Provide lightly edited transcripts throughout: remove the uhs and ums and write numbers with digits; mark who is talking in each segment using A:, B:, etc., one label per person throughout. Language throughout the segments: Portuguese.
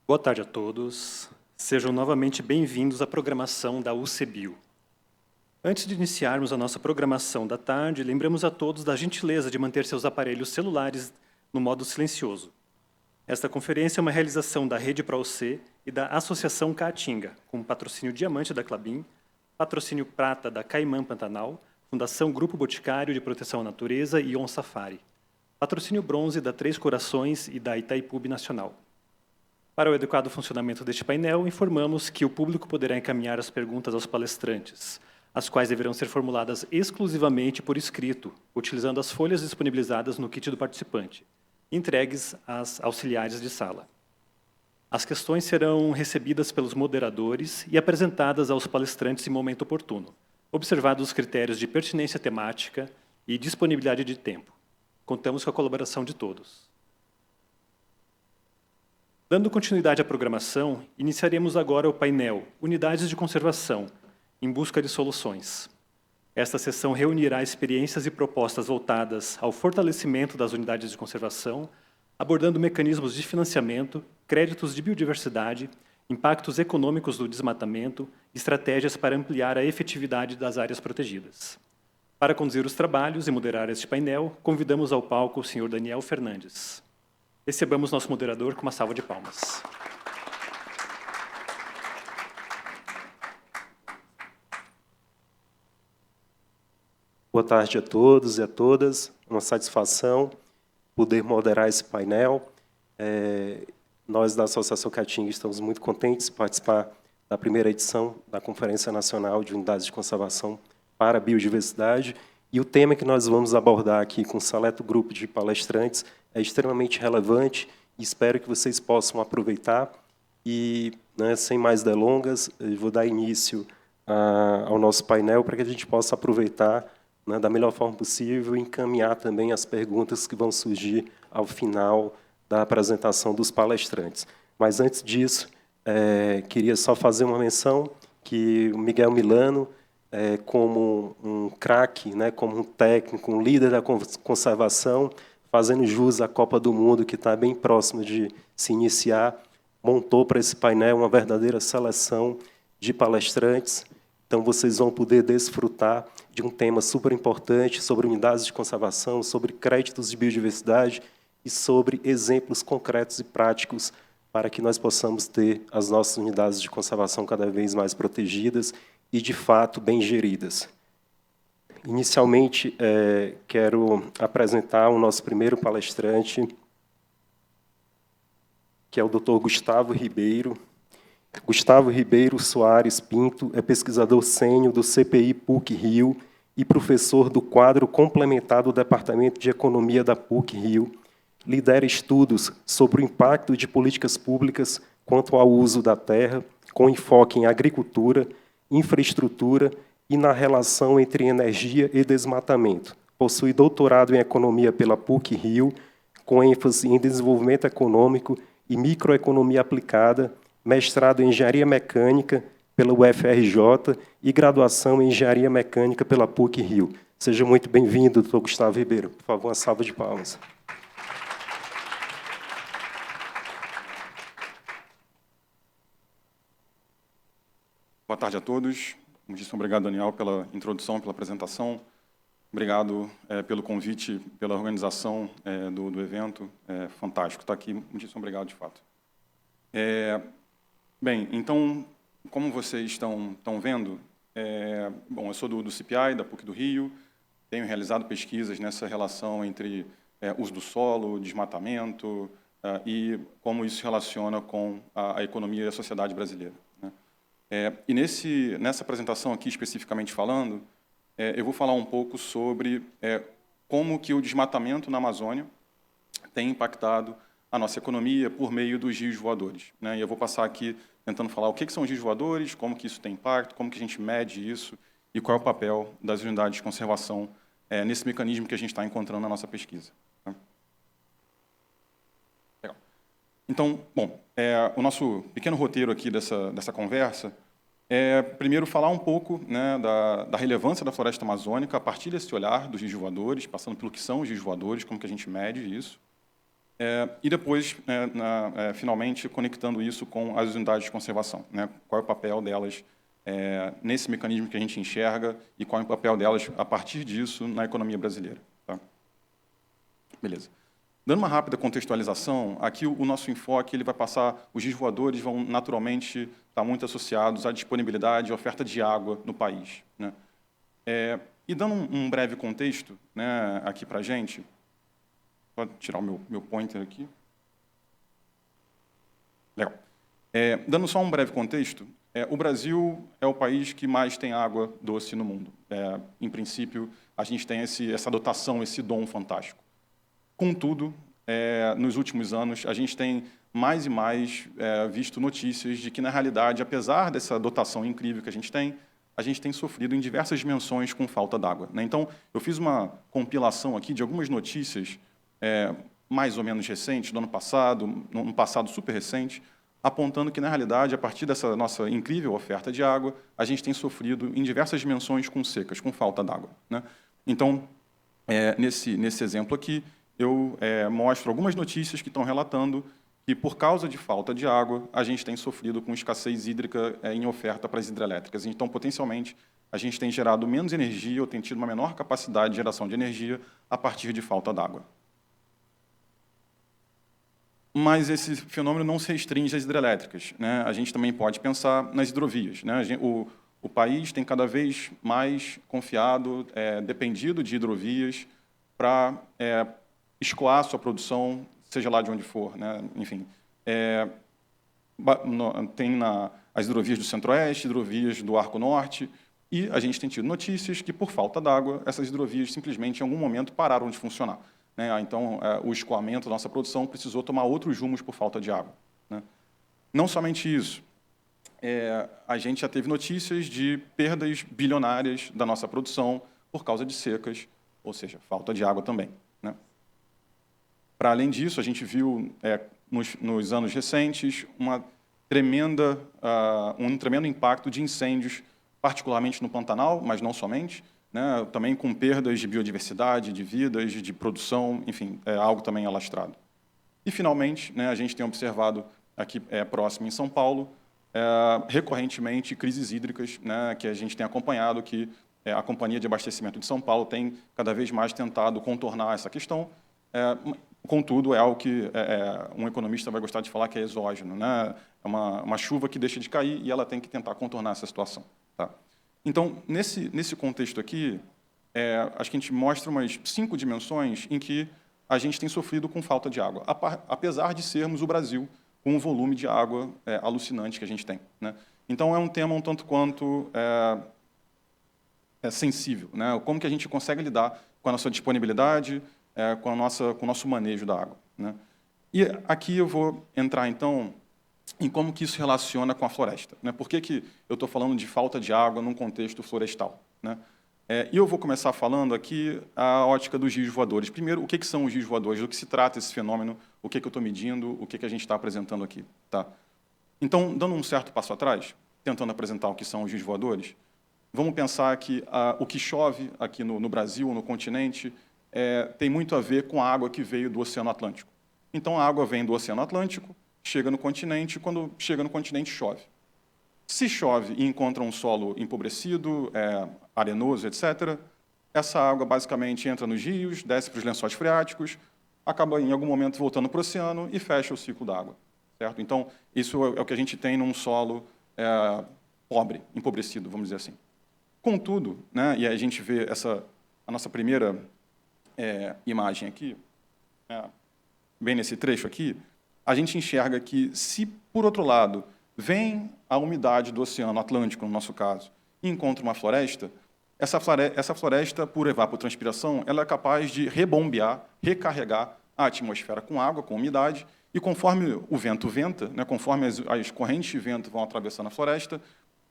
A: Boa tarde a todos. Sejam novamente bem-vindos à programação da UCBio. Antes de iniciarmos a nossa programação da tarde, lembramos a todos da gentileza de manter seus aparelhos celulares no modo silencioso. Esta conferência é uma realização da Rede ProUC e da Associação Caatinga, com patrocínio Diamante da Klabin, patrocínio Prata da Caimã Pantanal, Fundação Grupo Boticário de Proteção à Natureza e On Safari, patrocínio Bronze da Três Corações e da Itaipu Nacional. Para o adequado funcionamento deste painel, informamos que o público poderá encaminhar as perguntas aos palestrantes, as quais deverão ser formuladas exclusivamente por escrito, utilizando as folhas disponibilizadas no kit do participante, entregues às auxiliares de sala. As questões serão recebidas pelos moderadores e apresentadas aos palestrantes em momento oportuno, observados os critérios de pertinência temática e disponibilidade de tempo. Contamos com a colaboração de todos. Dando continuidade à programação, iniciaremos agora o painel Unidades de Conservação, em busca de soluções. Esta sessão reunirá experiências e propostas voltadas ao fortalecimento das unidades de conservação, abordando mecanismos de financiamento, créditos de biodiversidade, impactos econômicos do desmatamento, estratégias para ampliar a efetividade das áreas protegidas. Para conduzir os trabalhos e moderar este painel, convidamos ao palco o Sr. Daniel Fernandes. Recebamos nosso moderador com uma salva de palmas.
B: Boa tarde a todos e a todas. Uma satisfação poder moderar esse painel. Nós, da Associação Caatinga, estamos muito contentes de participar da primeira edição da Conferência Nacional de Unidades de Conservação para a Biodiversidade. E o tema que nós vamos abordar aqui com um seleto grupo de palestrantes é extremamente relevante e espero que vocês possam aproveitar. E, sem mais delongas, eu vou dar início ao nosso painel para que a gente possa aproveitar da melhor forma possível e encaminhar também as perguntas que vão surgir ao final da apresentação dos palestrantes. Mas, antes disso, queria só fazer uma menção que o Miguel Milano, como um craque, como um técnico, um líder da conservação, fazendo jus à Copa do Mundo, que está bem próximo de se iniciar, montou para esse painel uma verdadeira seleção de palestrantes. Então, vocês vão poder desfrutar de um tema super importante sobre unidades de conservação, sobre créditos de biodiversidade e sobre exemplos concretos e práticos para que nós possamos ter as nossas unidades de conservação cada vez mais protegidas e, de fato, bem geridas. Inicialmente, quero apresentar o nosso primeiro palestrante, que é o Dr. Gustavo Ribeiro. Gustavo Ribeiro Soares Pinto é pesquisador sênior do CPI PUC-Rio e professor do quadro complementar do Departamento de Economia da PUC-Rio. Lidera estudos sobre o impacto de políticas públicas quanto ao uso da terra, com enfoque em agricultura, infraestrutura e na relação entre energia e desmatamento. Possui doutorado em Economia pela PUC-Rio, com ênfase em desenvolvimento econômico e microeconomia aplicada, mestrado em Engenharia Mecânica pela UFRJ e graduação em Engenharia Mecânica pela PUC-Rio. Seja muito bem-vindo, doutor Gustavo Ribeiro. Por favor, uma salva de palmas.
C: Boa tarde a todos. Muitíssimo obrigado, Daniel, pela introdução, pela apresentação. Obrigado pelo convite, pela organização do evento. É fantástico estar aqui. Muitíssimo obrigado, de fato. Bem, então, como vocês estão vendo, bom, eu sou do CPI, da PUC do Rio, tenho realizado pesquisas nessa relação entre uso do solo, desmatamento e como isso se relaciona com a economia e a sociedade brasileira. E nessa apresentação aqui, especificamente falando, eu vou falar um pouco sobre como que o desmatamento na Amazônia tem impactado a nossa economia por meio dos rios voadores. E eu vou passar aqui tentando falar o que são os rios voadores, como que isso tem impacto, como que a gente mede isso e qual é o papel das unidades de conservação nesse mecanismo que a gente está encontrando na nossa pesquisa. Legal. Então, bom, o nosso pequeno roteiro aqui dessa conversa primeiro, falar um pouco da relevância da floresta amazônica a partir desse olhar dos rios voadores, passando pelo que são os rios voadores, como que a gente mede isso. E depois, finalmente, conectando isso com as unidades de conservação, né? Qual é o papel delas nesse mecanismo que a gente enxerga e qual é o papel delas, a partir disso, na economia brasileira. Tá? Beleza. Dando uma rápida contextualização, aqui o nosso enfoque ele vai passar, os rios voadores vão naturalmente estar muito associados à disponibilidade e oferta de água no país. Né? E dando um breve contexto, né, aqui para a gente, pode tirar o meu pointer aqui. Legal. Dando só um breve contexto, o Brasil é o país que mais tem água doce no mundo. Em princípio, a gente tem essa dotação, esse dom fantástico. Contudo, nos últimos anos, a gente tem mais e mais visto notícias de que, na realidade, apesar dessa dotação incrível que a gente tem sofrido em diversas dimensões com falta d'água. Né? Então, eu fiz uma compilação aqui de algumas notícias mais ou menos recentes, do ano passado, no passado super recente, apontando que, na realidade, a partir dessa nossa incrível oferta de água, a gente tem sofrido em diversas dimensões com secas, com falta d'água. Né? Então, nesse exemplo aqui, eu mostro algumas notícias que estão relatando que, por causa de falta de água, a gente tem sofrido com escassez hídrica em oferta para as hidrelétricas. Então, potencialmente, a gente tem gerado menos energia ou tem tido uma menor capacidade de geração de energia a partir de falta d'água. Mas esse fenômeno não se restringe às hidrelétricas. Né? A gente também pode pensar nas hidrovias. Né? O país tem cada vez mais confiado, dependido de hidrovias para escoar sua produção, seja lá de onde for. Né? Enfim, tem as hidrovias do Centro-Oeste, hidrovias do Arco Norte, e a gente tem tido notícias que, por falta d'água, essas hidrovias simplesmente, em algum momento, pararam de funcionar. Né? Então, o escoamento da nossa produção precisou tomar outros rumos por falta de água. Né? Não somente isso, a gente já teve notícias de perdas bilionárias da nossa produção por causa de secas, ou seja, falta de água também. Né? Para além disso, a gente viu, nos anos recentes, um tremendo impacto de incêndios, particularmente no Pantanal, mas não somente, né, também com perdas de biodiversidade, de vidas, de produção, enfim, algo também alastrado. E, finalmente, né, a gente tem observado aqui próximo em São Paulo, recorrentemente, crises hídricas, né, que a gente tem acompanhado, que a Companhia de Abastecimento de São Paulo tem cada vez mais tentado contornar essa questão. Contudo, é algo que um economista vai gostar de falar que é exógeno. Né? É uma chuva que deixa de cair e ela tem que tentar contornar essa situação. Tá? Então, nesse contexto aqui, acho que a gente mostra umas 5 dimensões em que a gente tem sofrido com falta de água, apesar de sermos o Brasil com um volume de água alucinante que a gente tem. Né? Então, é um tema um tanto quanto sensível. Né? Como que a gente consegue lidar com a nossa disponibilidade, com o nosso manejo da água. Né? E aqui eu vou entrar, então, em como que isso relaciona com a floresta. Né? Por que eu estou falando de falta de água num contexto florestal? Né? E eu vou começar falando aqui a ótica dos rios voadores. Primeiro, o que são os rios voadores? Do que se trata esse fenômeno? O que eu estou medindo? O que a gente está apresentando aqui? Tá? Então, dando um certo passo atrás, tentando apresentar o que são os rios voadores, vamos pensar que o que chove aqui no Brasil, no continente, tem muito a ver com a água que veio do Oceano Atlântico. Então, a água vem do Oceano Atlântico, chega no continente, e quando chega no continente, chove. Se chove e encontra um solo empobrecido, arenoso, etc., essa água basicamente entra nos rios, desce para os lençóis freáticos, acaba em algum momento voltando para o oceano e fecha o ciclo da água. Certo? Então, isso é o que a gente tem num solo pobre, empobrecido, vamos dizer assim. Contudo, né, e a gente vê a nossa primeira imagem aqui, bem nesse trecho aqui, a gente enxerga que, se, por outro lado, vem a umidade do Oceano Atlântico, no nosso caso, e encontra uma floresta, essa floresta, por evapotranspiração, ela é capaz de rebombear, recarregar a atmosfera com água, com umidade, e conforme o vento venta, né, conforme as correntes de vento vão atravessando a floresta,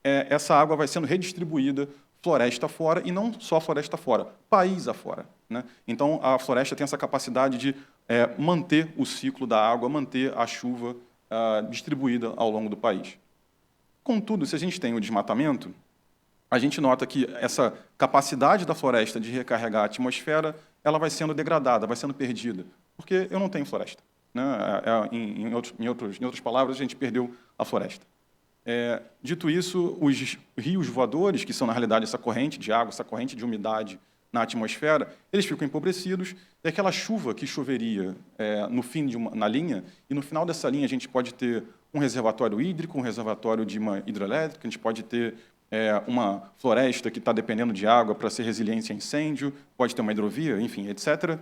C: essa água vai sendo redistribuída floresta fora, e não só floresta fora, país afora. Né? Então, a floresta tem essa capacidade de manter o ciclo da água, manter a chuva distribuída ao longo do país. Contudo, se a gente tem o desmatamento, a gente nota que essa capacidade da floresta de recarregar a atmosfera, ela vai sendo degradada, vai sendo perdida, porque eu não tenho floresta. né? Em outras palavras, a gente perdeu a floresta. Dito isso, os rios voadores, que são, na realidade, essa corrente de água, essa corrente de umidade na atmosfera, eles ficam empobrecidos, e aquela chuva que choveria no fim na linha, e no final dessa linha a gente pode ter um reservatório hídrico, um reservatório de uma hidrelétrica, a gente pode ter uma floresta que está dependendo de água para ser resiliente a incêndio, pode ter uma hidrovia, enfim, etc.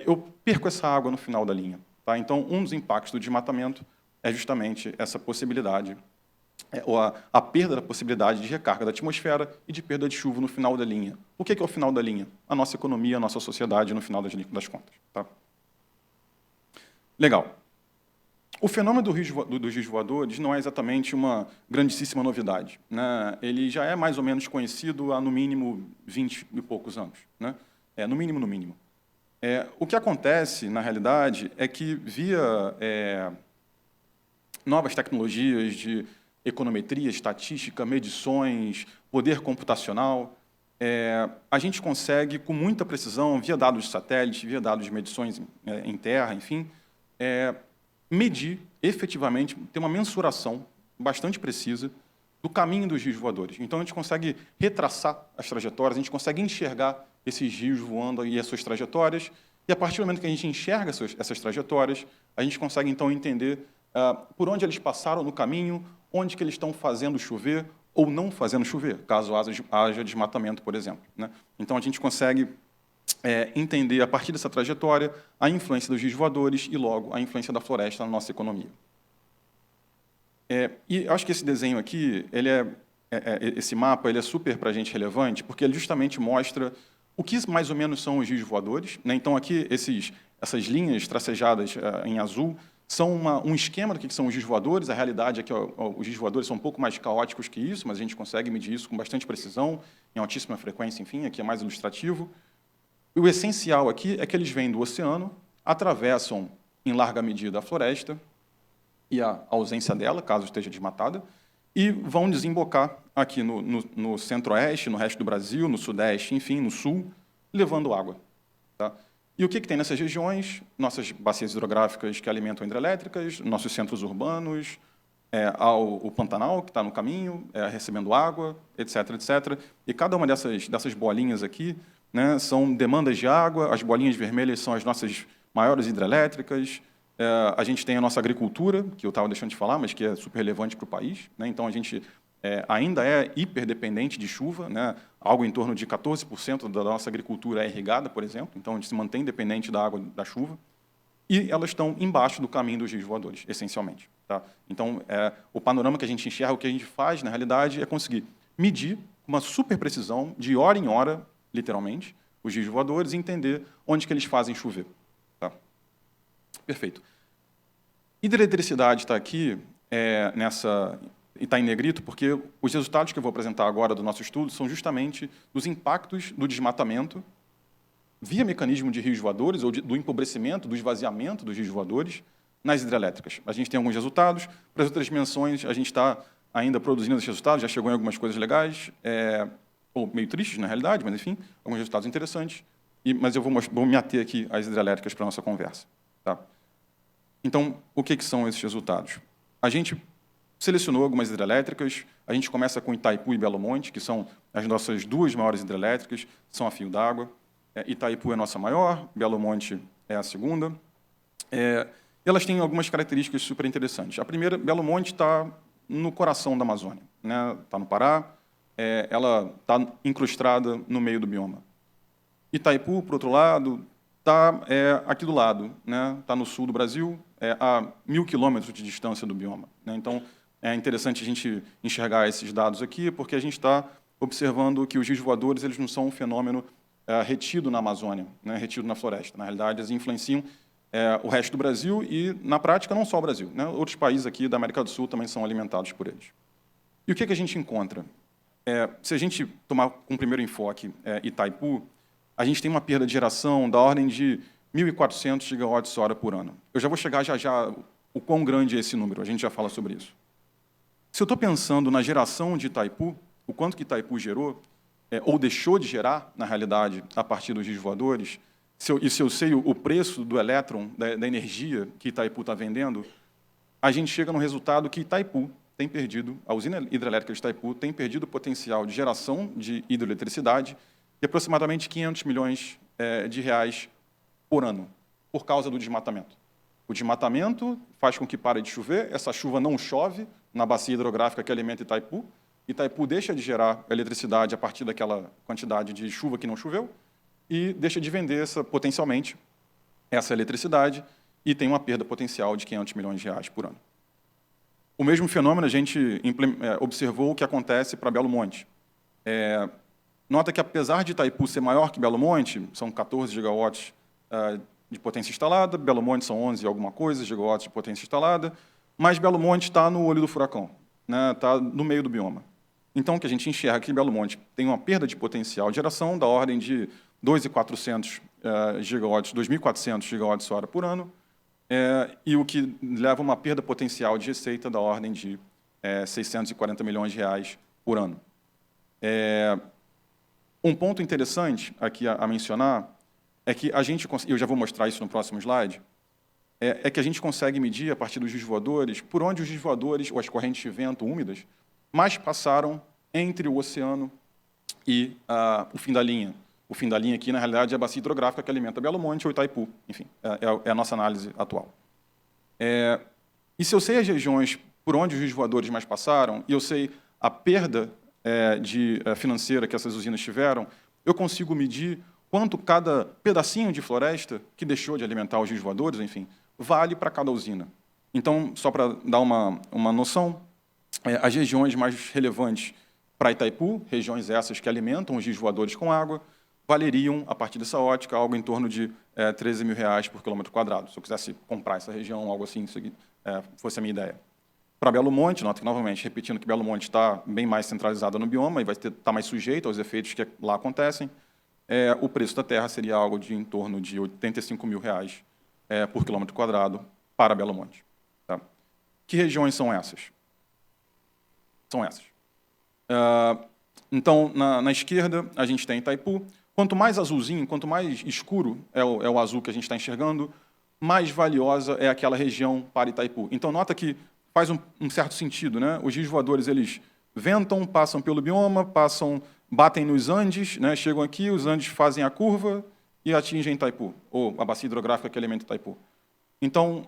C: Eu perco essa água no final da linha. Tá? Então, um dos impactos do desmatamento é justamente essa possibilidade, ou a perda da possibilidade de recarga da atmosfera e de perda de chuva no final da linha. O que é o final da linha? A nossa economia, a nossa sociedade, no final das contas. Tá? Legal. O fenômeno dos rios voadores não é exatamente uma grandíssima novidade, né? Ele já é mais ou menos conhecido há, no mínimo, 20 e poucos anos. Né? No mínimo, no mínimo. O que acontece, na realidade, é que, via novas tecnologias de econometria, estatística, medições, poder computacional, a gente consegue, com muita precisão, via dados de satélite, via dados de medições em terra, enfim, medir, efetivamente, ter uma mensuração bastante precisa do caminho dos rios voadores. Então, a gente consegue retraçar as trajetórias, a gente consegue enxergar esses rios voando e as suas trajetórias, e, a partir do momento que a gente enxerga essas trajetórias, a gente consegue, então, entender por onde eles passaram no caminho, onde que eles estão fazendo chover ou não fazendo chover, caso haja desmatamento, por exemplo. Né? Então, a gente consegue entender, a partir dessa trajetória, a influência dos rios voadores e, logo, a influência da floresta na nossa economia. E acho que esse desenho aqui, esse mapa, ele é super para a gente relevante, porque ele justamente mostra o que mais ou menos são os rios voadores. Né? Então, aqui, essas linhas tracejadas em azul são um esquema do que são os rios voadores. A realidade é que os rios voadores são um pouco mais caóticos que isso, mas a gente consegue medir isso com bastante precisão, em altíssima frequência, enfim, aqui é mais ilustrativo. E o essencial aqui é que eles vêm do oceano, atravessam, em larga medida, a floresta e a ausência dela, caso esteja desmatada, e vão desembocar aqui no centro-oeste, no resto do Brasil, no sudeste, enfim, no sul, levando água. Tá? E o que tem nessas regiões? Nossas bacias hidrográficas que alimentam hidrelétricas, nossos centros urbanos, o Pantanal, que está no caminho, recebendo água, etc., etc. E cada uma dessas bolinhas aqui, né, são demandas de água, as bolinhas vermelhas são as nossas maiores hidrelétricas, a gente tem a nossa agricultura, que eu estava deixando de falar, mas que é super relevante para o país. Né? Então, a gente ainda é hiperdependente de chuva, né? Algo em torno de 14% da nossa agricultura é irrigada, por exemplo. Então, a gente se mantém dependente da água da chuva. E elas estão embaixo do caminho dos rios voadores, essencialmente. Tá? Então, o panorama que a gente enxerga, o que a gente faz, na realidade, é conseguir medir com uma super precisão, de hora em hora, literalmente, os rios voadores e entender onde que eles fazem chover. Tá? Perfeito. Hidroeletricidade está aqui, e está em negrito, porque os resultados que eu vou apresentar agora do nosso estudo são justamente dos impactos do desmatamento via mecanismo de rios voadores, ou do empobrecimento, do esvaziamento dos rios voadores, nas hidrelétricas. A gente tem alguns resultados, para as outras dimensões, a gente está ainda produzindo esses resultados, já chegou em algumas coisas legais, ou meio tristes, na realidade, mas, enfim, alguns resultados interessantes, mas eu vou me ater aqui às hidrelétricas para a nossa conversa. Tá? Então, o que são esses resultados? A gente selecionou algumas hidrelétricas, a gente começa com Itaipu e Belo Monte, que são as nossas duas maiores hidrelétricas, são a fio d'água. Itaipu é a nossa maior, Belo Monte é a segunda. Elas têm algumas características super interessantes. A primeira, Belo Monte está no coração da Amazônia, né? Está no Pará, ela está incrustada no meio do bioma. Itaipu, por outro lado, está aqui do lado, né? Está no sul do Brasil, a 1.000 quilômetros de distância do bioma. Né? Então, é interessante a gente enxergar esses dados aqui, porque a gente está observando que os rios voadores eles não são um fenômeno retido na Amazônia, né? Retido na floresta. Na realidade, eles influenciam o resto do Brasil e, na prática, não só o Brasil. Né? Outros países aqui da América do Sul também são alimentados por eles. E o que a gente encontra? Se a gente tomar como primeiro enfoque Itaipu, a gente tem uma perda de geração da ordem de 1.400 gigawatts-hora por ano. Eu já vou chegar já o quão grande é esse número, a gente já fala sobre isso. Se eu estou pensando na geração de Itaipu, o quanto que Itaipu gerou, ou deixou de gerar, na realidade, a partir dos rios voadores, se eu sei o preço do elétron, da energia que Itaipu está vendendo, a gente chega no resultado que Itaipu tem perdido, a usina hidrelétrica de Itaipu tem perdido o potencial de geração de hidroeletricidade de aproximadamente 500 milhões de reais por ano, por causa do desmatamento. O desmatamento faz com que pare de chover, essa chuva não chove na bacia hidrográfica que alimenta Itaipu, Itaipu deixa de gerar eletricidade a partir daquela quantidade de chuva que não choveu e deixa de vender potencialmente essa eletricidade e tem uma perda potencial de 500 milhões de reais por ano. O mesmo fenômeno a gente observou o que acontece para Belo Monte. Nota que, apesar de Itaipu ser maior que Belo Monte, são 14 gigawatts de potência instalada, Belo Monte são 11 e alguma coisa gigawatts de potência instalada, mas Belo Monte está no olho do furacão, né? Está no meio do bioma. Então, o que a gente enxerga aqui, Belo Monte tem uma perda de potencial de geração da ordem de 2.400 gigawatts, 2.400 gigawatts-hora por ano, e o que leva a uma perda potencial de receita da ordem de 640 milhões de reais por ano. Um ponto interessante aqui a mencionar é que a gente, eu já vou mostrar isso no próximo slide, é que a gente consegue medir, a partir dos giros voadores, por onde os giros voadores, ou as correntes de vento úmidas, mais passaram entre o oceano e o fim da linha. O fim da linha aqui, na realidade, é a bacia hidrográfica que alimenta Belo Monte ou Itaipu. Enfim, é a nossa análise atual. E se eu sei as regiões por onde os giros voadores mais passaram, e eu sei a perda financeira que essas usinas tiveram, eu consigo medir quanto cada pedacinho de floresta que deixou de alimentar os giros voadores, enfim, vale para cada usina. Então, só para dar uma noção, as regiões mais relevantes para Itaipu, regiões essas que alimentam os giros voadores com água, valeriam, a partir dessa ótica, algo em torno de 13 mil reais por quilômetro quadrado. Se eu quisesse comprar essa região, algo assim, fosse a minha ideia. Para Belo Monte, nota que, novamente, repetindo que Belo Monte está bem mais centralizada no bioma e vai estar mais sujeito aos efeitos que lá acontecem, o preço da terra seria algo de em torno de 85 mil reais por quilômetro quadrado para Belo Monte. Tá? Que regiões são essas? São essas. Então, na esquerda, a gente tem Itaipu. Quanto mais azulzinho, quanto mais escuro é o azul que a gente está enxergando, mais valiosa é aquela região para Itaipu. Então, nota que faz um certo sentido, né? Os giros voadores, eles ventam, passam pelo bioma, batem nos Andes, né? Chegam aqui, os Andes fazem a curva e atingem Itaipu, ou a bacia hidrográfica que alimenta Itaipu. Então,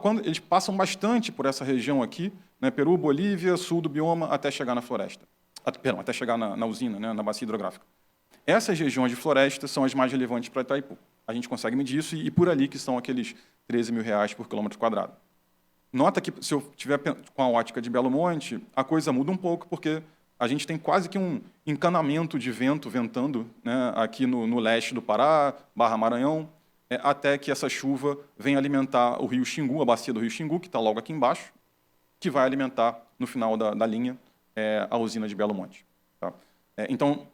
C: quando eles passam bastante por essa região aqui, né? Peru, Bolívia, sul do bioma, até chegar na floresta. Até chegar na usina, né? Na bacia hidrográfica. Essas regiões de floresta são as mais relevantes para Itaipu. A gente consegue medir isso e por ali que são aqueles 13 mil reais por quilômetro quadrado. Nota que, se eu estiver com a ótica de Belo Monte, a coisa muda um pouco, porque a gente tem quase que um encanamento de vento ventando, né, aqui no leste do Pará, Barra Maranhão, até que essa chuva venha alimentar o rio Xingu, a bacia do rio Xingu, que está logo aqui embaixo, que vai alimentar, no final da linha, a usina de Belo Monte. Tá? Então,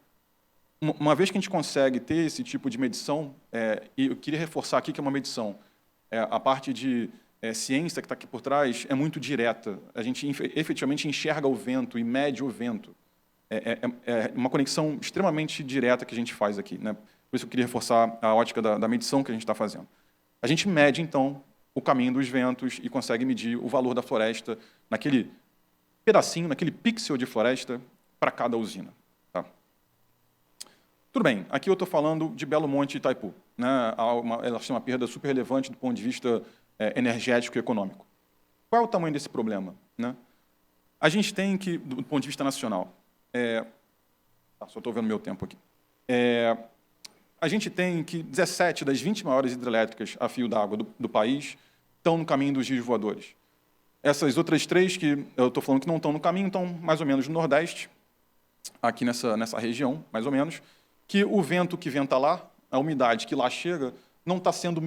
C: uma vez que a gente consegue ter esse tipo de medição, e eu queria reforçar aqui que é uma medição, a parte de ciência que está aqui por trás é muito direta. A gente efetivamente enxerga o vento e mede o vento. É uma conexão extremamente direta que a gente faz aqui, né? Por isso eu queria reforçar a ótica da medição que a gente está fazendo. A gente mede, então, o caminho dos ventos e consegue medir o valor da floresta naquele pedacinho, naquele pixel de floresta para cada usina. Tá? Tudo bem, aqui eu estou falando de Belo Monte e Itaipu. Né? Elas têm uma perda super relevante do ponto de vista energético e econômico. Qual é o tamanho desse problema? Né? A gente tem que, do ponto de vista nacional, só estou vendo meu tempo aqui. A gente tem que 17 das 20 maiores hidrelétricas a fio d'água do país estão no caminho dos giros voadores. Essas outras 3 que eu estou falando que não estão no caminho, estão mais ou menos no Nordeste, aqui nessa região, mais ou menos, que o vento que venta lá, a umidade que lá chega, não está sendo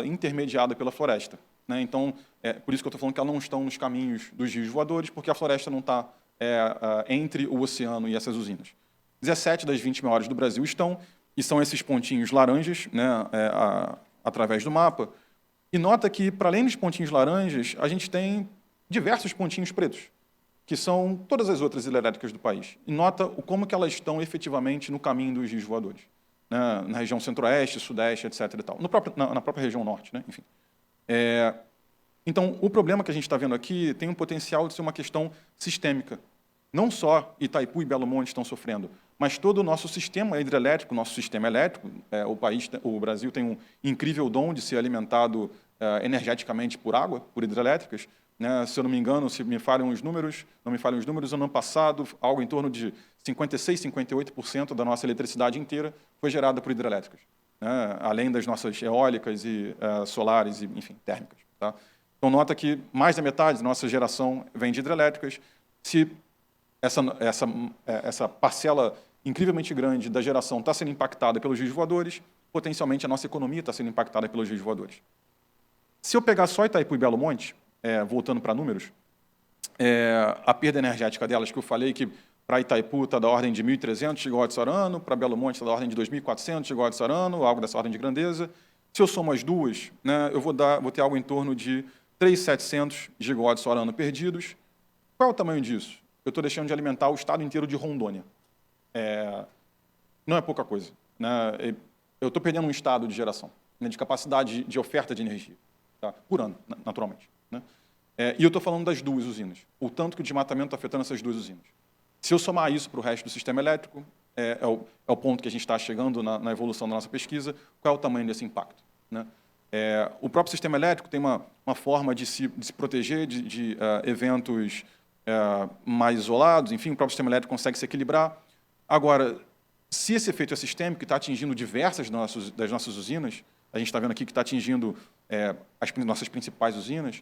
C: intermediada pela floresta. Né? Então, por isso que eu estou falando que elas não estão nos caminhos dos giros voadores, porque a floresta não está entre o oceano e essas usinas. 17 das 20 maiores do Brasil estão, e são esses pontinhos laranjas, né, através do mapa. E nota que, para além dos pontinhos laranjas, a gente tem diversos pontinhos pretos, que são todas as outras hidrelétricas do país. E nota como que elas estão efetivamente no caminho dos giros voadores. né, na região centro-oeste, sudeste, etc. E tal. Na própria região norte, né, enfim. Então, o problema que a gente está vendo aqui tem um potencial de ser uma questão sistêmica. Não só Itaipu e Belo Monte estão sofrendo, mas todo o nosso sistema hidrelétrico, nosso sistema elétrico, o Brasil tem um incrível dom de ser alimentado energeticamente por água, por hidrelétricas. Né? Se eu não me engano, se me falham os números, não me falham os números, no ano passado, algo em torno de 56%, 58% da nossa eletricidade inteira foi gerada por hidrelétricas, né? Além das nossas eólicas e solares e, enfim, térmicas. Tá? Então, nota que mais da metade da nossa geração vem de hidrelétricas. Se essa parcela incrivelmente grande da geração está sendo impactada pelos rios voadores, potencialmente a nossa economia está sendo impactada pelos rios voadores. Se eu pegar só Itaipu e Belo Monte, voltando para números, a perda energética delas, que eu falei que para Itaipu está da ordem de 1.300 gigawatts por ano, para Belo Monte está da ordem de 2.400 gigawatts por ano, algo dessa ordem de grandeza. Se eu somo as duas, né, eu vou ter algo em torno de 3.700 gigawatts por ano perdidos. Qual é o tamanho disso? Eu estou deixando de alimentar o estado inteiro de Rondônia. Não é pouca coisa, né? Eu estou perdendo um estado de geração, né, de capacidade de oferta de energia, tá? Por ano, naturalmente. Né? E eu estou falando das duas usinas, o tanto que o desmatamento está afetando essas duas usinas. Se eu somar isso para o resto do sistema elétrico, é o ponto que a gente está chegando na evolução da nossa pesquisa, qual é o tamanho desse impacto. Né? O próprio sistema elétrico tem uma forma de se proteger de eventos mais isolados, enfim, o próprio sistema elétrico consegue se equilibrar. Agora, se esse efeito é sistêmico que está atingindo diversas das nossas usinas, a gente está vendo aqui que está atingindo as nossas principais usinas,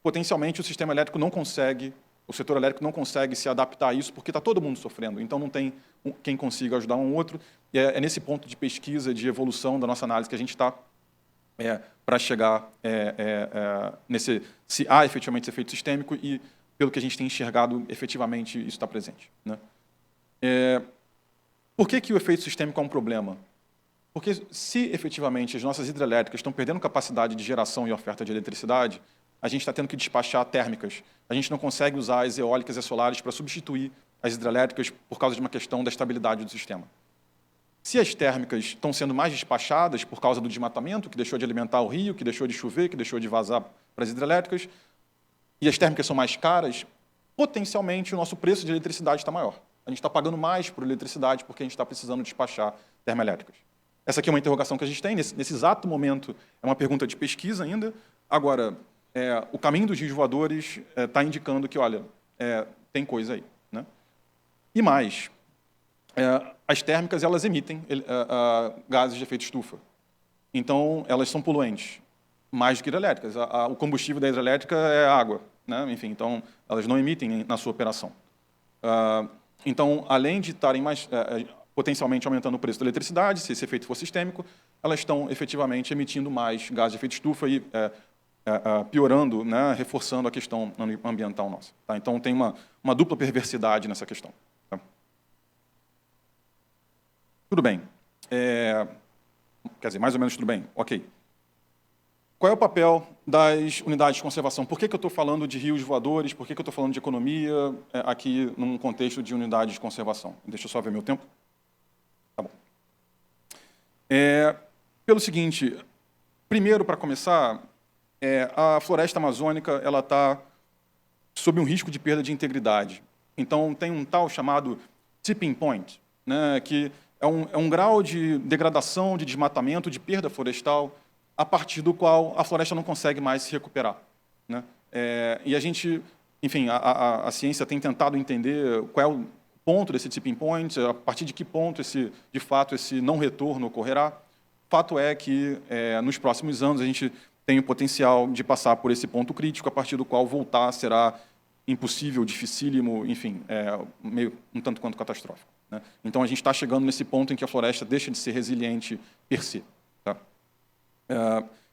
C: potencialmente o sistema elétrico não consegue, o setor elétrico não consegue se adaptar a isso, porque está todo mundo sofrendo, então não tem quem consiga ajudar um outro. E é nesse ponto de pesquisa, de evolução da nossa análise que a gente está para chegar se há efetivamente esse efeito sistêmico e, pelo que a gente tem enxergado, efetivamente isso está presente. Né? Por que o efeito sistêmico é um problema? Porque se efetivamente as nossas hidrelétricas estão perdendo capacidade de geração e oferta de eletricidade, a gente está tendo que despachar térmicas. A gente não consegue usar as eólicas e as solares para substituir as hidrelétricas por causa de uma questão da estabilidade do sistema. Se as térmicas estão sendo mais despachadas por causa do desmatamento, que deixou de alimentar o rio, que deixou de chover, que deixou de vazar para as hidrelétricas, e as térmicas são mais caras, potencialmente o nosso preço de eletricidade está maior. A gente está pagando mais por eletricidade porque a gente está precisando despachar termoelétricas. Essa aqui é uma interrogação que a gente tem. Nesse exato momento, é uma pergunta de pesquisa ainda. Agora, o caminho dos rios voadores está indicando que, olha, tem coisa aí. Né? E mais, as térmicas elas emitem gases de efeito estufa. Então, elas são poluentes, mais do que hidrelétricas. O combustível da hidrelétrica é água. Né? Enfim, então, elas não emitem na sua operação. Então, além de estarem mais potencialmente aumentando o preço da eletricidade, se esse efeito for sistêmico, elas estão efetivamente emitindo mais gases de efeito estufa e piorando, né, reforçando a questão ambiental nossa. Tá? Então, tem uma dupla perversidade nessa questão. Tá? Tudo bem. Quer dizer, mais ou menos tudo bem. Ok. Qual é o papel das unidades de conservação? Por que eu estou falando de rios voadores? Por que eu estou falando de economia aqui num contexto de unidades de conservação? Deixa eu só ver meu tempo. Tá bom. Pelo seguinte, primeiro, para começar, a floresta amazônica ela está sob um risco de perda de integridade. Então, tem um tal chamado tipping point, né, que é um grau de degradação, de desmatamento, de perda florestal, a partir do qual a floresta não consegue mais se recuperar. Né? E a gente, enfim, a ciência tem tentado entender qual é o ponto desse tipping point, a partir de que ponto, de fato, esse não retorno ocorrerá. Fato é que, nos próximos anos, a gente tem o potencial de passar por esse ponto crítico, a partir do qual voltar será impossível, dificílimo, enfim, meio um tanto quanto catastrófico. Né? Então, a gente está chegando nesse ponto em que a floresta deixa de ser resiliente per se. Tá?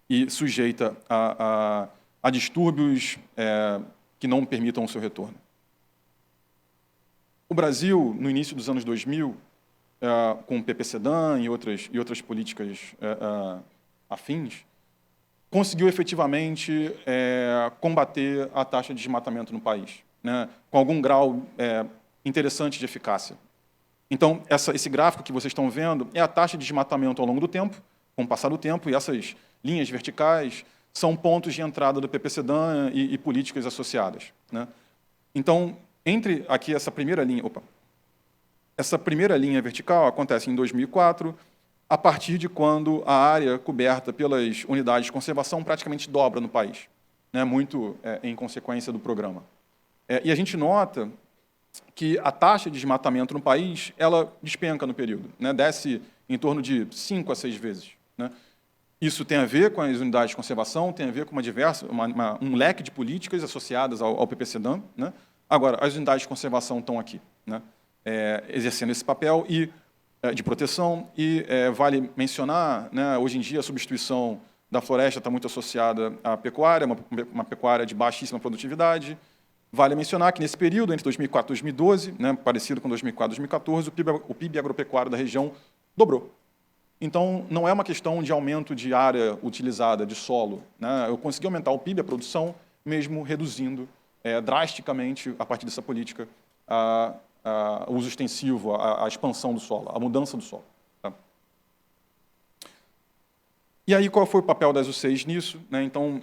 C: E sujeita a distúrbios que não permitam o seu retorno. O Brasil, no início dos anos 2000, com o PPCDAN e outras políticas afins, conseguiu efetivamente combater a taxa de desmatamento no país, né, com algum grau interessante de eficácia. Então, esse gráfico que vocês estão vendo é a taxa de desmatamento ao longo do tempo, com o passar do tempo, e essas linhas verticais são pontos de entrada do PPCDAN e políticas associadas, né? Então, entre aqui essa primeira linha, essa primeira linha vertical acontece em 2004, a partir de quando a área coberta pelas unidades de conservação praticamente dobra no país, né? Muito em consequência do programa. E a gente nota que a taxa de desmatamento no país ela despenca no período, né? Desce em torno de 5 a 6 vezes, né? Isso tem a ver com as unidades de conservação, tem a ver com um leque de políticas associadas ao PPCDAN, né? Agora, as unidades de conservação estão aqui, né? Exercendo esse papel de proteção, e vale mencionar, né, hoje em dia a substituição da floresta está muito associada à pecuária, uma pecuária de baixíssima produtividade. Vale mencionar que nesse período, entre 2004 e 2012, né, parecido com 2004 e 2014, o PIB agropecuário da região dobrou. Então, não é uma questão de aumento de área utilizada, de solo, né? Eu consegui aumentar o PIB, a produção, mesmo reduzindo drasticamente, a partir dessa política, o uso extensivo, a expansão do solo, a mudança do solo. Tá? E aí, qual foi o papel das UCs nisso, né? Então,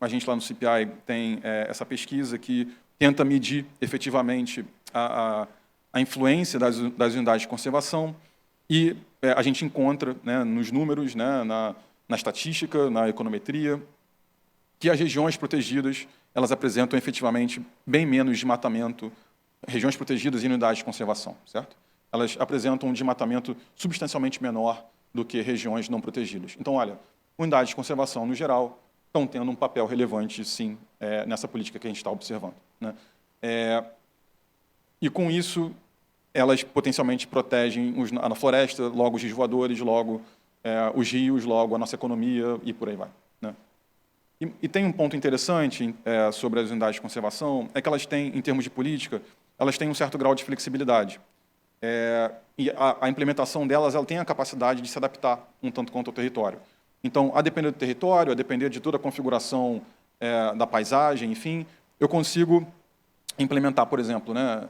C: a gente lá no CPI tem essa pesquisa que tenta medir efetivamente a influência das unidades de conservação, e a gente encontra, né, nos números, né, na estatística, na econometria, que as regiões protegidas elas apresentam efetivamente bem menos desmatamento, regiões protegidas e unidades de conservação, certo? Elas apresentam um desmatamento substancialmente menor do que regiões não protegidas. Então, olha, unidades de conservação, no geral, estão tendo um papel relevante, sim, nessa política que a gente está observando, né? E, com isso, elas potencialmente protegem a floresta, logo os rios voadores, logo os rios, logo a nossa economia e por aí vai, né? E tem um ponto interessante sobre as unidades de conservação, é que elas têm, em termos de política, elas têm um certo grau de flexibilidade. E a implementação delas ela tem a capacidade de se adaptar um tanto quanto ao território. Então, a depender do território, a depender de toda a configuração da paisagem, enfim, eu consigo implementar, por exemplo, né,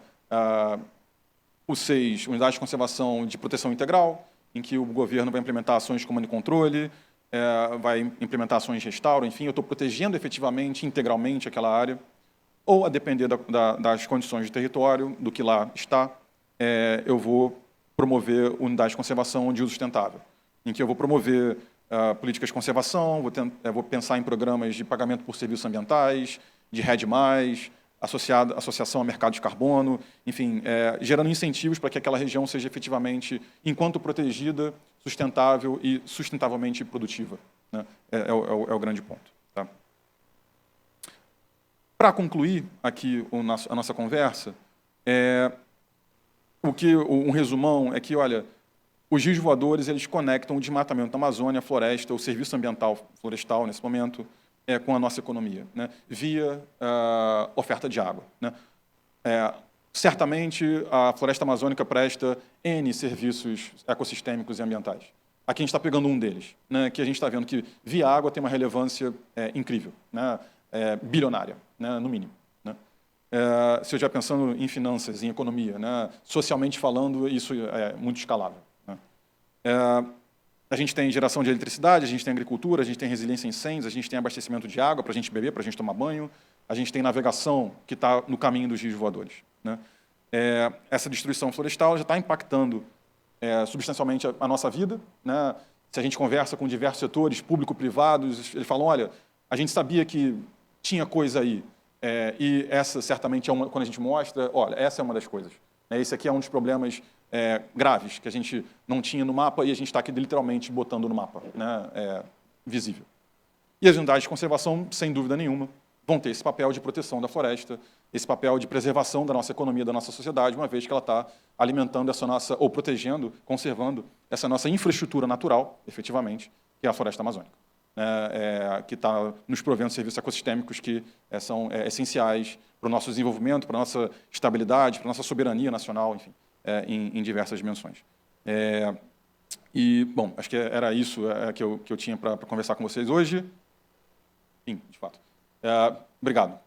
C: os 6 unidades de conservação de proteção integral, em que o governo vai implementar ações de comando e controle, vai implementar ações de restauro, enfim, eu estou protegendo efetivamente, integralmente aquela área, ou a depender das condições do território, do que lá está, eu vou promover unidades de conservação de uso sustentável, em que eu vou promover políticas de conservação, vou pensar em programas de pagamento por serviços ambientais, de RED+, associação a mercado de carbono, enfim, gerando incentivos para que aquela região seja efetivamente, enquanto protegida, sustentável e sustentavelmente produtiva, né? É o grande ponto. Tá? Para concluir aqui a nossa conversa, um resumão é que, olha, os rios voadores eles conectam o desmatamento da Amazônia, a floresta, o serviço ambiental florestal, nesse momento, com a nossa economia, né, via oferta de água, né? Certamente, a floresta amazônica presta N serviços ecossistêmicos e ambientais. Aqui a gente está pegando um deles, né, que a gente está vendo que, via água, tem uma relevância incrível, né, bilionária, né, no mínimo. Né? Se eu já pensando em finanças, em economia, né, socialmente falando, isso é muito escalável. Né? A gente tem geração de eletricidade, a gente tem agricultura, a gente tem resiliência a incêndios, a gente tem abastecimento de água para a gente beber, para a gente tomar banho, a gente tem navegação que está no caminho dos rios voadores. Né? Essa destruição florestal já está impactando substancialmente a nossa vida. Né? Se a gente conversa com diversos setores, público-privados, eles falam, olha, a gente sabia que tinha coisa aí, e essa certamente quando a gente mostra, olha, essa é uma das coisas. Esse aqui é um dos problemas graves que a gente não tinha no mapa e a gente está aqui literalmente botando no mapa, né, visível. E as unidades de conservação, sem dúvida nenhuma, vão ter esse papel de proteção da floresta, esse papel de preservação da nossa economia, da nossa sociedade, uma vez que ela está alimentando essa nossa, ou protegendo, conservando essa nossa infraestrutura natural, efetivamente, que é a floresta amazônica, que está nos provendo serviços ecossistêmicos que são essenciais para o nosso desenvolvimento, para a nossa estabilidade, para a nossa soberania nacional, enfim, em diversas dimensões. E, bom, acho que era isso que eu tinha para conversar com vocês hoje. Sim, de fato. Obrigado.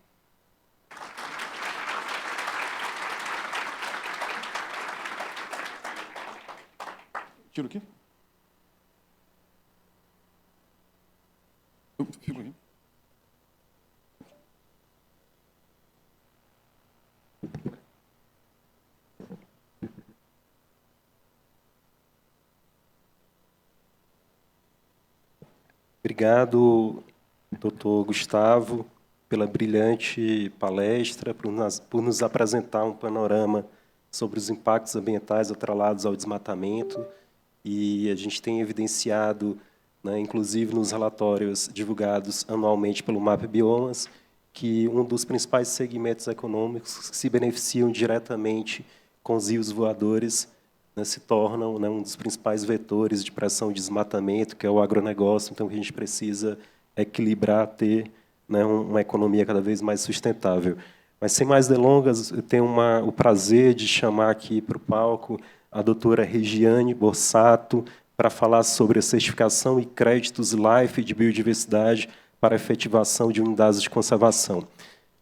C: Tiro aqui? Eu fico aqui.
B: Obrigado, doutor Gustavo, pela brilhante palestra, por nos apresentar um panorama sobre os impactos ambientais atrelados ao desmatamento. E a gente tem evidenciado, né, inclusive nos relatórios divulgados anualmente pelo MAP Biomas, que um dos principais segmentos econômicos que se beneficiam diretamente com os rios voadores, né, se tornam, né, um dos principais vetores de pressão de desmatamento, que é o agronegócio. Então, a gente precisa equilibrar, ter, né, uma economia cada vez mais sustentável. Mas, sem mais delongas, eu tenho o prazer de chamar aqui para o palco a doutora Regiane Borsato para falar sobre a certificação e créditos LIFE de biodiversidade para a efetivação de unidades de conservação.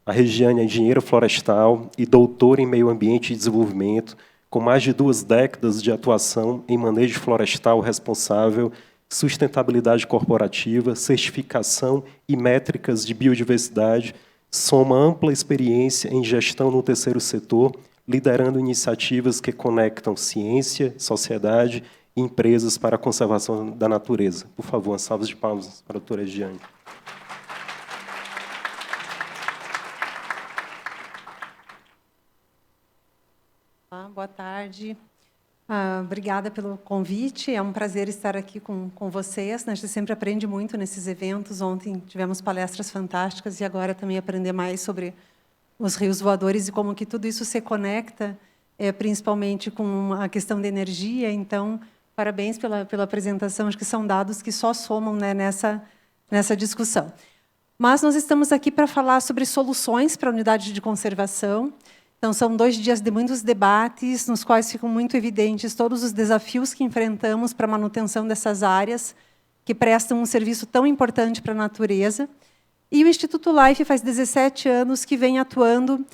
B: A Regiane é engenheira florestal e doutora em meio ambiente e desenvolvimento, com mais de 2 décadas de atuação em manejo florestal responsável, sustentabilidade corporativa, certificação e métricas de biodiversidade, soma ampla experiência em gestão no terceiro setor, liderando iniciativas que conectam ciência, sociedade e empresas para a conservação da natureza. Por favor, uma salva de palmas para a doutora Regiane.
D: Boa tarde. Obrigada pelo convite. É um prazer estar aqui com vocês. A gente sempre aprende muito nesses eventos. Ontem tivemos palestras fantásticas e agora também aprender mais sobre os rios voadores e como que tudo isso se conecta, principalmente com a questão da energia. Então, parabéns pela apresentação. Acho que são dados que só somam, né, nessa discussão. Mas nós estamos aqui para falar sobre soluções para a unidade de conservação. Então, são 2 dias de muitos debates, nos quais ficam muito evidentes todos os desafios que enfrentamos para a manutenção dessas áreas, que prestam um serviço tão importante para a natureza. E o Instituto LIFE faz 17 anos que vem atuando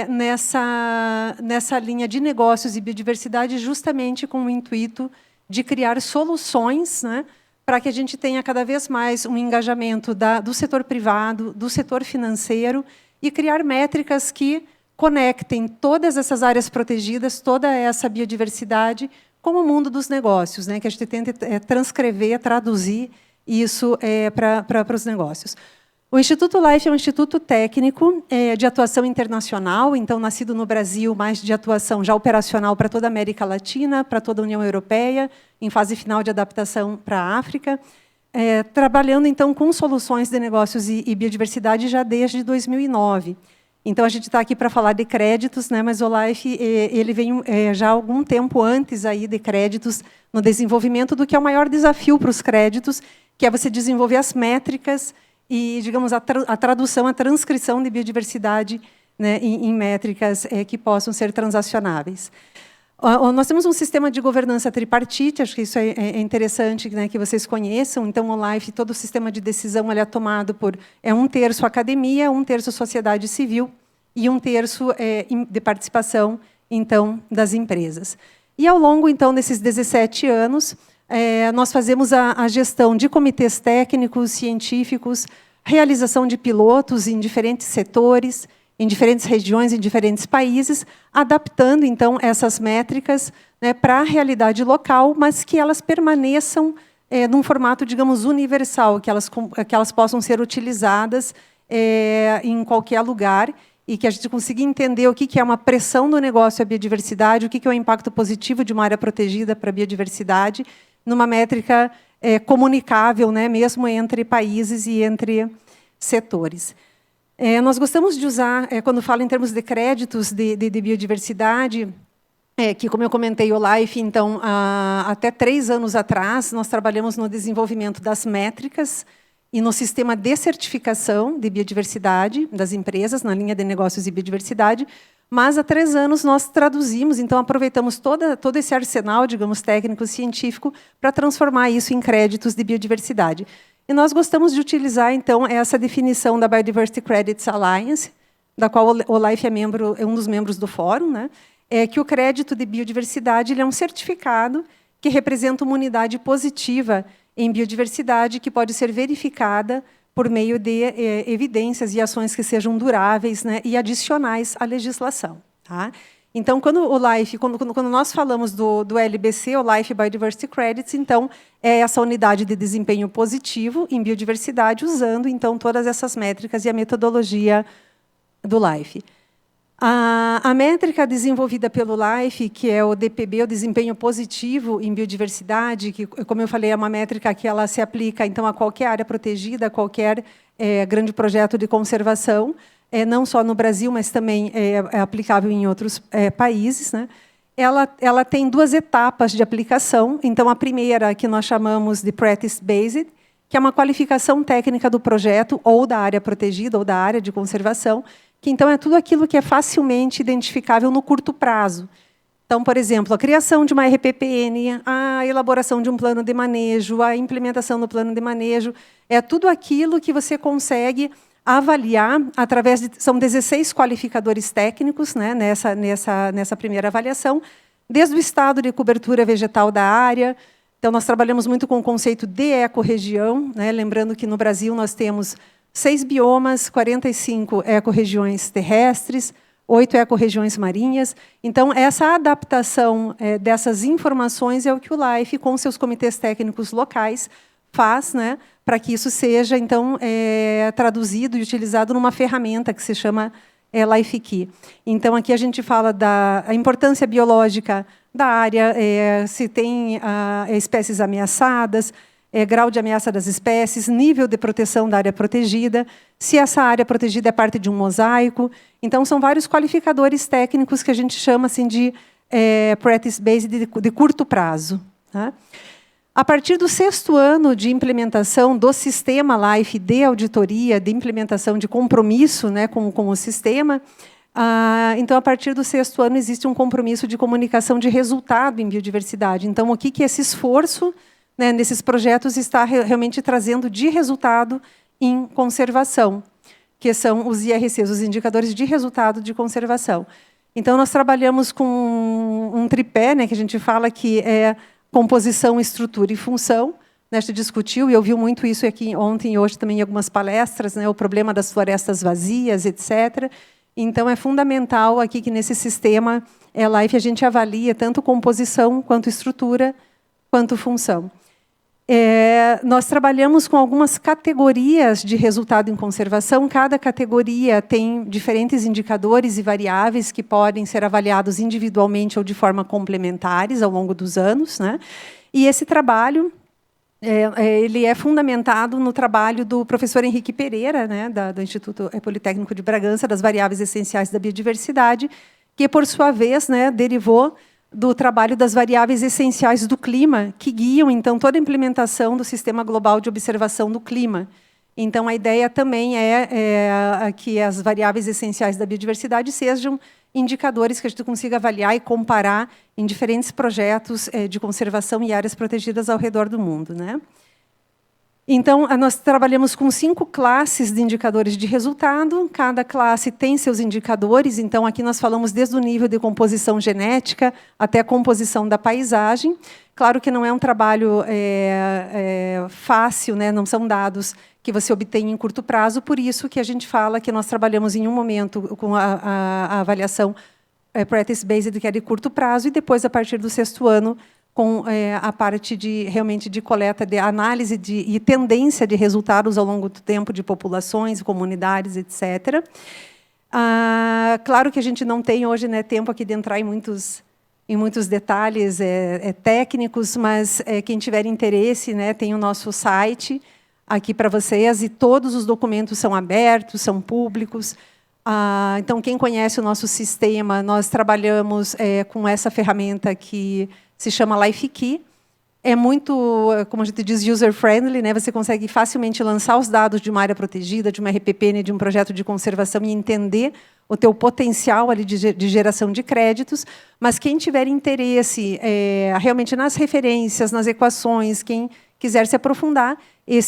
D: nessa linha de negócios e biodiversidade, justamente com o intuito de criar soluções, né, para que a gente tenha cada vez mais um engajamento do setor privado, do setor financeiro, e criar métricas que conectem todas essas áreas protegidas, toda essa biodiversidade, com o mundo dos negócios, né, que a gente tenta transcrever, traduzir isso para os negócios. O Instituto LIFE é um instituto técnico de atuação internacional, então, nascido no Brasil, mas de atuação já operacional para toda a América Latina, para toda a União Europeia, em fase final de adaptação para a África, trabalhando, então, com soluções de negócios e biodiversidade já desde 2009. Então, a gente está aqui para falar de créditos, né, mas o LIFE ele vem já há algum tempo antes aí de créditos no desenvolvimento do que é o maior desafio para os créditos, que é você desenvolver as métricas e, digamos, a tradução, a transcrição de biodiversidade, né, em métricas que possam ser transacionáveis. Nós temos um sistema de governança tripartite, acho que isso é interessante, né, que vocês conheçam. Então, o LIFE, todo o sistema de decisão ele é tomado por 1/3 academia, 1/3 sociedade civil e 1/3 de participação, então, das empresas. E, ao longo, então, desses 17 anos, nós fazemos a gestão de comitês técnicos, científicos, realização de pilotos em diferentes setores, em diferentes regiões, em diferentes países, adaptando, então, essas métricas, né, para a realidade local, mas que elas permaneçam num formato, digamos, universal, que elas possam ser utilizadas em qualquer lugar e que a gente consiga entender o que é uma pressão do negócio à biodiversidade, o que é o impacto positivo de uma área protegida para a biodiversidade, numa métrica comunicável, né, mesmo entre países e entre setores. Nós gostamos de usar, quando falo em termos de créditos de biodiversidade, que, como eu comentei, o LIFE, então, até 3 anos atrás, nós trabalhamos no desenvolvimento das métricas e no sistema de certificação de biodiversidade das empresas, na linha de negócios e biodiversidade, mas, há 3 anos, nós traduzimos, então, aproveitamos todo esse arsenal, digamos, técnico-científico, para transformar isso em créditos de biodiversidade. E nós gostamos de utilizar, então, essa definição da Biodiversity Credits Alliance, da qual o LIFE é um dos membros do fórum, né? Que o crédito de biodiversidade ele é um certificado que representa uma unidade positiva em biodiversidade que pode ser verificada por meio de evidências e ações que sejam duráveis, né, e adicionais à legislação. Tá? Então, quando nós falamos do LBC, o Life Biodiversity Credits, então, é essa unidade de desempenho positivo em biodiversidade, usando, então, todas essas métricas e a metodologia do LIFE. A métrica desenvolvida pelo LIFE, que é o DPB, o desempenho positivo em biodiversidade, que, como eu falei, é uma métrica que ela se aplica então a qualquer área protegida, a qualquer grande projeto de conservação, não só no Brasil, mas também é aplicável em outros países, né? Ela tem 2 etapas de aplicação. Então, a primeira, que nós chamamos de Practice-Based, que é uma qualificação técnica do projeto ou da área protegida ou da área de conservação, que então é tudo aquilo que é facilmente identificável no curto prazo. Então, por exemplo, a criação de uma RPPN, a elaboração de um plano de manejo, a implementação do plano de manejo, é tudo aquilo que você consegue avaliar através de... São 16 qualificadores técnicos, né, nessa primeira avaliação, desde o estado de cobertura vegetal da área. Então, nós trabalhamos muito com o conceito de ecorregião, né, lembrando que no Brasil nós temos 6 biomas, 45 ecorregiões terrestres, 8 ecorregiões marinhas. Então, essa adaptação dessas informações é o que o LIFE, com seus comitês técnicos locais, faz, né, para que isso seja, então, traduzido e utilizado numa ferramenta que se chama LifeKey. Então, aqui a gente fala da importância biológica da área, se tem espécies ameaçadas, grau de ameaça das espécies, nível de proteção da área protegida, se essa área protegida é parte de um mosaico. Então, são vários qualificadores técnicos que a gente chama assim, de practice-based de curto prazo. Tá? A partir do 6º ano de implementação do sistema LIFE de auditoria, de implementação de compromisso, né, com o sistema, então, a partir do 6º ano, existe um compromisso de comunicação de resultado em biodiversidade. Então, o que esse esforço, né, nesses projetos está realmente trazendo de resultado em conservação, que são os IRCs, os indicadores de resultado de conservação. Então, nós trabalhamos com um tripé, né, que a gente fala que é composição, estrutura e função. A gente discutiu, e eu vi muito isso aqui ontem e hoje também em algumas palestras, né, o problema das florestas vazias, etc. Então, é fundamental aqui que, nesse sistema LIFE, a gente avalia tanto composição, quanto estrutura, quanto função. Nós trabalhamos com algumas categorias de resultado em conservação. Cada categoria tem diferentes indicadores e variáveis que podem ser avaliados individualmente ou de forma complementares ao longo dos anos, né? E esse trabalho ele é fundamentado no trabalho do professor Henrique Pereira, né, do Instituto Politécnico de Bragança, das variáveis essenciais da biodiversidade, que, por sua vez, né, derivou do trabalho das variáveis essenciais do clima, que guiam, então, toda a implementação do Sistema Global de Observação do Clima. Então, a ideia também é que as variáveis essenciais da biodiversidade sejam indicadores que a gente consiga avaliar e comparar em diferentes projetos de conservação e áreas protegidas ao redor do mundo, né? Então, nós trabalhamos com 5 classes de indicadores de resultado. Cada classe tem seus indicadores. Então, aqui nós falamos desde o nível de composição genética até a composição da paisagem. Claro que não é um trabalho fácil, né? Não são dados que você obtém em curto prazo, por isso que a gente fala que nós trabalhamos em um momento com a avaliação practice-based, que é de curto prazo, e depois, a partir do 6º ano, com a parte realmente de coleta, de análise e tendência de resultados ao longo do tempo de populações, comunidades, etc. Claro que a gente não tem hoje, né, tempo aqui de entrar em muitos detalhes técnicos, mas quem tiver interesse, né, tem o nosso site aqui para vocês, e todos os documentos são abertos, são públicos. Então, quem conhece o nosso sistema, nós trabalhamos com essa ferramenta que se chama LifeKey. É muito, como a gente diz, user-friendly, né? Você consegue facilmente lançar os dados de uma área protegida, de uma RPPN, de um projeto de conservação e entender o teu potencial ali de geração de créditos. Mas quem tiver interesse realmente nas referências, nas equações, quem quiser se aprofundar,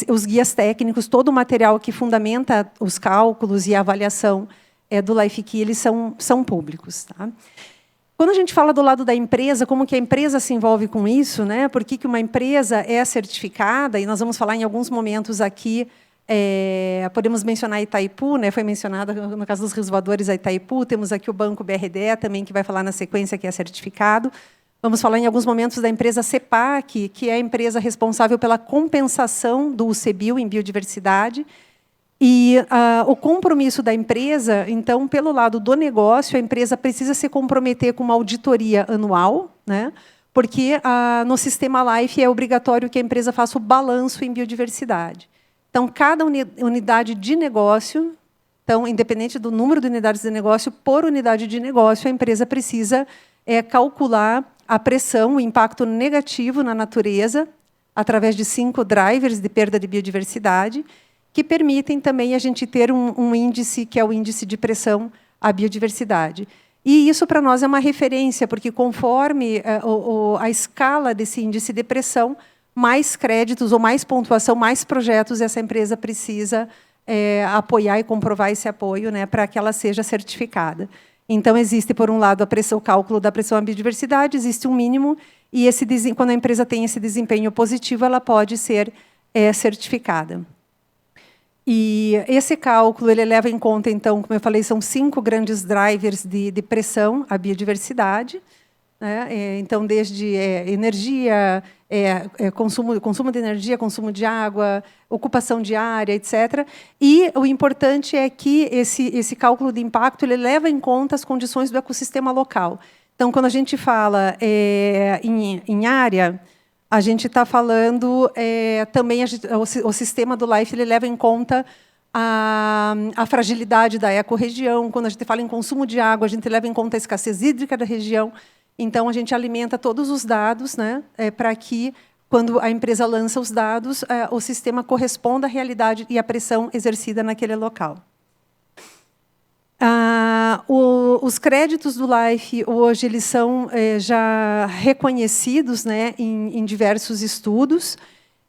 D: os guias técnicos, todo o material que fundamenta os cálculos e a avaliação do LifeKey, eles são públicos. Tá? Quando a gente fala do lado da empresa, como que a empresa se envolve com isso, né? Por que uma empresa é certificada? E nós vamos falar em alguns momentos aqui, podemos mencionar a Itaipu, né? Foi mencionada, no caso dos rios voadores, a Itaipu. Temos aqui o Banco BRDE também, que vai falar na sequência que é certificado. Vamos falar em alguns momentos da empresa CEPAC, que é a empresa responsável pela compensação do UCBio em biodiversidade. E o compromisso da empresa, então, pelo lado do negócio, a empresa precisa se comprometer com uma auditoria anual, né? Porque no sistema LIFE é obrigatório que a empresa faça o balanço em biodiversidade. Então, cada unidade de negócio, então, independente do número de unidades de negócio, por unidade de negócio, a empresa precisa calcular a pressão, o impacto negativo na natureza, através de 5 drivers de perda de biodiversidade, que permitem também a gente ter um índice, que é o índice de pressão à biodiversidade. E isso, para nós, é uma referência, porque, conforme a escala desse índice de pressão, mais créditos ou mais pontuação, mais projetos essa empresa precisa apoiar e comprovar esse apoio, né, para que ela seja certificada. Então, existe, por um lado, o cálculo da pressão à biodiversidade, existe um mínimo, e quando a empresa tem esse desempenho positivo, ela pode ser certificada. E esse cálculo ele leva em conta, então, como eu falei, são 5 grandes drivers de pressão à biodiversidade, né? Então, desde energia, consumo de energia, consumo de água, ocupação de área, etc. E o importante é que esse cálculo de impacto ele leva em conta as condições do ecossistema local. Então, quando a gente fala em área, a gente está falando também, o sistema do LIFE ele leva em conta a fragilidade da ecorregião. Quando a gente fala em consumo de água, a gente leva em conta a escassez hídrica da região. Então, a gente alimenta todos os dados, né, para que, quando a empresa lança os dados, o sistema corresponda à realidade e à pressão exercida naquele local. Os créditos do LIFE, hoje, eles são já reconhecidos, né, em diversos estudos.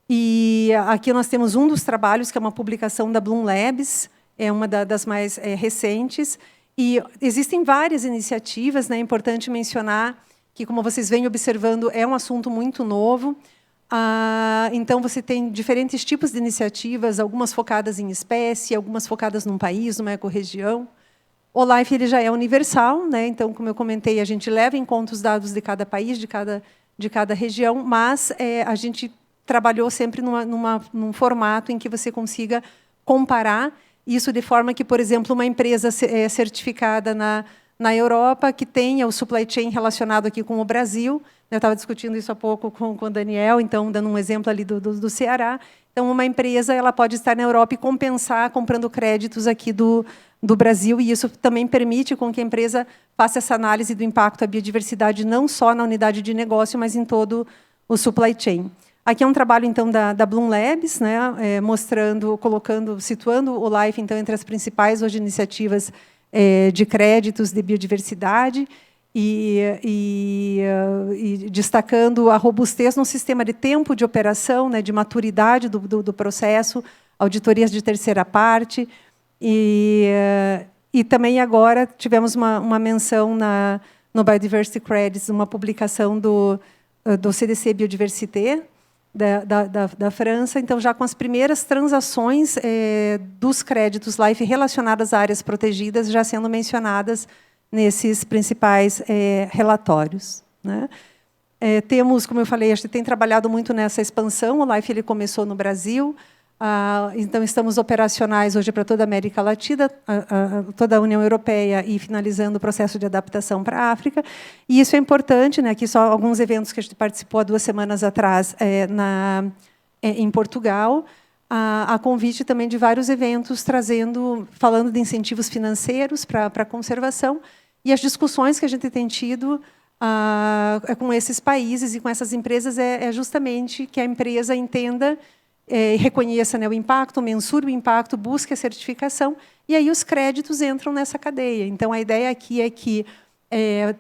D: E aqui nós temos um dos trabalhos, que é uma publicação da Bloom Labs, é uma das mais recentes. E existem várias iniciativas, né, é importante mencionar que, como vocês vêm observando, é um assunto muito novo. Então, você tem diferentes tipos de iniciativas, algumas focadas em espécie, algumas focadas num país, numa ecorregião. O LIFE ele já é universal, né? Então, como eu comentei, a gente leva em conta os dados de cada país, de cada região, mas a gente trabalhou sempre num formato em que você consiga comparar isso de forma que, por exemplo, uma empresa certificada na Europa, que tenha o supply chain relacionado aqui com o Brasil, eu estava discutindo isso há pouco com o Daniel, então, dando um exemplo ali do Ceará. Então, uma empresa ela pode estar na Europa e compensar comprando créditos aqui do Brasil, e isso também permite com que a empresa faça essa análise do impacto à biodiversidade, não só na unidade de negócio, mas em todo o supply chain. Aqui é um trabalho, então, da Bloom Labs, né, situando o LIFE, então, entre as principais hoje iniciativas de créditos de biodiversidade e destacando a robustez no sistema de tempo de operação, né, de maturidade do processo, auditorias de terceira parte. E também agora tivemos uma menção no Biodiversity Credits, uma publicação do CDC Biodiversité, da França, então, já com as primeiras transações dos créditos LIFE relacionadas a áreas protegidas, já sendo mencionadas nesses principais relatórios, né? Temos, como eu falei, a gente tem trabalhado muito nessa expansão, o LIFE ele começou no Brasil, então, estamos operacionais hoje para toda a América Latina, toda a União Europeia, e finalizando o processo de adaptação para a África. E isso é importante, né? Aqui só alguns eventos que a gente participou há 2 semanas atrás em Portugal, a convite também de vários eventos falando de incentivos financeiros para a conservação, e as discussões que a gente tem tido com esses países e com essas empresas é justamente que a empresa entenda reconheça, né, o impacto, mensure o impacto, busque a certificação, e aí os créditos entram nessa cadeia. Então, a ideia aqui é que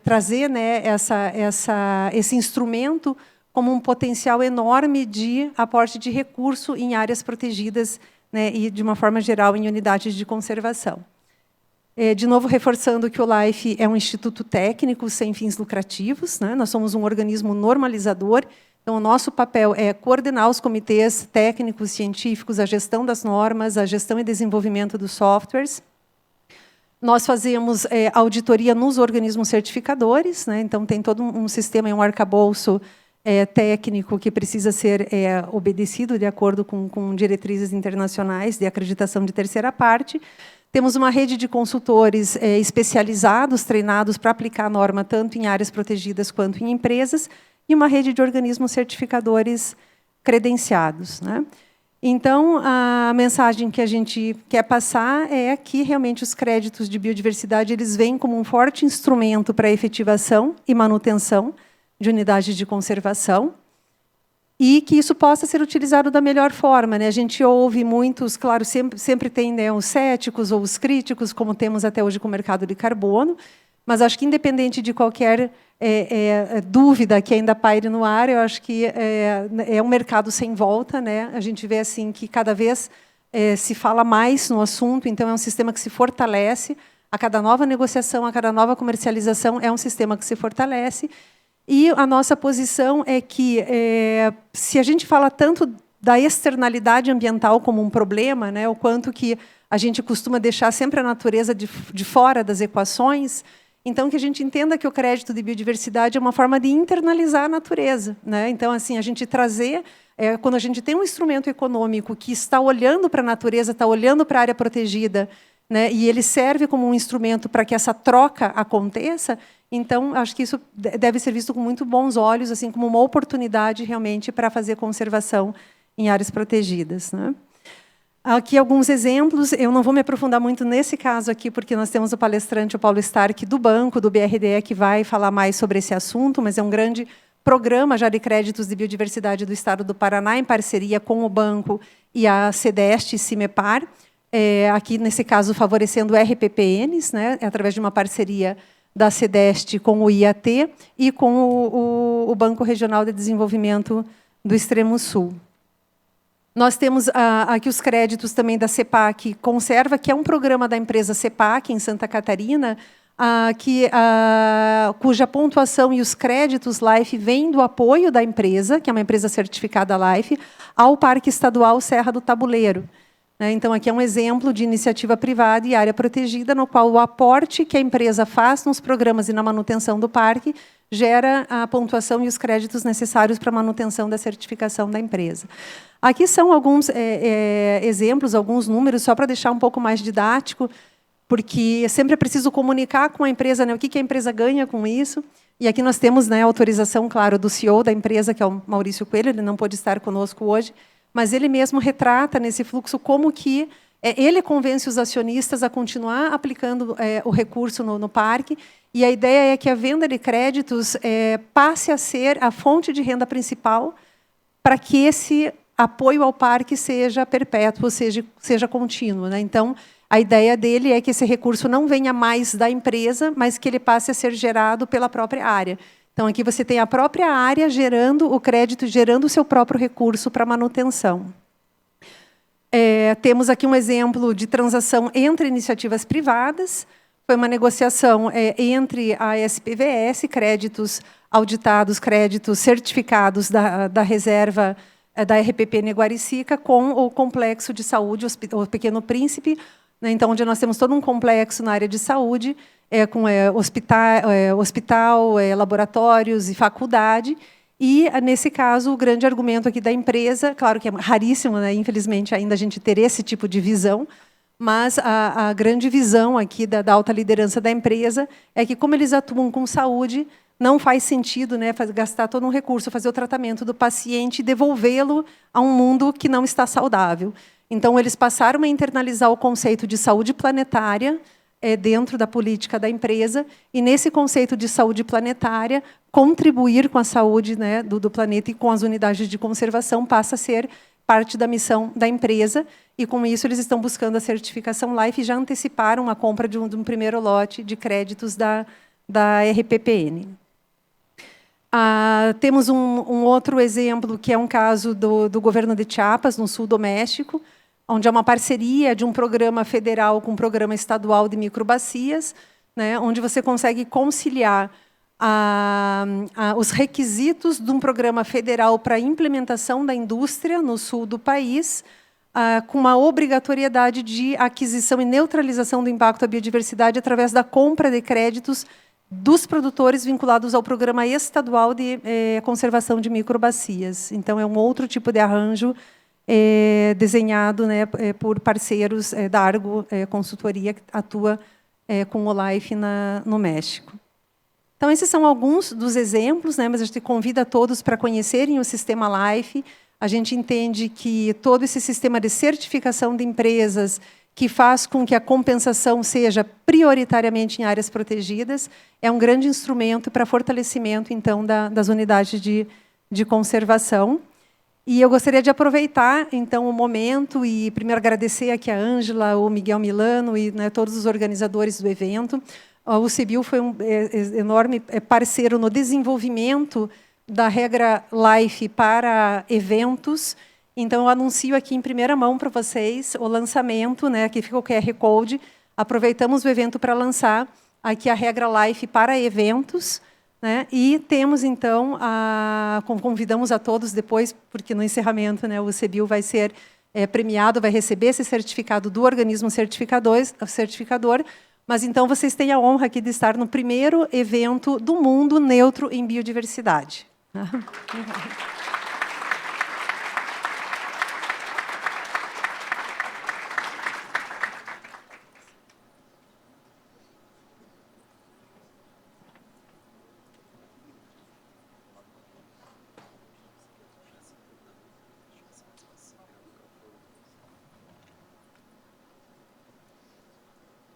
D: trazer, né, esse instrumento como um potencial enorme de aporte de recurso em áreas protegidas, né, e, de uma forma geral, em unidades de conservação. De novo, reforçando que o LIFE é um instituto técnico sem fins lucrativos, né? Nós somos um organismo normalizador, então o nosso papel é coordenar os comitês técnicos, científicos, a gestão das normas, a gestão e desenvolvimento dos softwares. Nós fazemos auditoria nos organismos certificadores, né? Então tem todo um sistema, um arcabouço técnico que precisa ser obedecido de acordo com diretrizes internacionais de acreditação de terceira parte. Temos uma rede de consultores especializados, treinados para aplicar a norma tanto em áreas protegidas quanto em empresas, e uma rede de organismos certificadores credenciados, né? Então, a mensagem que a gente quer passar é que, realmente, os créditos de biodiversidade eles vêm como um forte instrumento para a efetivação e manutenção de unidades de conservação, e que isso possa ser utilizado da melhor forma, né? A gente ouve muitos, claro, sempre tem, né, os céticos ou os críticos, como temos até hoje com o mercado de carbono, mas acho que, independente de qualquer dúvida que ainda paire no ar, eu acho que é um mercado sem volta, né? A gente vê assim que cada vez se fala mais no assunto, então é um sistema que se fortalece. A cada nova negociação, a cada nova comercialização, é um sistema que se fortalece. E a nossa posição é que, se a gente fala tanto da externalidade ambiental como um problema, né, o quanto que a gente costuma deixar sempre a natureza de fora das equações, então que a gente entenda que o crédito de biodiversidade é uma forma de internalizar a natureza, né? Então, assim, a gente trazer, quando a gente tem um instrumento econômico que está olhando para a natureza, está olhando para a área protegida, né, e ele serve como um instrumento para que essa troca aconteça, então, acho que isso deve ser visto com muito bons olhos, assim, como uma oportunidade, realmente, para fazer conservação em áreas protegidas, né? Aqui alguns exemplos, eu não vou me aprofundar muito nesse caso aqui, porque nós temos o palestrante, o Paulo Stark, do banco, do BRDE, que vai falar mais sobre esse assunto, mas é um grande programa já de créditos de biodiversidade do Estado do Paraná, em parceria com o banco e a CDEST e CIMEPAR, aqui, nesse caso, favorecendo RPPNs, né, através de uma parceria da CDEST com o IAT e com o Banco Regional de Desenvolvimento do Extremo Sul. Nós temos aqui os créditos também da CEPAC Conserva, que é um programa da empresa CEPAC, em Santa Catarina, cuja pontuação e os créditos LIFE vêm do apoio da empresa, que é uma empresa certificada LIFE, ao Parque Estadual Serra do Tabuleiro. Então, aqui é um exemplo de iniciativa privada e área protegida, no qual o aporte que a empresa faz nos programas e na manutenção do parque gera a pontuação e os créditos necessários para a manutenção da certificação da empresa. Aqui são alguns exemplos, alguns números, só para deixar um pouco mais didático, porque sempre é preciso comunicar com a empresa, né, o que a empresa ganha com isso. E aqui nós temos, né, a autorização, claro, do CEO da empresa, que é o Maurício Coelho, ele não pôde estar conosco hoje, mas ele mesmo retrata nesse fluxo como que ele convence os acionistas a continuar aplicando o recurso no parque, e a ideia é que a venda de créditos passe a ser a fonte de renda principal para que esse apoio ao parque seja perpétuo, seja contínuo, né? Então, a ideia dele é que esse recurso não venha mais da empresa, mas que ele passe a ser gerado pela própria área. Então, aqui você tem a própria área gerando o crédito, gerando o seu próprio recurso para manutenção. Temos aqui um exemplo de transação entre iniciativas privadas. Foi uma negociação entre a SPVS, créditos auditados, créditos certificados da reserva da RPP Neguaricica, com o complexo de saúde, o Pequeno Príncipe, né, então, onde nós temos todo um complexo na área de saúde, com hospital, laboratórios e faculdade. E, nesse caso, o grande argumento aqui da empresa, claro que é raríssimo, né, infelizmente, ainda a gente ter esse tipo de visão, mas a grande visão aqui da alta liderança da empresa é que, como eles atuam com saúde, não faz sentido, né, gastar todo um recurso, fazer o tratamento do paciente e devolvê-lo a um mundo que não está saudável. Então, eles passaram a internalizar o conceito de saúde planetária dentro da política da empresa, e, nesse conceito de saúde planetária, contribuir com a saúde, né, do planeta e com as unidades de conservação passa a ser parte da missão da empresa, e, com isso, eles estão buscando a certificação LIFE e já anteciparam a compra de um primeiro lote de créditos da RPPN. Temos um outro exemplo, que é um caso do governo de Chiapas, no sul do México, onde é uma parceria de um programa federal com um programa estadual de microbacias, né, onde você consegue conciliar os requisitos de um programa federal para a implementação da indústria no sul do país, com uma obrigatoriedade de aquisição e neutralização do impacto à biodiversidade através da compra de créditos dos produtores vinculados ao programa estadual de conservação de microbacias. Então, é um outro tipo de arranjo desenhado, né, por parceiros da Argo Consultoria, que atua com o LIFE no México. Então, esses são alguns dos exemplos, né, mas a gente convida todos para conhecerem o sistema LIFE. A gente entende que todo esse sistema de certificação de empresas que faz com que a compensação seja prioritariamente em áreas protegidas é um grande instrumento para fortalecimento, então, das unidades de conservação. E eu gostaria de aproveitar, então, o momento e, primeiro, agradecer aqui a Ângela, o Miguel Milano e, né, todos os organizadores do evento. O CBio foi um enorme parceiro no desenvolvimento da regra LIFE para eventos. Então, eu anuncio aqui em primeira mão para vocês o lançamento, né, aqui fica o QR Code. Aproveitamos o evento para lançar aqui a regra LIFE para eventos, né, e temos, então, convidamos a todos depois, porque no encerramento, né, o CBio vai ser premiado, vai receber esse certificado do organismo certificador, mas, então, vocês têm a honra aqui de estar no primeiro evento do mundo neutro em biodiversidade.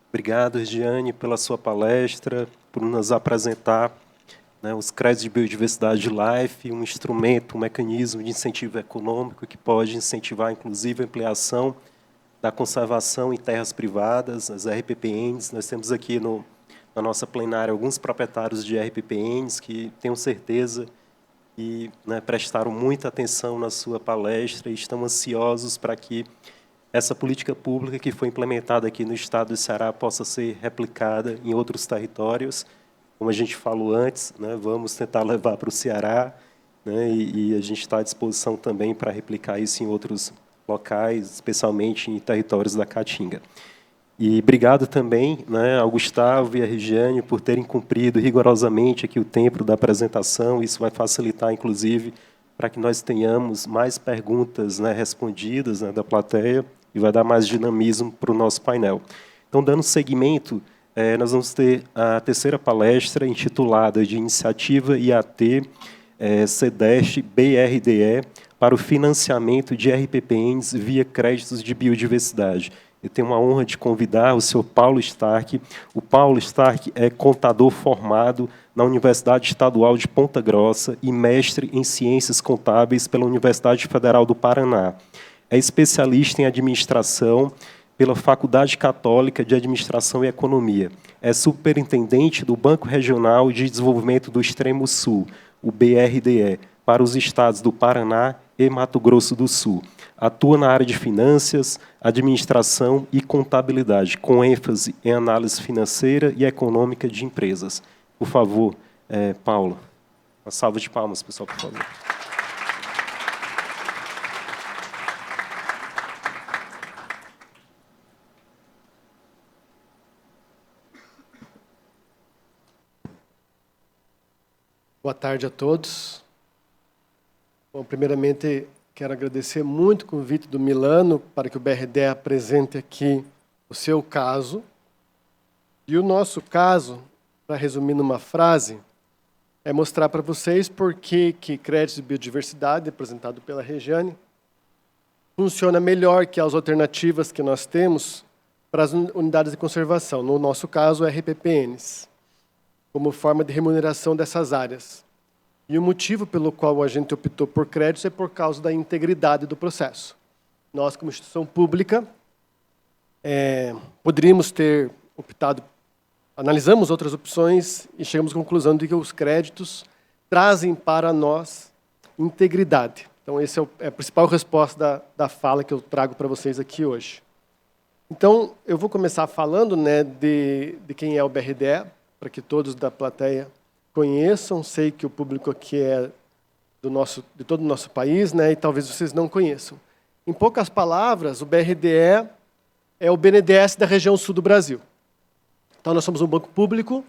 B: Obrigado, Regiane, pela sua palestra, por nos apresentar, né, os créditos de biodiversidade LIFE, um instrumento, um mecanismo de incentivo econômico que pode incentivar, inclusive, a ampliação da conservação em terras privadas, as RPPNs. Nós temos aqui na nossa plenária alguns proprietários de RPPNs que tenho certeza que, né, prestaram muita atenção na sua palestra e estão ansiosos para que essa política pública que foi implementada aqui no estado do Ceará possa ser replicada em outros territórios. Como a gente falou antes, né, vamos tentar levar para o Ceará, né, e a gente está à disposição também para replicar isso em outros locais, especialmente em territórios da Caatinga. E obrigado também, né, ao Gustavo e à Regiane por terem cumprido rigorosamente aqui o tempo da apresentação. Isso vai facilitar, inclusive, para que nós tenhamos mais perguntas, né, respondidas, né, da plateia, e vai dar mais dinamismo para o nosso painel. Então, dando seguimento, nós vamos ter a terceira palestra intitulada de Iniciativa IAT CEDEST BRDE para o financiamento de RPPNs via créditos de biodiversidade. Eu tenho a honra de convidar o senhor Paulo Stark. O Paulo Stark é contador formado na Universidade Estadual de Ponta Grossa e mestre em Ciências Contábeis pela Universidade Federal do Paraná. É especialista em administração pela Faculdade Católica de Administração e Economia. É superintendente do Banco Regional de Desenvolvimento do Extremo Sul, o BRDE, para os estados do Paraná e Mato Grosso do Sul. Atua na área de finanças, administração e contabilidade, com ênfase em análise financeira e econômica de empresas. Por favor, Paulo, uma salva de palmas, pessoal, por favor.
E: Boa tarde a todos. Bom, primeiramente, quero agradecer muito o convite do Milano para que o BRDE apresente aqui o seu caso. E o nosso caso, para resumir numa frase, é mostrar para vocês por que créditos de biodiversidade, apresentado pela Regiane, funciona melhor que as alternativas que nós temos para as unidades de conservação, no nosso caso, RPPNs, como forma de remuneração dessas áreas. E o motivo pelo qual a gente optou por créditos é por causa da integridade do processo. Nós, como instituição pública, poderíamos ter optado, analisamos outras opções e chegamos à conclusão de que os créditos trazem para nós integridade. Então, essa é a principal resposta da fala que eu trago para vocês aqui hoje. Então, eu vou começar falando, né, de quem é o BRDE, para que todos da plateia conheçam. Sei que o público aqui é de todo o nosso país, né, e talvez vocês não conheçam. Em poucas palavras, o BRDE é o BNDES da região sul do Brasil. Então, nós somos um banco público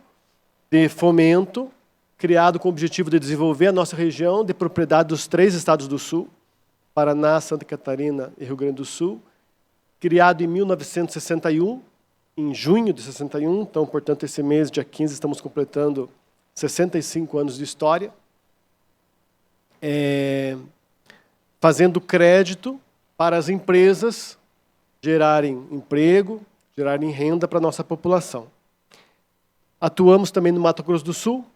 E: de fomento, criado com o objetivo de desenvolver a nossa região de propriedade dos 3 estados do Sul, Paraná, Santa Catarina e Rio Grande do Sul, criado em 1961, em junho de 61, então, portanto, esse mês, dia 15, estamos completando 65 anos de história, fazendo crédito para as empresas gerarem emprego, gerarem renda para a nossa população. Atuamos também no Mato Grosso do Sul,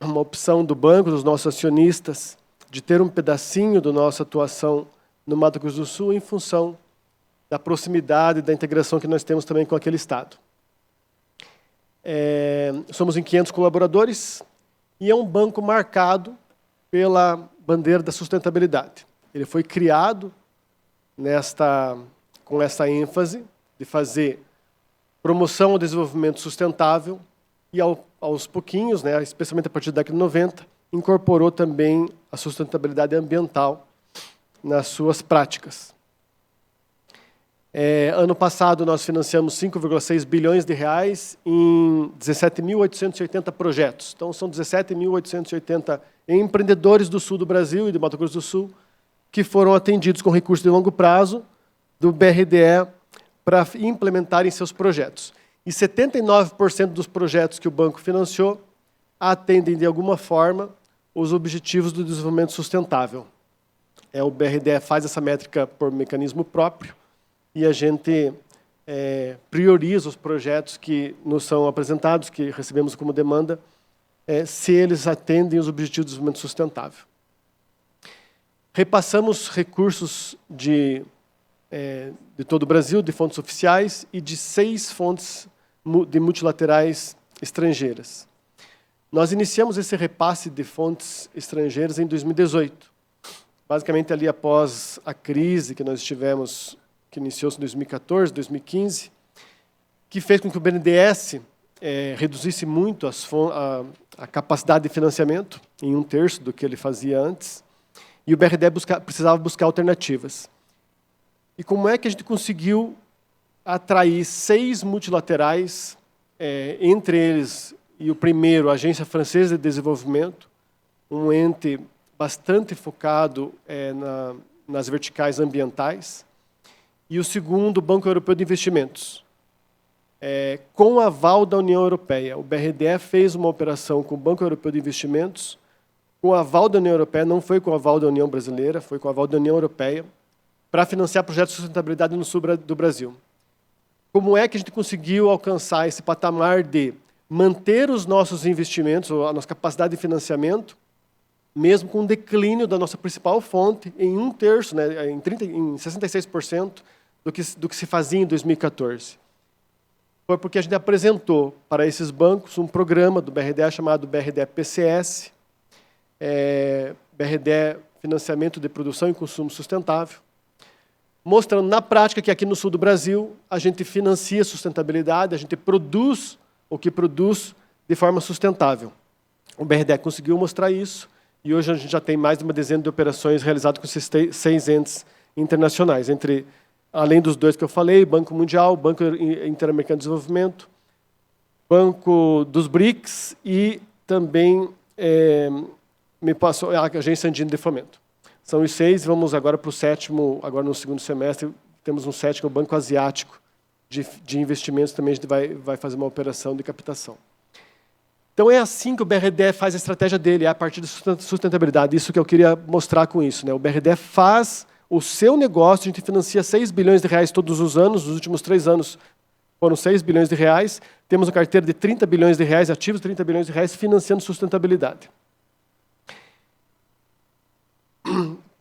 E: uma opção do banco, dos nossos acionistas, de ter um pedacinho da nossa atuação no Mato Grosso do Sul em função da proximidade e da integração que nós temos também com aquele estado. Somos em 500 colaboradores e é um banco marcado pela bandeira da sustentabilidade. Ele foi criado com essa ênfase de fazer promoção ao desenvolvimento sustentável e, aos pouquinhos, né, especialmente a partir da década de 90, incorporou também a sustentabilidade ambiental nas suas práticas. Ano passado, nós financiamos 5,6 bilhões de reais em 17.880 projetos. Então, são 17.880 empreendedores do sul do Brasil e do Mato Grosso do Sul que foram atendidos com recursos de longo prazo do BRDE para implementarem seus projetos. E 79% dos projetos que o banco financiou atendem, de alguma forma, os objetivos do desenvolvimento sustentável. O BRDE faz essa métrica por mecanismo próprio e a gente prioriza os projetos que nos são apresentados, que recebemos como demanda, se eles atendem os objetivos do desenvolvimento sustentável. Repassamos recursos de todo o Brasil, de fontes oficiais, e de 6 fontes de multilaterais estrangeiras. Nós iniciamos esse repasse de fontes estrangeiras em 2018, basicamente ali após a crise que nós tivemos, que iniciou-se em 2014, 2015, que fez com que o BNDES reduzisse muito a capacidade de financiamento, em 1/3 do que ele fazia antes, e o BRDE precisava buscar alternativas. E como é que a gente conseguiu atrair 6 multilaterais, entre eles, e o primeiro, a Agência Francesa de Desenvolvimento, um ente bastante focado nas verticais ambientais, e o segundo, o Banco Europeu de Investimentos. Com o aval da União Europeia, o BRDE fez uma operação com o Banco Europeu de Investimentos, com o aval da União Europeia, não foi com o aval da União Brasileira, foi com o aval da União Europeia, para financiar projetos de sustentabilidade no sul do Brasil. Como é que a gente conseguiu alcançar esse patamar de manter os nossos investimentos, a nossa capacidade de financiamento, mesmo com o declínio da nossa principal fonte em 1/3, né, em 66% do que se fazia em 2014? Foi porque a gente apresentou para esses bancos um programa do BRDE chamado BRDE PCS, BRDE Financiamento de Produção e Consumo Sustentável, mostrando na prática que aqui no sul do Brasil a gente financia sustentabilidade, a gente produz o que produz de forma sustentável. O BRDE conseguiu mostrar isso e hoje a gente já tem mais de uma dezena de operações realizadas com esses 6 entes internacionais, além dos 2 que eu falei, Banco Mundial, Banco Interamericano de Desenvolvimento, Banco dos BRICS e também me passou a Agência Andina de Fomento. São os 6, vamos agora para o 7º, agora no segundo semestre, temos um 7º, o Banco Asiático de Investimentos, também a gente vai fazer uma operação de captação. Então é assim que o BRDE faz a estratégia dele, a partir da sustentabilidade, isso que eu queria mostrar com isso, né? O BRDE faz o seu negócio, a gente financia 6 bilhões de reais todos os anos, nos últimos 3 anos foram 6 bilhões de reais, temos uma carteira de 30 bilhões de reais, ativos 30 bilhões de reais, financiando sustentabilidade.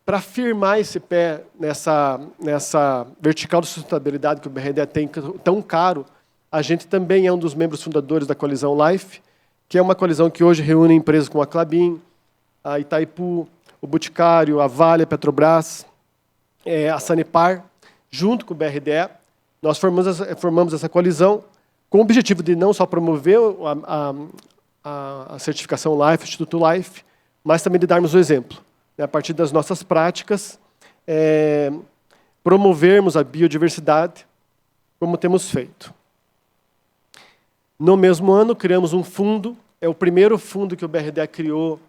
E: Para firmar esse pé nessa vertical de sustentabilidade que o BRDE tem tão caro, a gente também é um dos membros fundadores da Coalizão Life, que é uma coalizão que hoje reúne empresas como a Klabin, a Itaipu, o Boticário, a Vale, a Petrobras, a Sanepar, junto com o BRDE, nós formamos essa coalizão com o objetivo de não só promover a certificação LIFE, o Instituto LIFE, mas também de darmos o exemplo. A partir das nossas práticas, promovermos a biodiversidade, como temos feito. No mesmo ano, criamos um fundo, é o primeiro fundo que o BRDE criou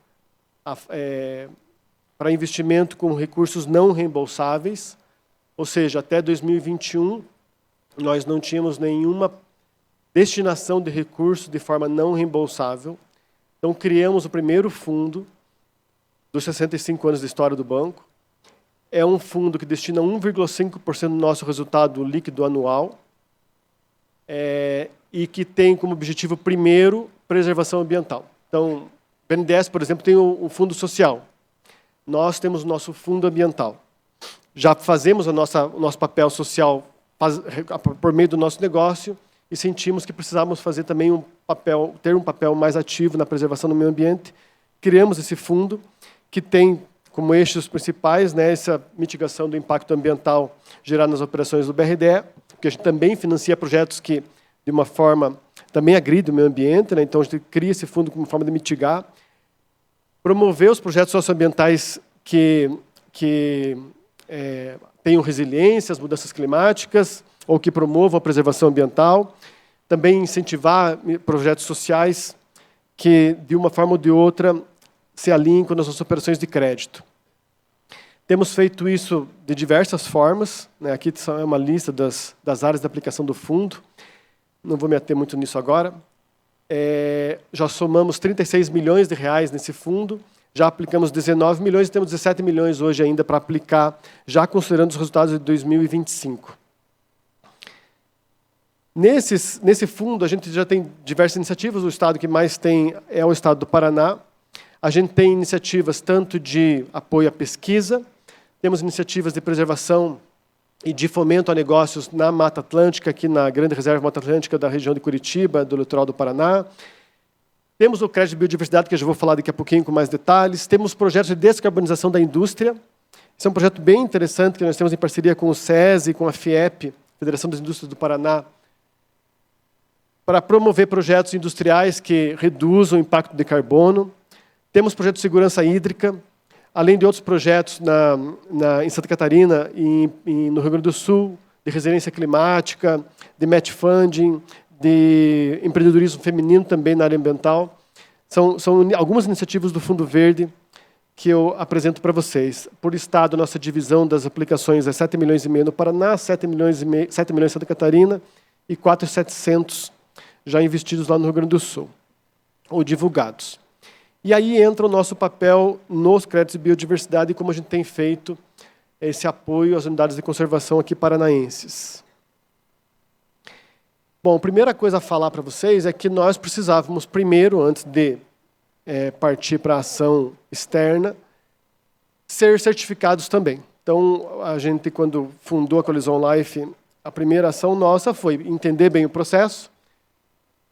E: para investimento com recursos não reembolsáveis, ou seja, até 2021, nós não tínhamos nenhuma destinação de recursos de forma não reembolsável. Então, criamos o primeiro fundo dos 65 anos de história do banco. É um fundo que destina 1,5% do nosso resultado líquido anual e que tem como objetivo primeiro preservação ambiental. Então, o BNDES, por exemplo, tem o fundo social. Nós temos o nosso fundo ambiental. Já fazemos o nosso papel social por meio do nosso negócio e sentimos que precisávamos fazer também ter um papel mais ativo na preservação do meio ambiente. Criamos esse fundo que tem como eixos principais, essa mitigação do impacto ambiental gerado nas operações do BRDE, porque a gente também financia projetos que, de uma forma, também agridem o meio ambiente, então a gente cria esse fundo como forma de mitigar. Promover os projetos socioambientais que tenham resiliência às mudanças climáticas ou que promovam a preservação ambiental. Também incentivar projetos sociais que, de uma forma ou de outra, se alinhem com as nossas operações de crédito. Temos feito isso de diversas formas. Aqui é uma lista das áreas de aplicação do fundo. Não vou me ater muito nisso agora. Já somamos 36 milhões de reais nesse fundo. Já aplicamos 19 milhões e temos 17 milhões hoje ainda para aplicar, já considerando os resultados de 2025. Nesse fundo, a gente já tem diversas iniciativas. O estado que mais tem é o estado do Paraná. A gente tem iniciativas tanto de apoio à pesquisa, temos iniciativas de preservação e de fomento a negócios na Mata Atlântica, aqui na Grande Reserva Mata Atlântica da região de Curitiba, do litoral do Paraná. Temos o crédito de biodiversidade, que eu já vou falar daqui a pouquinho com mais detalhes. Temos projetos de descarbonização da indústria. Esse é um projeto bem interessante que nós temos em parceria com o SESI, com a FIEP, Federação das Indústrias do Paraná, para promover projetos industriais que reduzam o impacto de carbono. Temos projeto de segurança hídrica, além de outros projetos em Santa Catarina e no Rio Grande do Sul, de resiliência climática, de match funding, de empreendedorismo feminino também na área ambiental. São algumas iniciativas do Fundo Verde que eu apresento para vocês. Por estado, nossa divisão das aplicações é 7,5 milhões no Paraná, 7 milhões em Santa Catarina e 4.700 já investidos lá no Rio Grande do Sul, ou divulgados. E aí entra o nosso papel nos créditos de biodiversidade e como a gente tem feito esse apoio às unidades de conservação aqui paranaenses. Bom, a primeira coisa a falar para vocês é que nós precisávamos primeiro, antes de partir para a ação externa, ser certificados também. Então, a gente, quando fundou a Coalizão Life, a primeira ação nossa foi entender bem o processo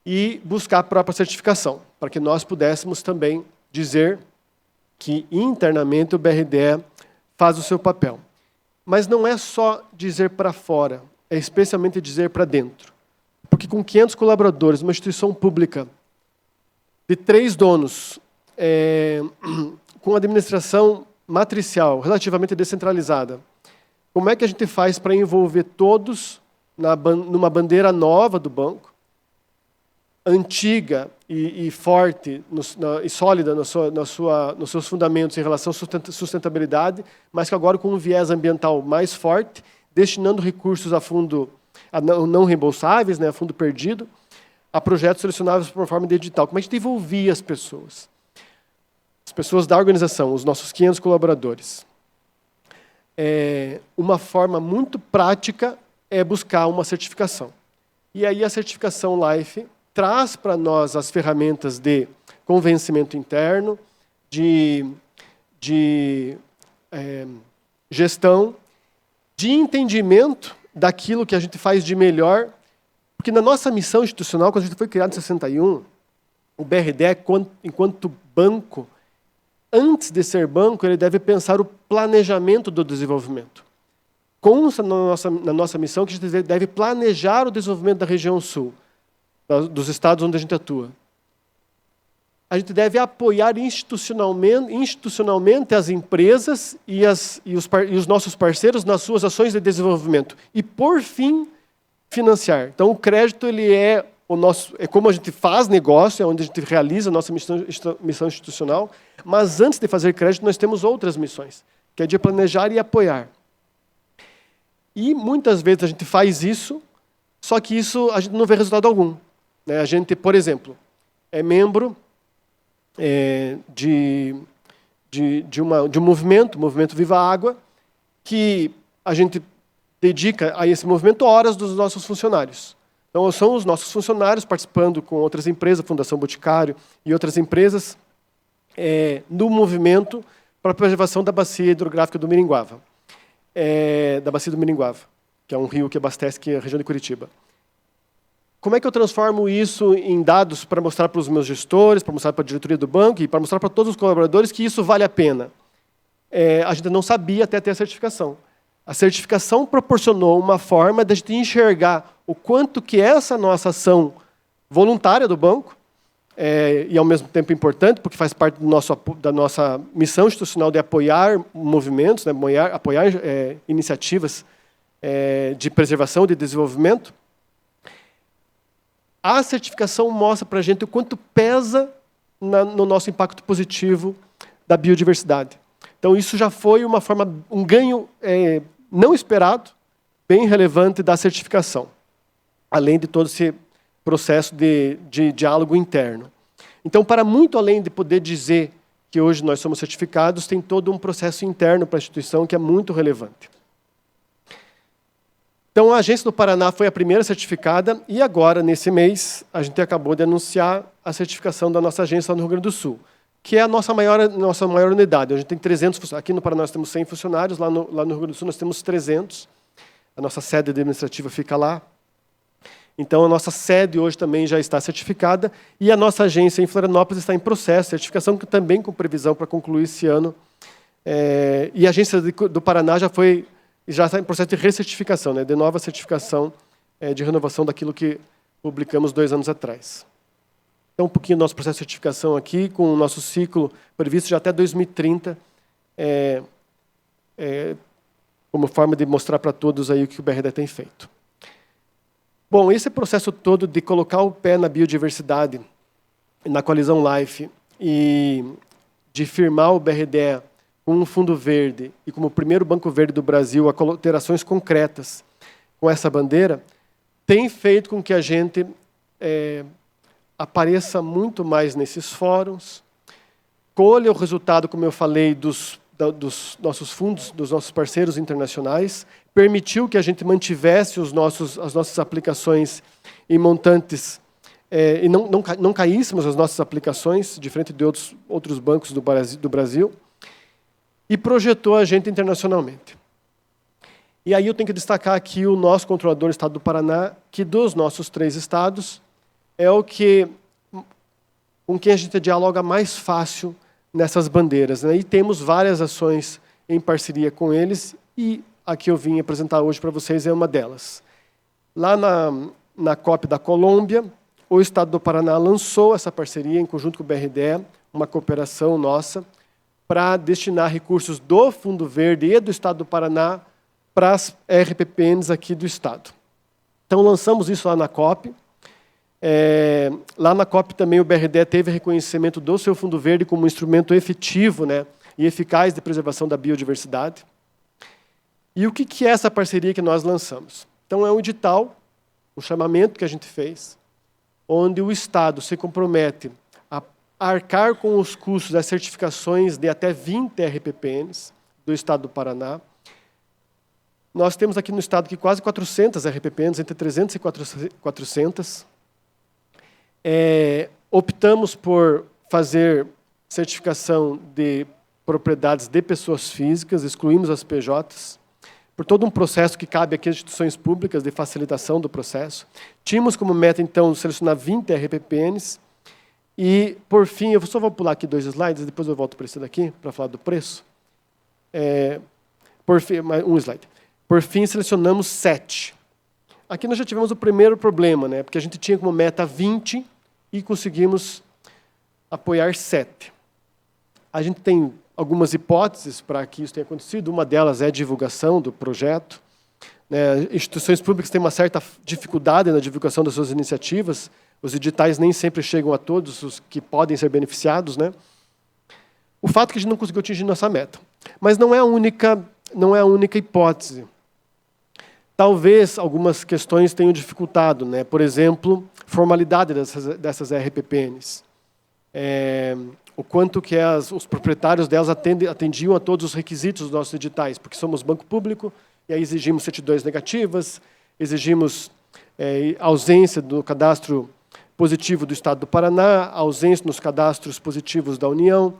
E: e buscar a própria certificação, para que nós pudéssemos também dizer que internamente o BRDE faz o seu papel. Mas não é só dizer para fora, é especialmente dizer para dentro. Porque com 500 colaboradores, uma instituição pública de 3 donos, com administração matricial, relativamente descentralizada, como é que a gente faz para envolver todos numa bandeira nova do banco, antiga e forte e sólida nos seus fundamentos em relação à sustentabilidade, mas que agora com um viés ambiental mais forte, destinando recursos a fundo não reembolsáveis, a fundo perdido, a projetos selecionáveis por forma de digital. Como a gente envolvia as pessoas da organização, os nossos 500 colaboradores. Uma forma muito prática é buscar uma certificação. E aí a certificação LIFE traz para nós as ferramentas de convencimento interno, de gestão, de entendimento daquilo que a gente faz de melhor, porque na nossa missão institucional, quando a gente foi criado em 61, o BRDE, enquanto banco, antes de ser banco, ele deve pensar o planejamento do desenvolvimento. Consta na nossa missão que a gente deve planejar o desenvolvimento da região sul, dos estados onde a gente atua. A gente deve apoiar institucionalmente as empresas e os nossos parceiros nas suas ações de desenvolvimento. E, por fim, financiar. Então, o crédito ele é como a gente faz negócio, é onde a gente realiza a nossa missão institucional, mas antes de fazer crédito, nós temos outras missões, que é de planejar e apoiar. E muitas vezes a gente faz isso, só que isso a gente não vê resultado algum. A gente, por exemplo, é membro de um movimento, o Movimento Viva a Água, que a gente dedica a esse movimento horas dos nossos funcionários. Então, são os nossos funcionários participando com outras empresas, Fundação Boticário e outras empresas, no movimento para a preservação da bacia hidrográfica do Miringuava. Da bacia do Miringuava, que é um rio que abastece a região de Curitiba. Como é que eu transformo isso em dados para mostrar para os meus gestores, para mostrar para a diretoria do banco e para mostrar para todos os colaboradores que isso vale a pena? A gente não sabia até ter a certificação. A certificação proporcionou uma forma de a gente enxergar o quanto que essa nossa ação voluntária do banco, e ao mesmo tempo importante, porque faz parte da nossa missão institucional de apoiar movimentos, né, apoiar iniciativas de preservação e de desenvolvimento. A certificação mostra para a gente o quanto pesa no nosso impacto positivo da biodiversidade. Então, isso já foi um ganho não esperado, bem relevante da certificação, além de todo esse processo de diálogo interno. Então, para muito além de poder dizer que hoje nós somos certificados, tem todo um processo interno para a instituição que é muito relevante. Então, a Agência do Paraná foi a primeira certificada e agora, nesse mês, a gente acabou de anunciar a certificação da nossa agência lá no Rio Grande do Sul, que é a nossa maior unidade. A gente tem 300 funcionários. Aqui no Paraná nós temos 100 funcionários, lá no Rio Grande do Sul nós temos 300. A nossa sede administrativa fica lá. Então, a nossa sede hoje também já está certificada e a nossa agência em Florianópolis está em processo de certificação, também com previsão para concluir esse ano. E a agência do Paraná já está em processo de recertificação, né, de nova certificação de renovação daquilo que publicamos 2 anos atrás. Então, um pouquinho do nosso processo de certificação aqui, com o nosso ciclo previsto já até 2030, como forma de mostrar para todos aí o que o BRD tem feito. Bom, esse processo todo de colocar o pé na biodiversidade, na coalizão LIFE, e de firmar o BRD com um fundo verde e como o primeiro banco verde do Brasil a ter ações concretas com essa bandeira, tem feito com que a gente apareça muito mais nesses fóruns, colha o resultado, como eu falei, dos nossos fundos, dos nossos parceiros internacionais, permitiu que a gente mantivesse as nossas aplicações em montantes e não caíssemos as nossas aplicações, diferente de outros bancos do Brasil, e projetou a gente internacionalmente. E aí eu tenho que destacar aqui o nosso controlador, o Estado do Paraná, que dos nossos 3 estados é com quem a gente dialoga mais fácil nessas bandeiras, né? E temos várias ações em parceria com eles, e a que eu vim apresentar hoje para vocês é uma delas. Lá na COP da Colômbia, o Estado do Paraná lançou essa parceria, em conjunto com o BRD, uma cooperação nossa, para destinar recursos do Fundo Verde e do Estado do Paraná para as RPPNs aqui do Estado. Então, lançamos isso lá na COP. Lá na COP também o BRD teve reconhecimento do seu Fundo Verde como um instrumento efetivo, né, e eficaz de preservação da biodiversidade. E o que é essa parceria que nós lançamos? Então, é um edital, um chamamento que a gente fez, onde o Estado se compromete a arcar com os custos das certificações de até 20 RPPNs do Estado do Paraná. Nós temos aqui no Estado quase 400 RPPNs, entre 300 e 400. Optamos por fazer certificação de propriedades de pessoas físicas, excluímos as PJs, por todo um processo que cabe aqui às instituições públicas de facilitação do processo. Tínhamos como meta, então, selecionar 20 RPPNs E, por fim, eu só vou pular aqui 2 slides, depois eu volto para esse daqui, para falar do preço. Por fim, um slide. Por fim, selecionamos 7. Aqui nós já tivemos o primeiro problema, né? Porque a gente tinha como meta 20 e conseguimos apoiar 7. A gente tem algumas hipóteses para que isso tenha acontecido. Uma delas é a divulgação do projeto. Instituições públicas têm uma certa dificuldade na divulgação das suas iniciativas. Os editais nem sempre chegam a todos os que podem ser beneficiados, né? O fato é que a gente não conseguiu atingir nossa meta. Mas não é a única hipótese. Talvez algumas questões tenham dificultado, né? Por exemplo, formalidade dessas RPPNs. O quanto que os proprietários delas atendiam a todos os requisitos dos nossos editais, porque somos banco público, e aí exigimos certidões negativas, exigimos ausência do cadastro positivo do Estado do Paraná, ausência nos cadastros positivos da União.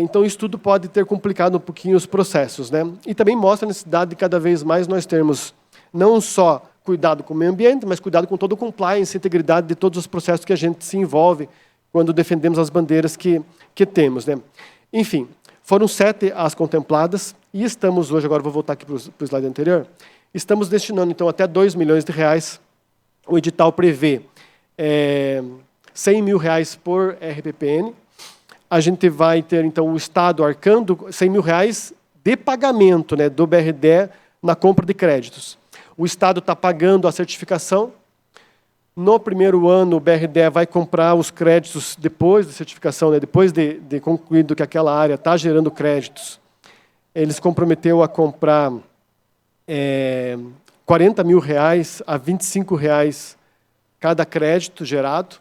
E: Então, isso tudo pode ter complicado um pouquinho os processos, né? E também mostra a necessidade de cada vez mais nós termos não só cuidado com o meio ambiente, mas cuidado com todo o compliance, integridade de todos os processos que a gente se envolve quando defendemos as bandeiras que temos, né? Enfim, foram 7 as contempladas e estamos hoje, agora vou voltar aqui para o slide anterior, estamos destinando, então, até R$2 milhões. O edital prevê R$100 mil por RPPN. A gente vai ter, então, o Estado arcando R$100 mil de pagamento, né, do BRDE na compra de créditos. O Estado está pagando a certificação. No primeiro ano, o BRDE vai comprar os créditos depois da certificação, né, depois de concluído que aquela área está gerando créditos. Eles comprometeu a comprar R$40 mil a R$25 cada crédito gerado.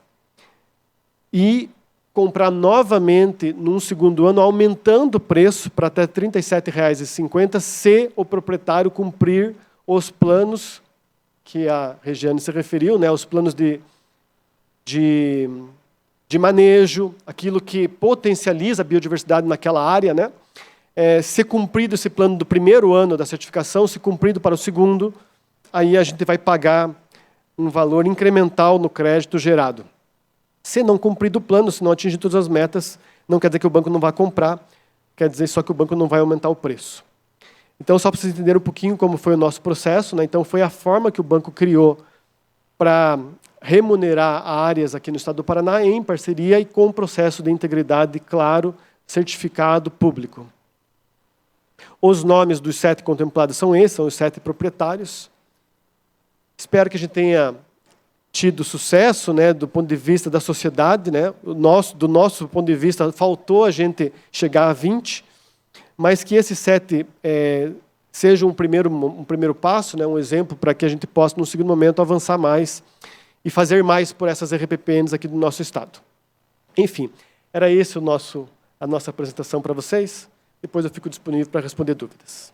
E: E comprar novamente, num segundo ano, aumentando o preço para até R$ 37,50, se o proprietário cumprir os planos que a Regiane se referiu, né, os planos de manejo, aquilo que potencializa a biodiversidade naquela área, né? Se cumprido esse plano do primeiro ano da certificação, se cumprido para o segundo, aí a gente vai pagar um valor incremental no crédito gerado. Se não cumprir o plano, se não atingir todas as metas, não quer dizer que o banco não vai comprar, quer dizer só que o banco não vai aumentar o preço. Então, só para vocês entenderem um pouquinho como foi o nosso processo, né? Então, foi a forma que o banco criou para remunerar áreas aqui no Estado do Paraná em parceria e com um processo de integridade claro, certificado, público. Os nomes dos 7 contemplados são esses, são os 7 proprietários. Espero que a gente tenha tido sucesso, né, do ponto de vista da sociedade, né? Do nosso ponto de vista, faltou a gente chegar a 20, mas que esses 7 sejam um primeiro passo, né, um exemplo para que a gente possa, no segundo momento, avançar mais e fazer mais por essas RPPNs aqui do nosso Estado. Enfim, era esse a nossa apresentação para vocês. Depois eu fico disponível para responder dúvidas.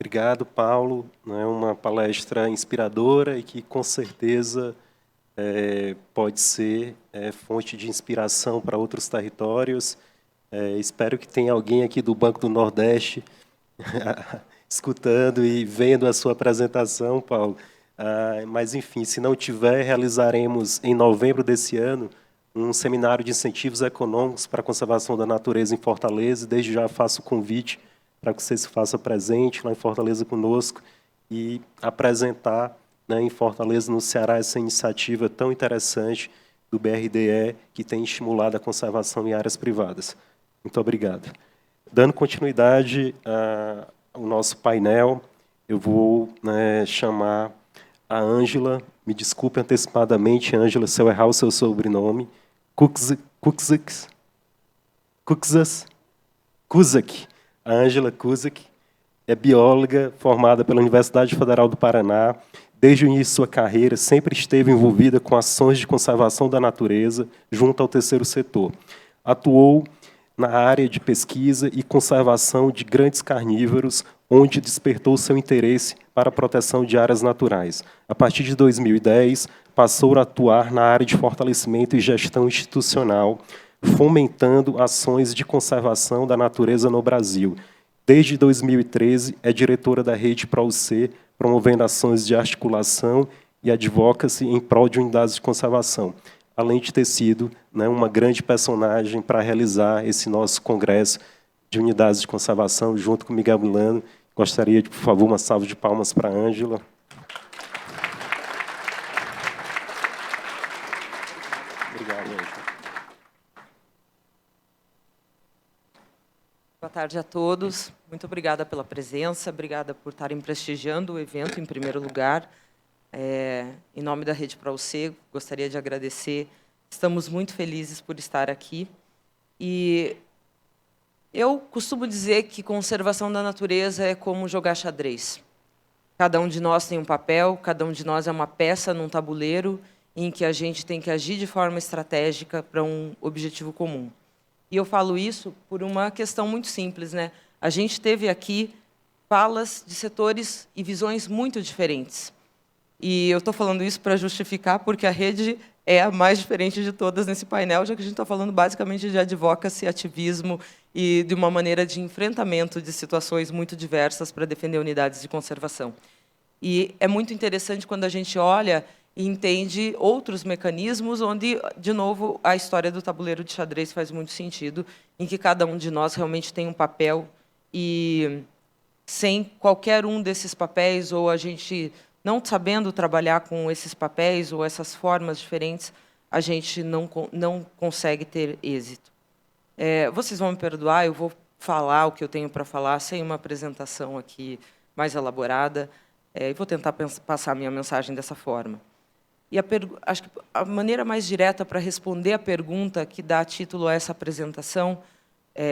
B: Obrigado, Paulo. É uma palestra inspiradora e que, com certeza, pode ser fonte de inspiração para outros territórios. Espero que tenha alguém aqui do Banco do Nordeste escutando e vendo a sua apresentação, Paulo. Mas, enfim, se não tiver, realizaremos, em novembro desse ano, um seminário de incentivos econômicos para a conservação da natureza em Fortaleza. Desde já faço o convite para que você se faça presente lá em Fortaleza conosco e apresentar, né, em Fortaleza, no Ceará, essa iniciativa tão interessante do BRDE, que tem estimulado a conservação em áreas privadas. Muito obrigado. Dando continuidade ao nosso painel, eu vou, né, chamar a Ângela, me desculpe antecipadamente, Ângela, se eu errar o seu sobrenome, Kuzak. A Ângela Kuzak é bióloga formada pela Universidade Federal do Paraná. Desde o início de sua carreira, sempre esteve envolvida com ações de conservação da natureza junto ao terceiro setor. Atuou na área de pesquisa e conservação de grandes carnívoros, onde despertou seu interesse para a proteção de áreas naturais. A partir de 2010, passou a atuar na área de fortalecimento e gestão institucional, fomentando ações de conservação da natureza no Brasil. Desde 2013, é diretora da Rede ProUC, promovendo ações de articulação e advocacy em prol de unidades de conservação, além de ter sido, né, uma grande personagem para realizar esse nosso congresso de unidades de conservação, junto com Miguel Milano. Gostaria de, por favor, uma salva de palmas para a Ângela. Obrigado, Ângela.
F: Boa tarde a todos. Muito obrigada pela presença, obrigada por estarem prestigiando o evento, em primeiro lugar. Em nome da Rede ProUC, gostaria de agradecer. Estamos muito felizes por estar aqui. E eu costumo dizer que conservação da natureza é como jogar xadrez. Cada um de nós tem um papel, cada um de nós é uma peça num tabuleiro em que a gente tem que agir de forma estratégica para um objetivo comum. E eu falo isso por uma questão muito simples, né? A gente teve aqui falas de setores e visões muito diferentes. E eu estou falando isso para justificar, porque a rede é a mais diferente de todas nesse painel, já que a gente está falando basicamente de advocacy, ativismo e de uma maneira de enfrentamento de situações muito diversas para defender unidades de conservação. E é muito interessante quando a gente olha e entende outros mecanismos onde, de novo, a história do tabuleiro de xadrez faz muito sentido, em que cada um de nós realmente tem um papel e, sem qualquer um desses papéis, ou a gente não sabendo trabalhar com esses papéis ou essas formas diferentes, a gente não consegue ter êxito. Vocês vão me perdoar, eu vou falar o que eu tenho para falar sem uma apresentação aqui mais elaborada, e vou tentar passar a minha mensagem dessa forma. E acho que a maneira mais direta para responder a pergunta que dá título a essa apresentação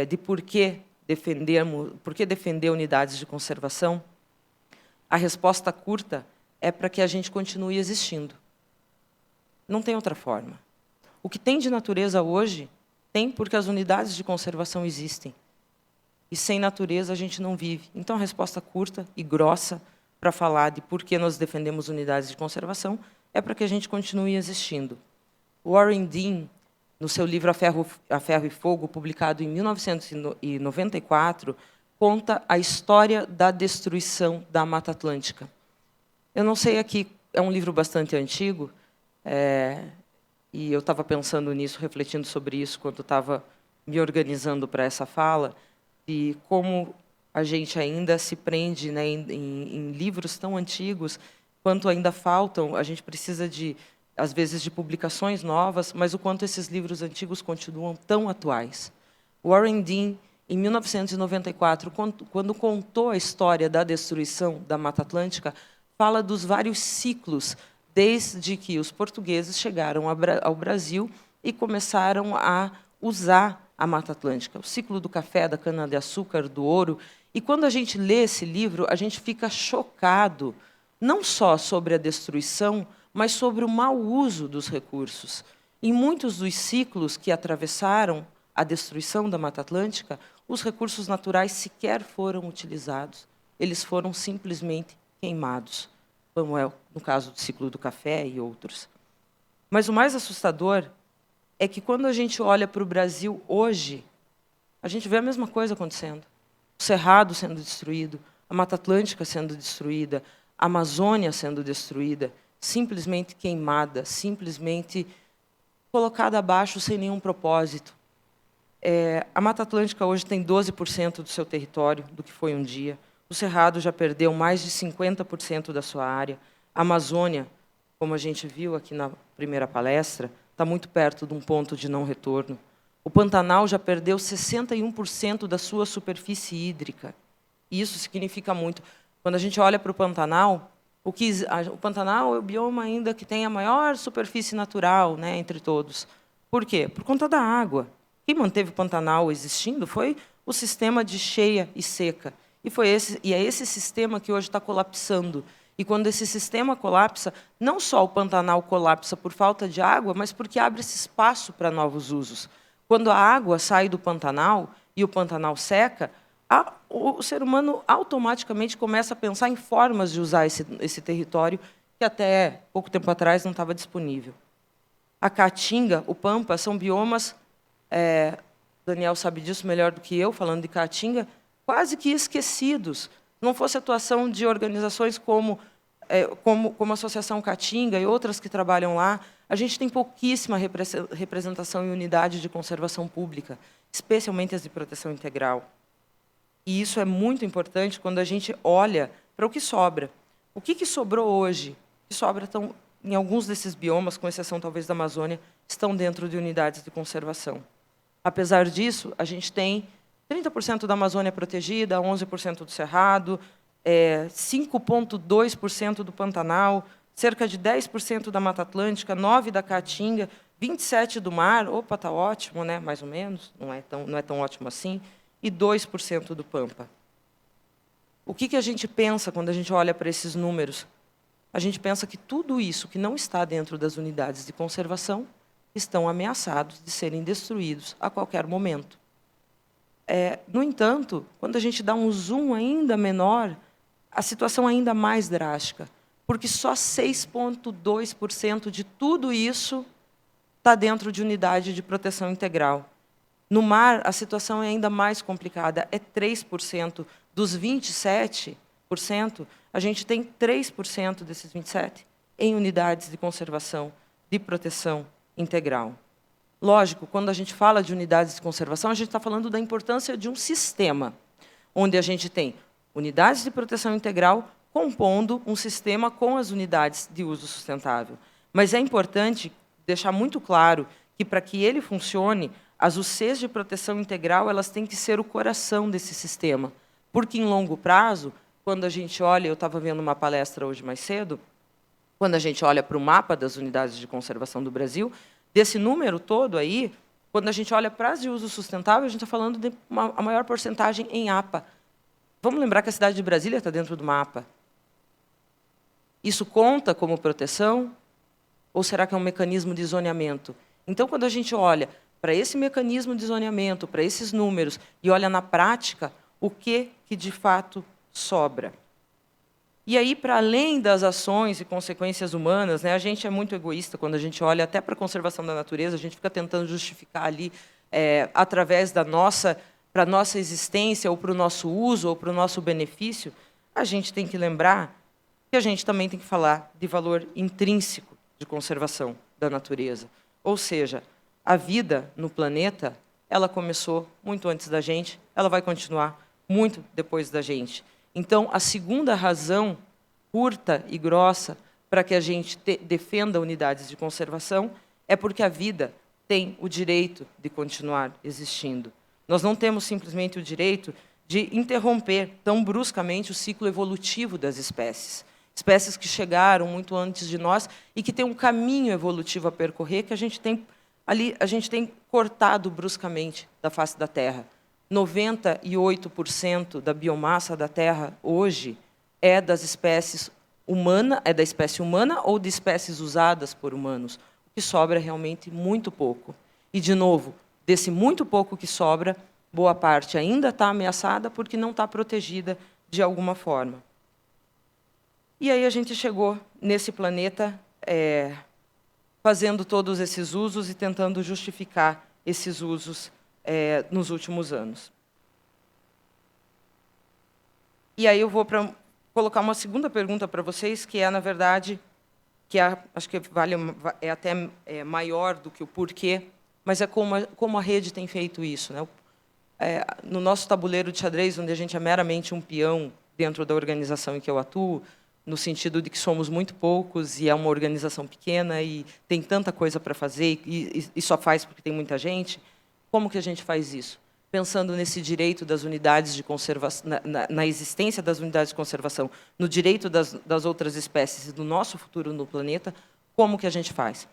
F: de por que defender unidades de conservação, a resposta curta é para que a gente continue existindo. Não tem outra forma. O que tem de natureza hoje, tem porque as unidades de conservação existem. E sem natureza a gente não vive. Então, a resposta curta e grossa para falar de por que nós defendemos unidades de conservação é para que a gente continue existindo. Warren Dean, no seu livro A Ferro e Fogo, publicado em 1994, conta a história da destruição da Mata Atlântica. Eu não sei aqui, é um livro bastante antigo, e eu estava pensando nisso, refletindo sobre isso, quando estava me organizando para essa fala, e como a gente ainda se prende, né, em livros tão antigos, quanto ainda faltam, a gente precisa, às vezes, de publicações novas, mas o quanto esses livros antigos continuam tão atuais. Warren Dean, em 1994, quando contou a história da destruição da Mata Atlântica, fala dos vários ciclos, desde que os portugueses chegaram ao Brasil e começaram a usar a Mata Atlântica. O ciclo do café, da cana-de-açúcar, do ouro. E, quando a gente lê esse livro, a gente fica chocado, não só sobre a destruição, mas sobre o mau uso dos recursos. Em muitos dos ciclos que atravessaram a destruição da Mata Atlântica, os recursos naturais sequer foram utilizados. Eles foram simplesmente queimados, como é no caso do ciclo do café e outros. Mas o mais assustador é que, quando a gente olha para o Brasil hoje, a gente vê a mesma coisa acontecendo. O Cerrado sendo destruído, a Mata Atlântica sendo destruída, a Amazônia sendo destruída, simplesmente queimada, simplesmente colocada abaixo sem nenhum propósito. A Mata Atlântica hoje tem 12% do seu território, do que foi um dia. O Cerrado já perdeu mais de 50% da sua área. A Amazônia, como a gente viu aqui na primeira palestra, está muito perto de um ponto de não retorno. O Pantanal já perdeu 61% da sua superfície hídrica. E isso significa muito. Quando a gente olha para o Pantanal é o bioma ainda que tem a maior superfície natural, né, entre todos. Por quê? Por conta da água. Quem manteve o Pantanal existindo foi o sistema de cheia e seca. E é esse sistema que hoje está colapsando. E, quando esse sistema colapsa, não só o Pantanal colapsa por falta de água, mas porque abre esse espaço para novos usos. Quando a água sai do Pantanal e o Pantanal seca, o ser humano automaticamente começa a pensar em formas de usar esse território que até pouco tempo atrás não estava disponível. A Caatinga, o Pampa, são biomas Daniel sabe disso melhor do que eu, falando de Caatinga, quase que esquecidos. Se não fosse a atuação de organizações como a Associação Caatinga e outras que trabalham lá, a gente tem pouquíssima representação em unidade de conservação pública, especialmente as de proteção integral. E isso é muito importante quando a gente olha para o que sobra. O que sobrou hoje? O que sobra em alguns desses biomas, com exceção talvez da Amazônia, estão dentro de unidades de conservação. Apesar disso, a gente tem 30% da Amazônia protegida, 11% do Cerrado, 5,2% do Pantanal, cerca de 10% da Mata Atlântica, 9% da Caatinga, 27% do mar, opa, está ótimo, né? Mais ou menos, não é tão ótimo assim, e 2% do Pampa. O que a gente pensa quando a gente olha para esses números? A gente pensa que tudo isso que não está dentro das unidades de conservação estão ameaçados de serem destruídos a qualquer momento. No entanto, quando a gente dá um zoom ainda menor, a situação é ainda mais drástica, porque só 6,2% de tudo isso está dentro de unidade de proteção integral. No mar, a situação é ainda mais complicada, é 3%. Dos 27%, a gente tem 3% desses 27% em unidades de conservação, de proteção integral. Lógico, quando a gente fala de unidades de conservação, a gente está falando da importância de um sistema, onde a gente tem unidades de proteção integral compondo um sistema com as unidades de uso sustentável. Mas é importante deixar muito claro que, para que ele funcione, as UCs de proteção integral elas têm que ser o coração desse sistema. Porque, em longo prazo, quando a gente olha, eu estava vendo uma palestra hoje mais cedo, quando a gente olha para o mapa das unidades de conservação do Brasil, desse número todo aí, quando a gente olha para as de uso sustentável, a gente está falando de a maior porcentagem em APA. Vamos lembrar que a cidade de Brasília está dentro do mapa. Isso conta como proteção? Ou será que é um mecanismo de zoneamento? Então, quando a gente olha para esse mecanismo de zoneamento, para esses números, e olha na prática, o que de fato sobra. E aí, para além das ações e consequências humanas, né, a gente é muito egoísta quando a gente olha até para a conservação da natureza, a gente fica tentando justificar ali, através da para a nossa existência, ou para o nosso uso, ou para o nosso benefício. A gente tem que lembrar que a gente também tem que falar de valor intrínseco de conservação da natureza. Ou seja, a vida no planeta, ela começou muito antes da gente, ela vai continuar muito depois da gente. Então, a segunda razão, curta e grossa, para que a gente defenda unidades de conservação, é porque a vida tem o direito de continuar existindo. Nós não temos simplesmente o direito de interromper tão bruscamente o ciclo evolutivo das espécies. Espécies que chegaram muito antes de nós e que têm um caminho evolutivo a percorrer que a gente tem cortado bruscamente da face da Terra. 98% da biomassa da Terra hoje é das espécies humanas, é da espécie humana ou de espécies usadas por humanos. O que sobra é realmente muito pouco. E, de novo, desse muito pouco que sobra, boa parte ainda está ameaçada porque não está protegida de alguma forma. E aí a gente chegou nesse planeta fazendo todos esses usos e tentando justificar esses usos nos últimos anos. E aí eu vou colocar uma segunda pergunta para vocês, que é, na verdade, acho que é até maior do que o porquê, mas é como a rede tem feito isso, né? No nosso tabuleiro de xadrez, onde a gente é meramente um peão dentro da organização em que eu atuo, no sentido de que somos muito poucos e é uma organização pequena e tem tanta coisa para fazer e só faz porque tem muita gente. Como que a gente faz isso? Pensando nesse direito das unidades de conservação, na existência das unidades de conservação, no direito das outras espécies e do nosso futuro no planeta, como que a gente faz?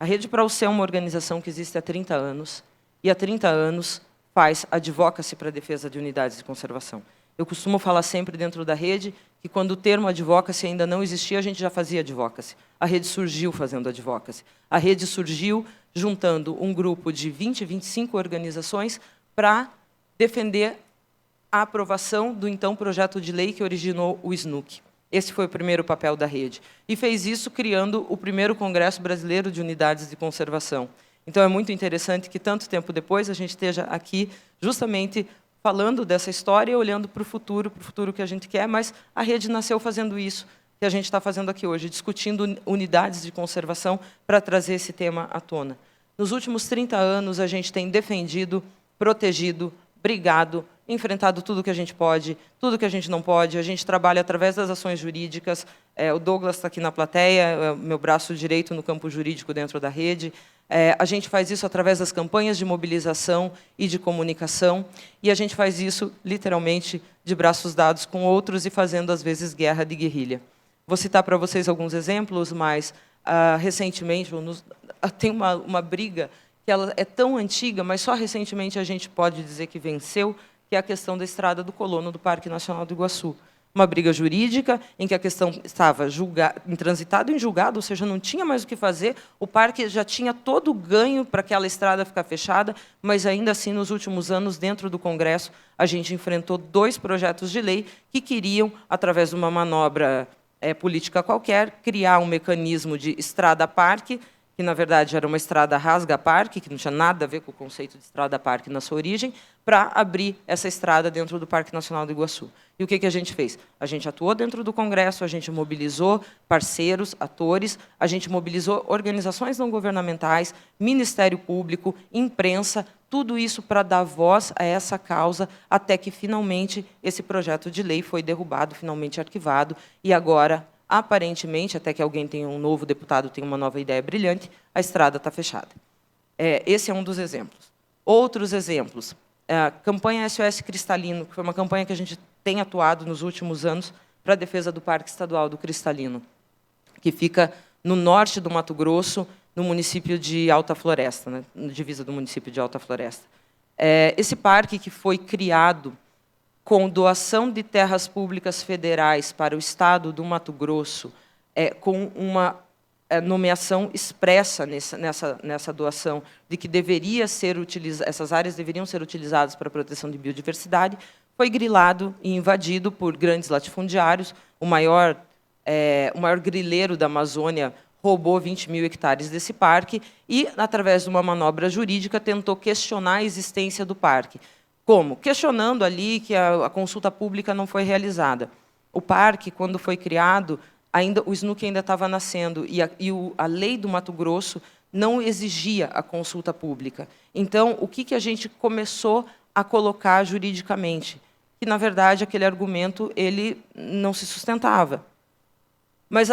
F: A Rede para o Céu é uma organização que existe há 30 anos e há 30 anos faz advocacy para a defesa de unidades de conservação. Eu costumo falar sempre dentro da rede que quando o termo advocacy ainda não existia, a gente já fazia advocacy. A rede surgiu fazendo advocacy. A rede surgiu juntando um grupo de 20, 25 organizações para defender a aprovação do então projeto de lei que originou o SNUC. Esse foi o primeiro papel da rede. E fez isso criando o primeiro Congresso Brasileiro de Unidades de Conservação. Então, é muito interessante que, tanto tempo depois, a gente esteja aqui justamente falando dessa história e olhando para o futuro que a gente quer, mas a rede nasceu fazendo isso que a gente está fazendo aqui hoje, discutindo unidades de conservação para trazer esse tema à tona. Nos últimos 30 anos, a gente tem defendido, protegido, brigado, enfrentado tudo que a gente pode, tudo que a gente não pode. A gente trabalha através das ações jurídicas. O Douglas está aqui na plateia, é o meu braço direito no campo jurídico dentro da rede. A gente faz isso através das campanhas de mobilização e de comunicação, e a gente faz isso, literalmente, de braços dados com outros e fazendo, às vezes, guerra de guerrilha. Vou citar para vocês alguns exemplos, mas, recentemente, tem uma briga que ela é tão antiga, mas só recentemente a gente pode dizer que venceu, que é a questão da Estrada do Colono do Parque Nacional do Iguaçu. Uma briga jurídica em que a questão estava transitada em julgado, ou seja, não tinha mais o que fazer, o parque já tinha todo o ganho para aquela estrada ficar fechada, mas, ainda assim, nos últimos anos, dentro do Congresso, a gente enfrentou 2 projetos de lei que queriam, através de uma manobra política qualquer, criar um mecanismo de estrada-parque, que, na verdade, era uma estrada rasga-parque, que não tinha nada a ver com o conceito de estrada-parque na sua origem, para abrir essa estrada dentro do Parque Nacional do Iguaçu. E o que a gente fez? A gente atuou dentro do Congresso, a gente mobilizou parceiros, atores, a gente mobilizou organizações não governamentais, Ministério Público, imprensa, tudo isso para dar voz a essa causa, até que, finalmente, esse projeto de lei foi derrubado, finalmente arquivado, e agora, aparentemente, até que alguém tenha um novo deputado, tenha uma nova ideia brilhante, a estrada está fechada. Esse é um dos exemplos. Outros exemplos. A campanha SOS Cristalino, que foi uma campanha que a gente tem atuado nos últimos anos para a defesa do Parque Estadual do Cristalino, que fica no norte do Mato Grosso, no município de Alta Floresta, né, na divisa do município de Alta Floresta. Esse parque, que foi criado com doação de terras públicas federais para o estado do Mato Grosso, com uma nomeação expressa nessa doação de que essas áreas deveriam ser utilizadas para a proteção de biodiversidade, foi grilado e invadido por grandes latifundiários. O maior grileiro da Amazônia roubou 20 mil hectares desse parque e, através de uma manobra jurídica, tentou questionar a existência do parque. Como? Questionando ali que a consulta pública não foi realizada. O parque, quando foi criado, o SNUC ainda estava nascendo, e a lei do Mato Grosso não exigia a consulta pública. Então, o que a gente começou a colocar juridicamente? Que, na verdade, aquele argumento ele não se sustentava. Mas,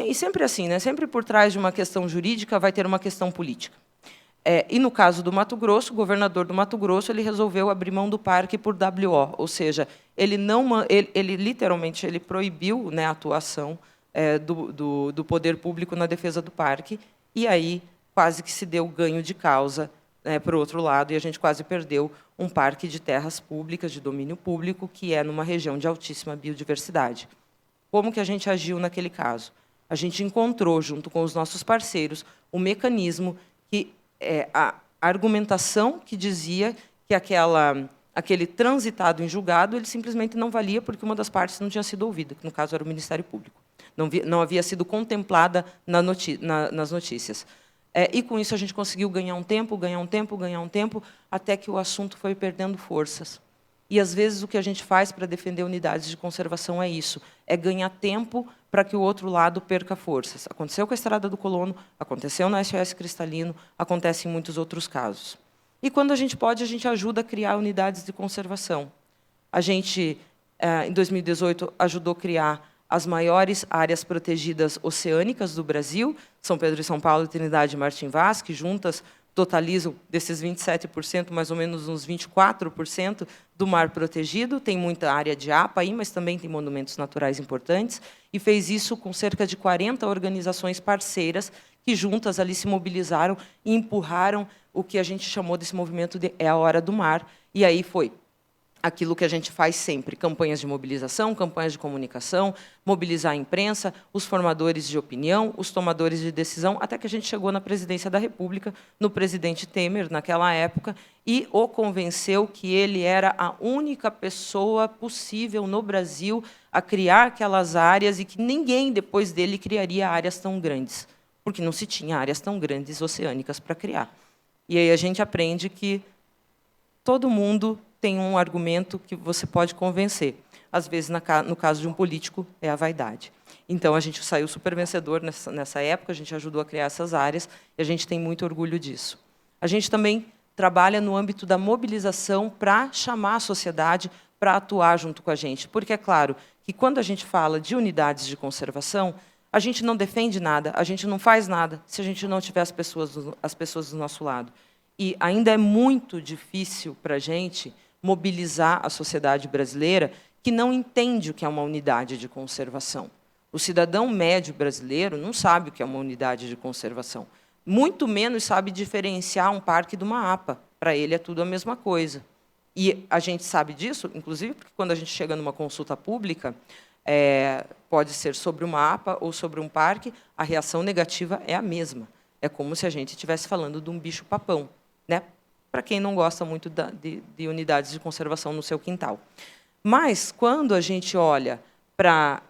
F: e sempre assim, né? Sempre por trás de uma questão jurídica vai ter uma questão política. E, no caso do Mato Grosso, o governador do Mato Grosso ele resolveu abrir mão do parque por WO, ou seja, ele literalmente proibiu, né, a atuação do poder público na defesa do parque, e aí quase que se deu ganho de causa para o outro lado, e a gente quase perdeu um parque de terras públicas, de domínio público, que é numa região de altíssima biodiversidade. Como que a gente agiu naquele caso? A gente encontrou, junto com os nossos parceiros, um mecanismo que a argumentação que dizia que aquele transitado em julgado ele simplesmente não valia porque uma das partes não tinha sido ouvida, que no caso era o Ministério Público. Não havia sido contemplada nas notícias. E, com isso, a gente conseguiu ganhar um tempo, até que o assunto foi perdendo forças. E, às vezes, o que a gente faz para defender unidades de conservação é isso, é ganhar tempo para que o outro lado perca forças. Aconteceu com a Estrada do Colono, aconteceu na SOS Cristalino, acontece em muitos outros casos. E, quando a gente pode, a gente ajuda a criar unidades de conservação. A gente, em 2018, ajudou a criar as maiores áreas protegidas oceânicas do Brasil, São Pedro e São Paulo, Trindade e Martim Vaz, que juntas totalizam, desses 27%, mais ou menos uns 24% do mar protegido. Tem muita área de APA aí, mas também tem monumentos naturais importantes, e fez isso com cerca de 40 organizações parceiras que juntas ali se mobilizaram e empurraram o que a gente chamou desse movimento de É a Hora do Mar. E aí foi aquilo que a gente faz sempre, campanhas de mobilização, campanhas de comunicação, mobilizar a imprensa, os formadores de opinião, os tomadores de decisão, até que a gente chegou na presidência da República, no presidente Temer, naquela época, e o convenceu que ele era a única pessoa possível no Brasil a criar aquelas áreas e que ninguém depois dele criaria áreas tão grandes. porque não se tinha áreas tão grandes oceânicas para criar. E aí a gente aprende que todo mundo tem um argumento que você pode convencer. Às vezes, no caso de um político, é a vaidade. Então, a gente saiu super vencedor nessa época, a gente ajudou a criar essas áreas, e a gente tem muito orgulho disso. A gente também trabalha no âmbito da mobilização para chamar a sociedade para atuar junto com a gente. Porque é claro que, quando a gente fala de unidades de conservação, a gente não defende nada, a gente não faz nada, se a gente não tiver as pessoas do nosso lado. E ainda é muito difícil para a gente mobilizar a sociedade brasileira que não entende o que é uma unidade de conservação. O cidadão médio brasileiro não sabe o que é uma unidade de conservação. Muito menos sabe diferenciar um parque de uma APA. Para ele é tudo a mesma coisa. E a gente sabe disso, inclusive, porque quando a gente chega numa consulta pública, pode ser sobre uma APA ou sobre um parque, a reação negativa é a mesma. É como se a gente estivesse falando de um bicho-papão, né? Para quem não gosta muito de unidades de conservação no seu quintal. Mas, quando a gente olha para a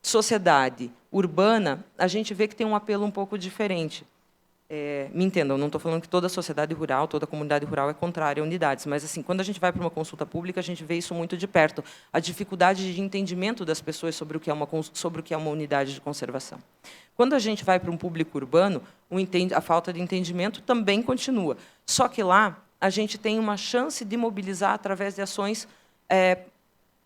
F: sociedade urbana, a gente vê que tem um apelo um pouco diferente. Me entendam, não estou falando que toda a sociedade rural, toda a comunidade rural é contrária a unidades, mas assim, quando a gente vai para uma consulta pública, a gente vê isso muito de perto, a dificuldade de entendimento das pessoas sobre o que é uma unidade de conservação. Quando a gente vai para um público urbano, a falta de entendimento também continua. Só que lá a gente tem uma chance de mobilizar através de ações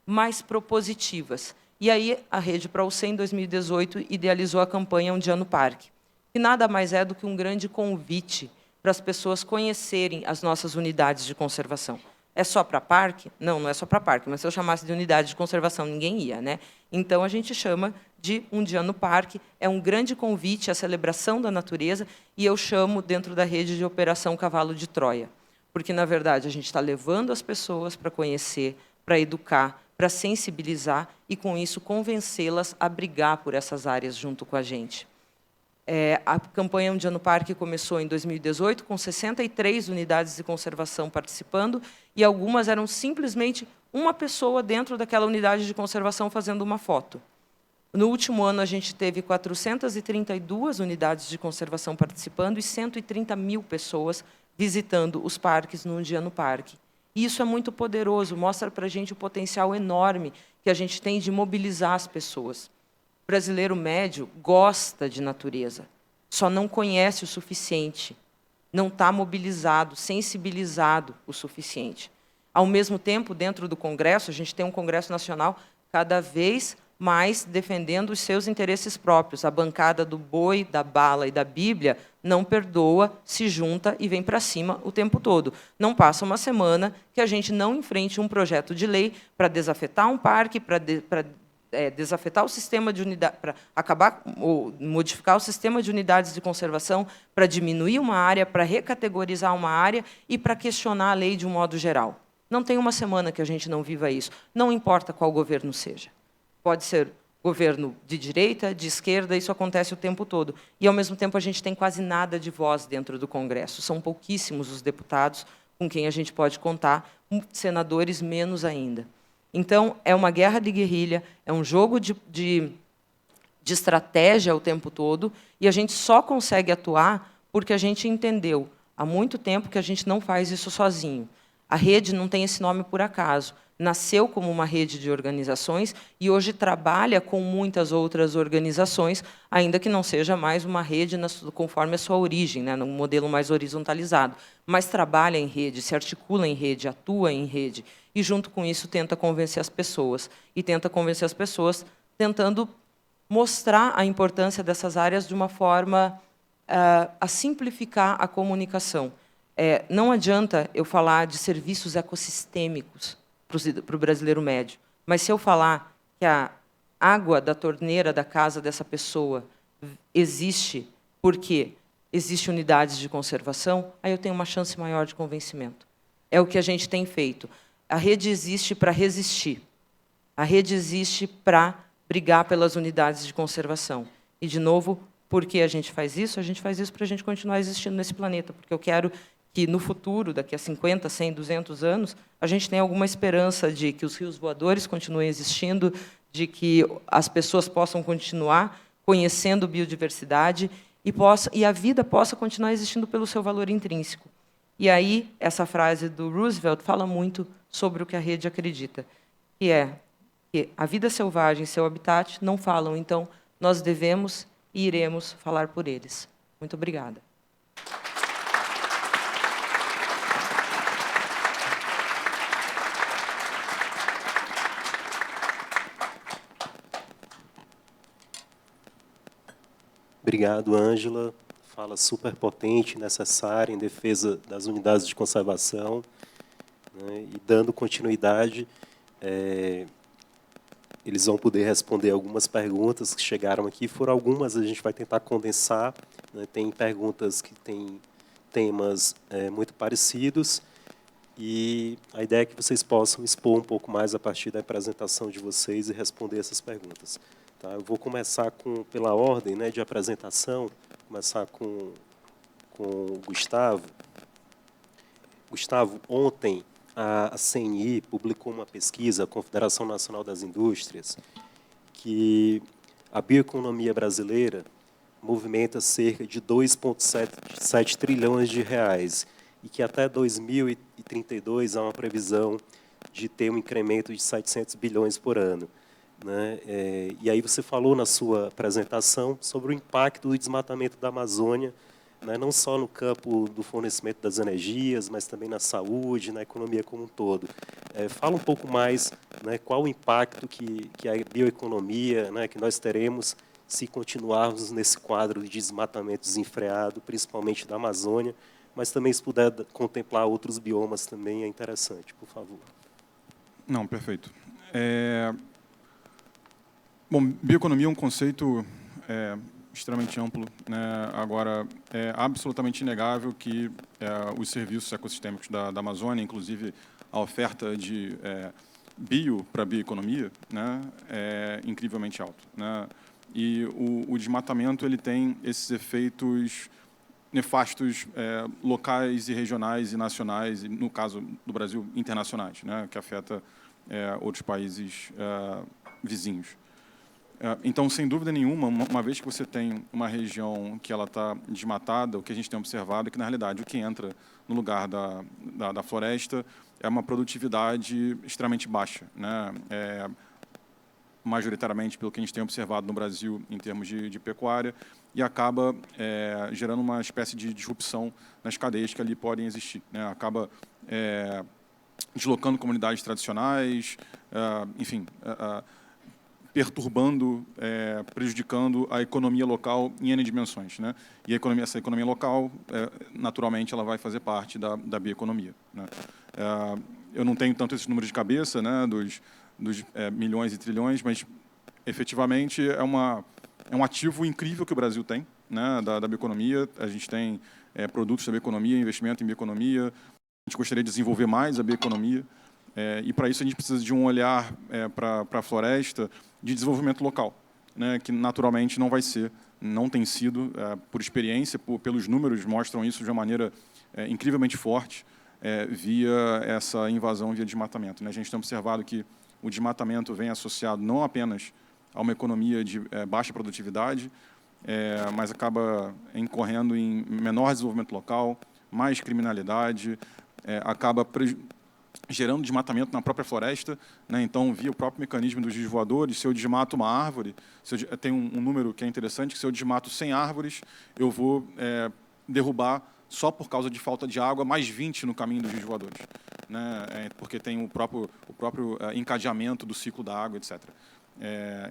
F: mais propositivas. E aí a Rede Pra UC, em 2018, idealizou a campanha Um Dia no Parque, que nada mais é do que um grande convite para as pessoas conhecerem as nossas unidades de conservação. É só para parque? Não, não é só para parque, mas se eu chamasse de unidade de conservação, ninguém ia, né? Então, a gente chama de Um Dia no Parque, é um grande convite à celebração da natureza, e eu chamo, dentro da rede, de Operação Cavalo de Troia, porque, na verdade, a gente está levando as pessoas para conhecer, para educar, para sensibilizar, e, com isso, convencê-las a brigar por essas áreas junto com a gente. A campanha Um Dia no Parque começou em 2018, com 63 unidades de conservação participando, e algumas eram simplesmente uma pessoa dentro daquela unidade de conservação fazendo uma foto. No último ano, a gente teve 432 unidades de conservação participando e 130 mil pessoas visitando os parques no Um Dia no Parque. E isso é muito poderoso, mostra para a gente o potencial enorme que a gente tem de mobilizar as pessoas. O brasileiro médio gosta de natureza, só não conhece o suficiente, não está mobilizado, sensibilizado o suficiente. Ao mesmo tempo, dentro do Congresso, a gente tem um Congresso Nacional cada vez mais defendendo os seus interesses próprios. A bancada do boi, da bala e da Bíblia não perdoa, se junta e vem para cima o tempo todo. Não passa uma semana que a gente não enfrente um projeto de lei para desafetar um parque, para desafetar o sistema de unidade, para acabar ou modificar o sistema de unidades de conservação, para diminuir uma área, para recategorizar uma área e para questionar a lei de um modo geral. Não tem uma semana que a gente não viva isso, não importa qual governo seja. Pode ser governo de direita, de esquerda, isso acontece o tempo todo. E, ao mesmo tempo, a gente tem quase nada de voz dentro do Congresso. São pouquíssimos os deputados com quem a gente pode contar, senadores menos ainda. Então, é uma guerra de guerrilha, é um jogo de estratégia o tempo todo, e a gente só consegue atuar porque a gente entendeu há muito tempo que a gente não faz isso sozinho. A rede não tem esse nome por acaso. Nasceu como uma rede de organizações e hoje trabalha com muitas outras organizações, ainda que não seja mais uma rede conforme a sua origem, né, num modelo mais horizontalizado, mas trabalha em rede, se articula em rede, atua em rede, e, junto com isso, tenta convencer as pessoas. E tenta convencer as pessoas tentando mostrar a importância dessas áreas de uma forma a simplificar a comunicação. Não adianta eu falar de serviços ecossistêmicos para o brasileiro médio, mas se eu falar que a água da torneira da casa dessa pessoa existe porque existem unidades de conservação, aí eu tenho uma chance maior de convencimento. É o que a gente tem feito. A rede existe para resistir. A rede existe para brigar pelas unidades de conservação. E, de novo, por que a gente faz isso? A gente faz isso para a gente continuar existindo nesse planeta, porque eu quero que, no futuro, daqui a 50, 100, 200 anos, a gente tenha alguma esperança de que os rios voadores continuem existindo, de que as pessoas possam continuar conhecendo biodiversidade e a vida possa continuar existindo pelo seu valor intrínseco. E aí, essa frase do Roosevelt fala muito sobre o que a rede acredita, que é que a vida selvagem e seu habitat não falam, então nós devemos e iremos falar por eles. Muito obrigada.
B: Obrigado, Ângela. Fala super potente, necessária em defesa das unidades de conservação, né, e dando continuidade. Eles vão poder responder algumas perguntas que chegaram aqui. Foram algumas, a gente vai tentar condensar, né. Tem perguntas que têm temas muito parecidos, e a ideia é que vocês possam expor um pouco mais a partir da apresentação de vocês e responder essas perguntas. Tá? Eu vou começar pela ordem, né, de apresentação, começar com o Gustavo. Gustavo, ontem a CNI publicou uma pesquisa, a Confederação Nacional das Indústrias, que a bioeconomia brasileira movimenta cerca de 2,7 trilhões de reais e que até 2032 há uma previsão de ter um incremento de 700 bilhões por ano. Né? E aí você falou na sua apresentação sobre o impacto do desmatamento da Amazônia, né, não só no campo do fornecimento das energias, mas também na saúde, na economia como um todo. Fala um pouco mais, né, qual o impacto que a bioeconomia, né, que nós teremos se continuarmos nesse quadro de desmatamento desenfreado, principalmente da Amazônia, mas também se puder contemplar outros biomas também é interessante, por favor.
C: Não, perfeito. Bom, bioeconomia é um conceito extremamente amplo, né? Agora, é absolutamente inegável que os serviços ecossistêmicos da Amazônia, inclusive a oferta de bio para a bioeconomia, né, é incrivelmente alto, né? E o desmatamento ele tem esses efeitos nefastos locais e regionais e nacionais, e no caso do Brasil, internacionais, né, que afeta outros países vizinhos. Então, sem dúvida nenhuma, uma vez que você tem uma região que ela está desmatada, o que a gente tem observado é que, na realidade, o que entra no lugar da floresta é uma produtividade extremamente baixa, né? Majoritariamente, pelo que a gente tem observado no Brasil em termos de pecuária, e acaba gerando uma espécie de disrupção nas cadeias que ali podem existir, né? Acaba deslocando comunidades tradicionais, enfim, perturbando, prejudicando a economia local em N dimensões, né? E essa economia local, naturalmente, ela vai fazer parte da bioeconomia, né? Eu não tenho tanto esses números de cabeça, né, dos milhões e trilhões, mas, efetivamente, é um ativo incrível que o Brasil tem, né, da bioeconomia. A gente tem produtos da bioeconomia, investimento em bioeconomia. A gente gostaria de desenvolver mais a bioeconomia. E, para isso, a gente precisa de um olhar para a floresta de desenvolvimento local, né, que, naturalmente, não vai ser, não tem sido, por experiência, pelos números, mostram isso de uma maneira incrivelmente forte, via essa invasão via desmatamento, né? A gente tem observado que o desmatamento vem associado não apenas a uma economia de baixa produtividade, mas acaba incorrendo em menor desenvolvimento local, mais criminalidade, acaba gerando desmatamento na própria floresta, né? Então, via o próprio mecanismo dos desvoadores, se eu desmato uma árvore, tem um número que é interessante, que se eu desmato 100 árvores, eu vou derrubar, só por causa de falta de água, mais 20 no caminho dos desvoadores, né? Porque tem o próprio encadeamento do ciclo da água, etc.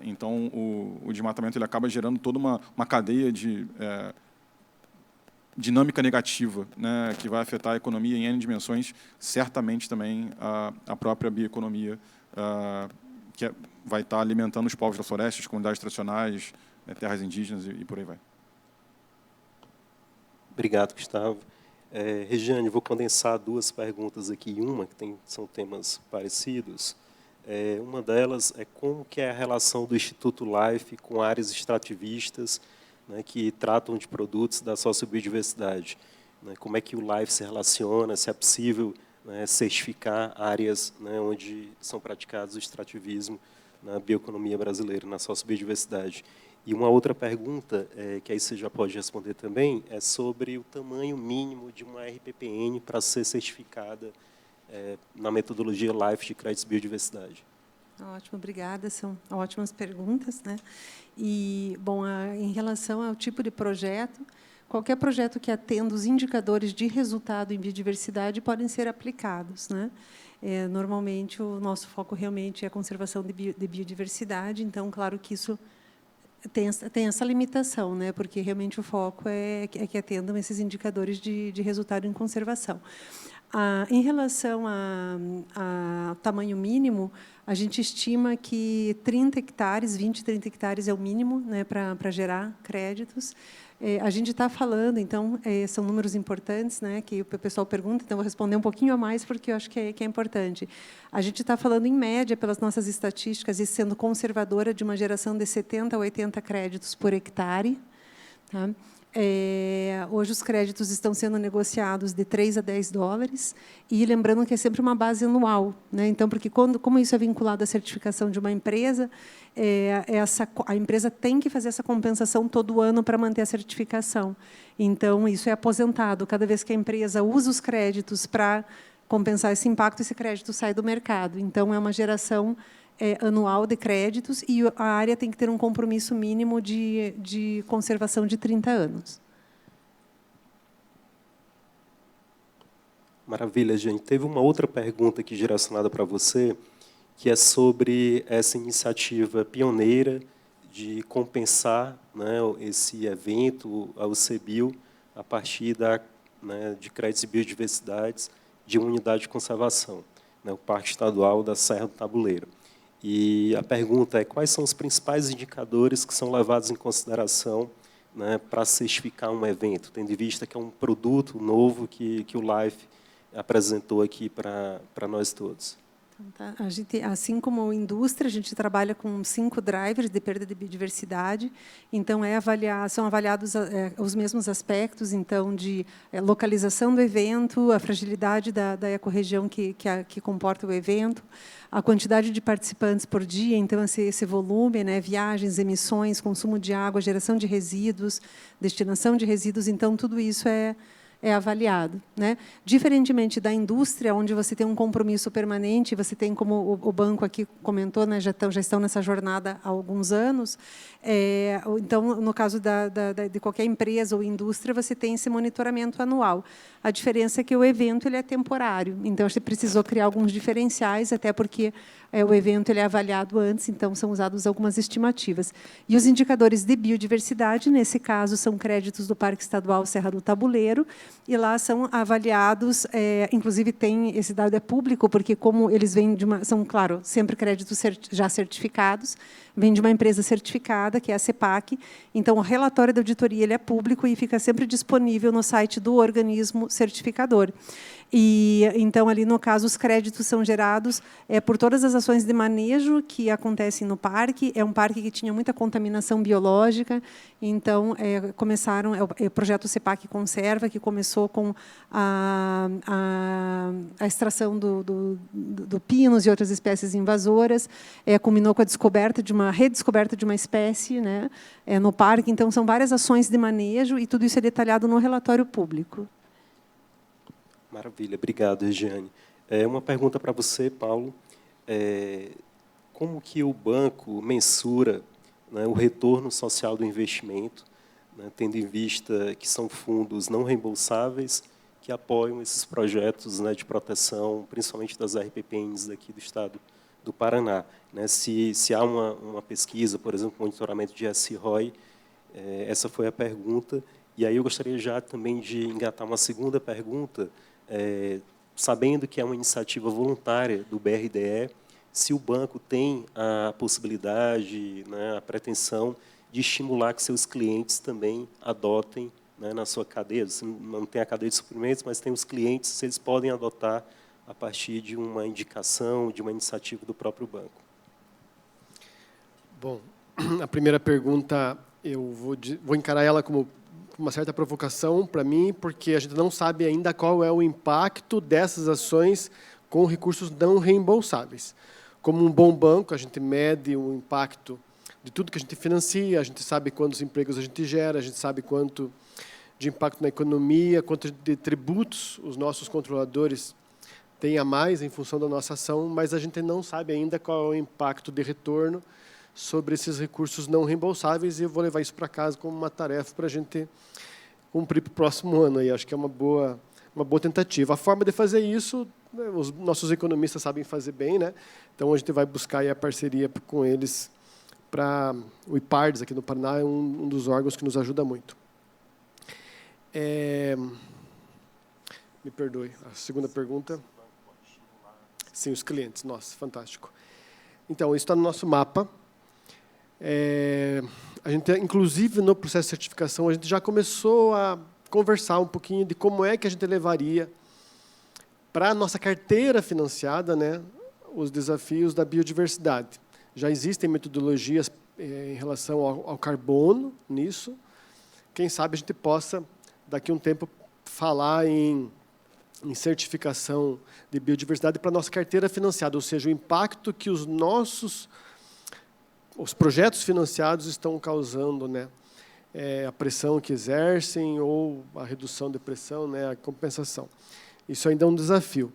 C: Então, o desmatamento ele acaba gerando toda uma cadeia de dinâmica negativa, né, que vai afetar a economia em N dimensões, certamente também a própria bioeconomia, que vai estar alimentando os povos da floresta, as comunidades tradicionais, terras indígenas e por aí vai.
B: Obrigado, Gustavo. Regiane, vou condensar duas perguntas aqui em uma, que são temas parecidos. Uma delas é como que é a relação do Instituto Life com áreas extrativistas, né, que tratam de produtos da sociobiodiversidade, né? Como é que o LIFE se relaciona, se é possível, né, certificar áreas, né, onde são praticados o extrativismo na bioeconomia brasileira, na sociobiodiversidade. E uma outra pergunta, que aí você já pode responder também, é sobre o tamanho mínimo de uma RPPN para ser certificada na metodologia LIFE de créditos biodiversidade.
D: Ótimo, obrigada. São ótimas perguntas, né? E, bom, em relação ao tipo de projeto, qualquer projeto que atenda os indicadores de resultado em biodiversidade podem ser aplicados, né? Normalmente, o nosso foco realmente é a conservação de biodiversidade, então, claro que isso tem essa limitação, né? Porque realmente o foco é que atendam esses indicadores de resultado em conservação. Em relação a tamanho mínimo, a gente estima que 30 hectares, 20, 30 hectares é o mínimo, né, para gerar créditos. A gente está falando, então, são números importantes, né, que o pessoal pergunta, então vou responder um pouquinho a mais, porque eu acho que é importante. A gente está falando, em média, pelas nossas estatísticas, e sendo conservadora, de uma geração de 70 a 80 créditos por hectare. Tá? Hoje, os créditos estão sendo negociados de 3 a 10 dólares, e lembrando que é sempre uma base anual, né? Então, porque como isso é vinculado à certificação de uma empresa, a empresa tem que fazer essa compensação todo ano para manter a certificação. Então, isso é aposentado. Cada vez que a empresa usa os créditos para compensar esse impacto, esse crédito sai do mercado. Então, é uma geração anual de créditos, e a área tem que ter um compromisso mínimo de conservação de 30 anos.
B: Maravilha, gente. Teve uma outra pergunta aqui direcionada para você, que é sobre essa iniciativa pioneira de compensar, né, esse evento, a UCBio, a partir de créditos e biodiversidades de uma unidade de conservação, né, o Parque Estadual da Serra do Tabuleiro. E a pergunta é: quais são os principais indicadores que são levados em consideração, né, para certificar um evento, tendo em vista que é um produto novo que o LIFE apresentou aqui para nós todos?
D: Então, tá. A gente, assim como a indústria, a gente trabalha com 5 drivers de perda de biodiversidade. Então, são avaliados os mesmos aspectos, então, de localização do evento, a fragilidade da ecorregião que comporta o evento, a quantidade de participantes por dia, então, esse volume, né, viagens, emissões, consumo de água, geração de resíduos, destinação de resíduos. Então, tudo isso é avaliado, né? Diferentemente da indústria, onde você tem um compromisso permanente, você tem, como o banco aqui comentou, né, já estão nessa jornada há alguns anos. Então, no caso de qualquer empresa ou indústria, você tem esse monitoramento anual. A diferença é que o evento ele é temporário, então a gente precisou criar alguns diferenciais, até porque o evento ele é avaliado antes, então são usadas algumas estimativas. E os indicadores de biodiversidade, nesse caso, são créditos do Parque Estadual Serra do Tabuleiro, e lá são avaliados, inclusive tem, esse dado é público, porque como eles vêm são, claro, sempre créditos já certificados, vem de uma empresa certificada, que é a CEPAC, então o relatório da auditoria ele é público e fica sempre disponível no site do organismo certificador. E, então, ali, no caso, os créditos são gerados por todas as ações de manejo que acontecem no parque. É um parque que tinha muita contaminação biológica, então, começaram o projeto CEPAC Conserva, que começou com a extração do pinos e outras espécies invasoras, culminou com a redescoberta de uma espécie, né, no parque. Então, são várias ações de manejo, e tudo isso é detalhado no relatório público.
B: Maravilha, obrigado, Regiane. Uma pergunta para você, Paulo. Como que o banco mensura, né, o retorno social do investimento, né, tendo em vista que são fundos não reembolsáveis que apoiam esses projetos, né, de proteção, principalmente das RPPNs daqui do Estado do Paraná? Né, se há uma pesquisa, por exemplo, monitoramento de SROI, essa foi a pergunta. E aí eu gostaria já também de engatar uma segunda pergunta, sabendo que é uma iniciativa voluntária do BRDE, se o banco tem a possibilidade, né, a pretensão de estimular que seus clientes também adotem, né, na sua cadeia. Você não tem a cadeia de suprimentos, mas tem os clientes, se eles podem adotar a partir de uma indicação, de uma iniciativa do próprio banco.
E: Bom, a primeira pergunta, eu vou encarar ela como uma certa provocação para mim, porque a gente não sabe ainda qual é o impacto dessas ações com recursos não reembolsáveis. Como um bom banco, a gente mede o impacto de tudo que a gente financia, a gente sabe quantos empregos a gente gera, a gente sabe quanto de impacto na economia, quanto de tributos os nossos controladores têm a mais em função da nossa ação, mas a gente não sabe ainda qual é o impacto de retorno sobre esses recursos não reembolsáveis, e eu vou levar isso para casa como uma tarefa para a gente cumprir para o próximo ano. E acho que é uma boa tentativa. A forma de fazer isso, né, os nossos economistas sabem fazer bem, né? Então a gente vai buscar aí a parceria com eles para o IPARDES aqui no Paraná, é um dos órgãos que nos ajuda muito. Me perdoe, a segunda pergunta. Sim, os clientes. Nossa, fantástico. Então, isso está no nosso mapa. A gente, inclusive, no processo de certificação, a gente já começou a conversar um pouquinho de como é que a gente levaria para a nossa carteira financiada, né, os desafios da biodiversidade. Já existem metodologias em relação ao carbono nisso. Quem sabe a gente possa, daqui a um tempo, falar em certificação de biodiversidade para a nossa carteira financiada, ou seja, o impacto que os projetos financiados estão causando, né? A pressão que exercem ou a redução de pressão, né? A compensação. Isso ainda é um desafio.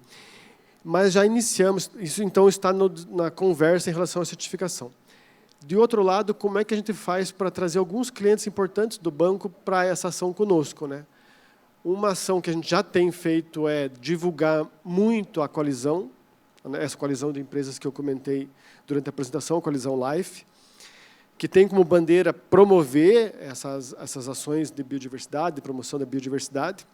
E: Mas já iniciamos, isso então está na conversa em relação à certificação. De outro lado, como é que a gente faz para trazer alguns clientes importantes do banco para essa ação conosco, né? Uma ação que a gente já tem feito é divulgar muito a coalizão, né, essa coalizão de empresas que eu comentei durante a apresentação, a Coalizão Life, que tem como bandeira promover essas ações de biodiversidade, de promoção da biodiversidade.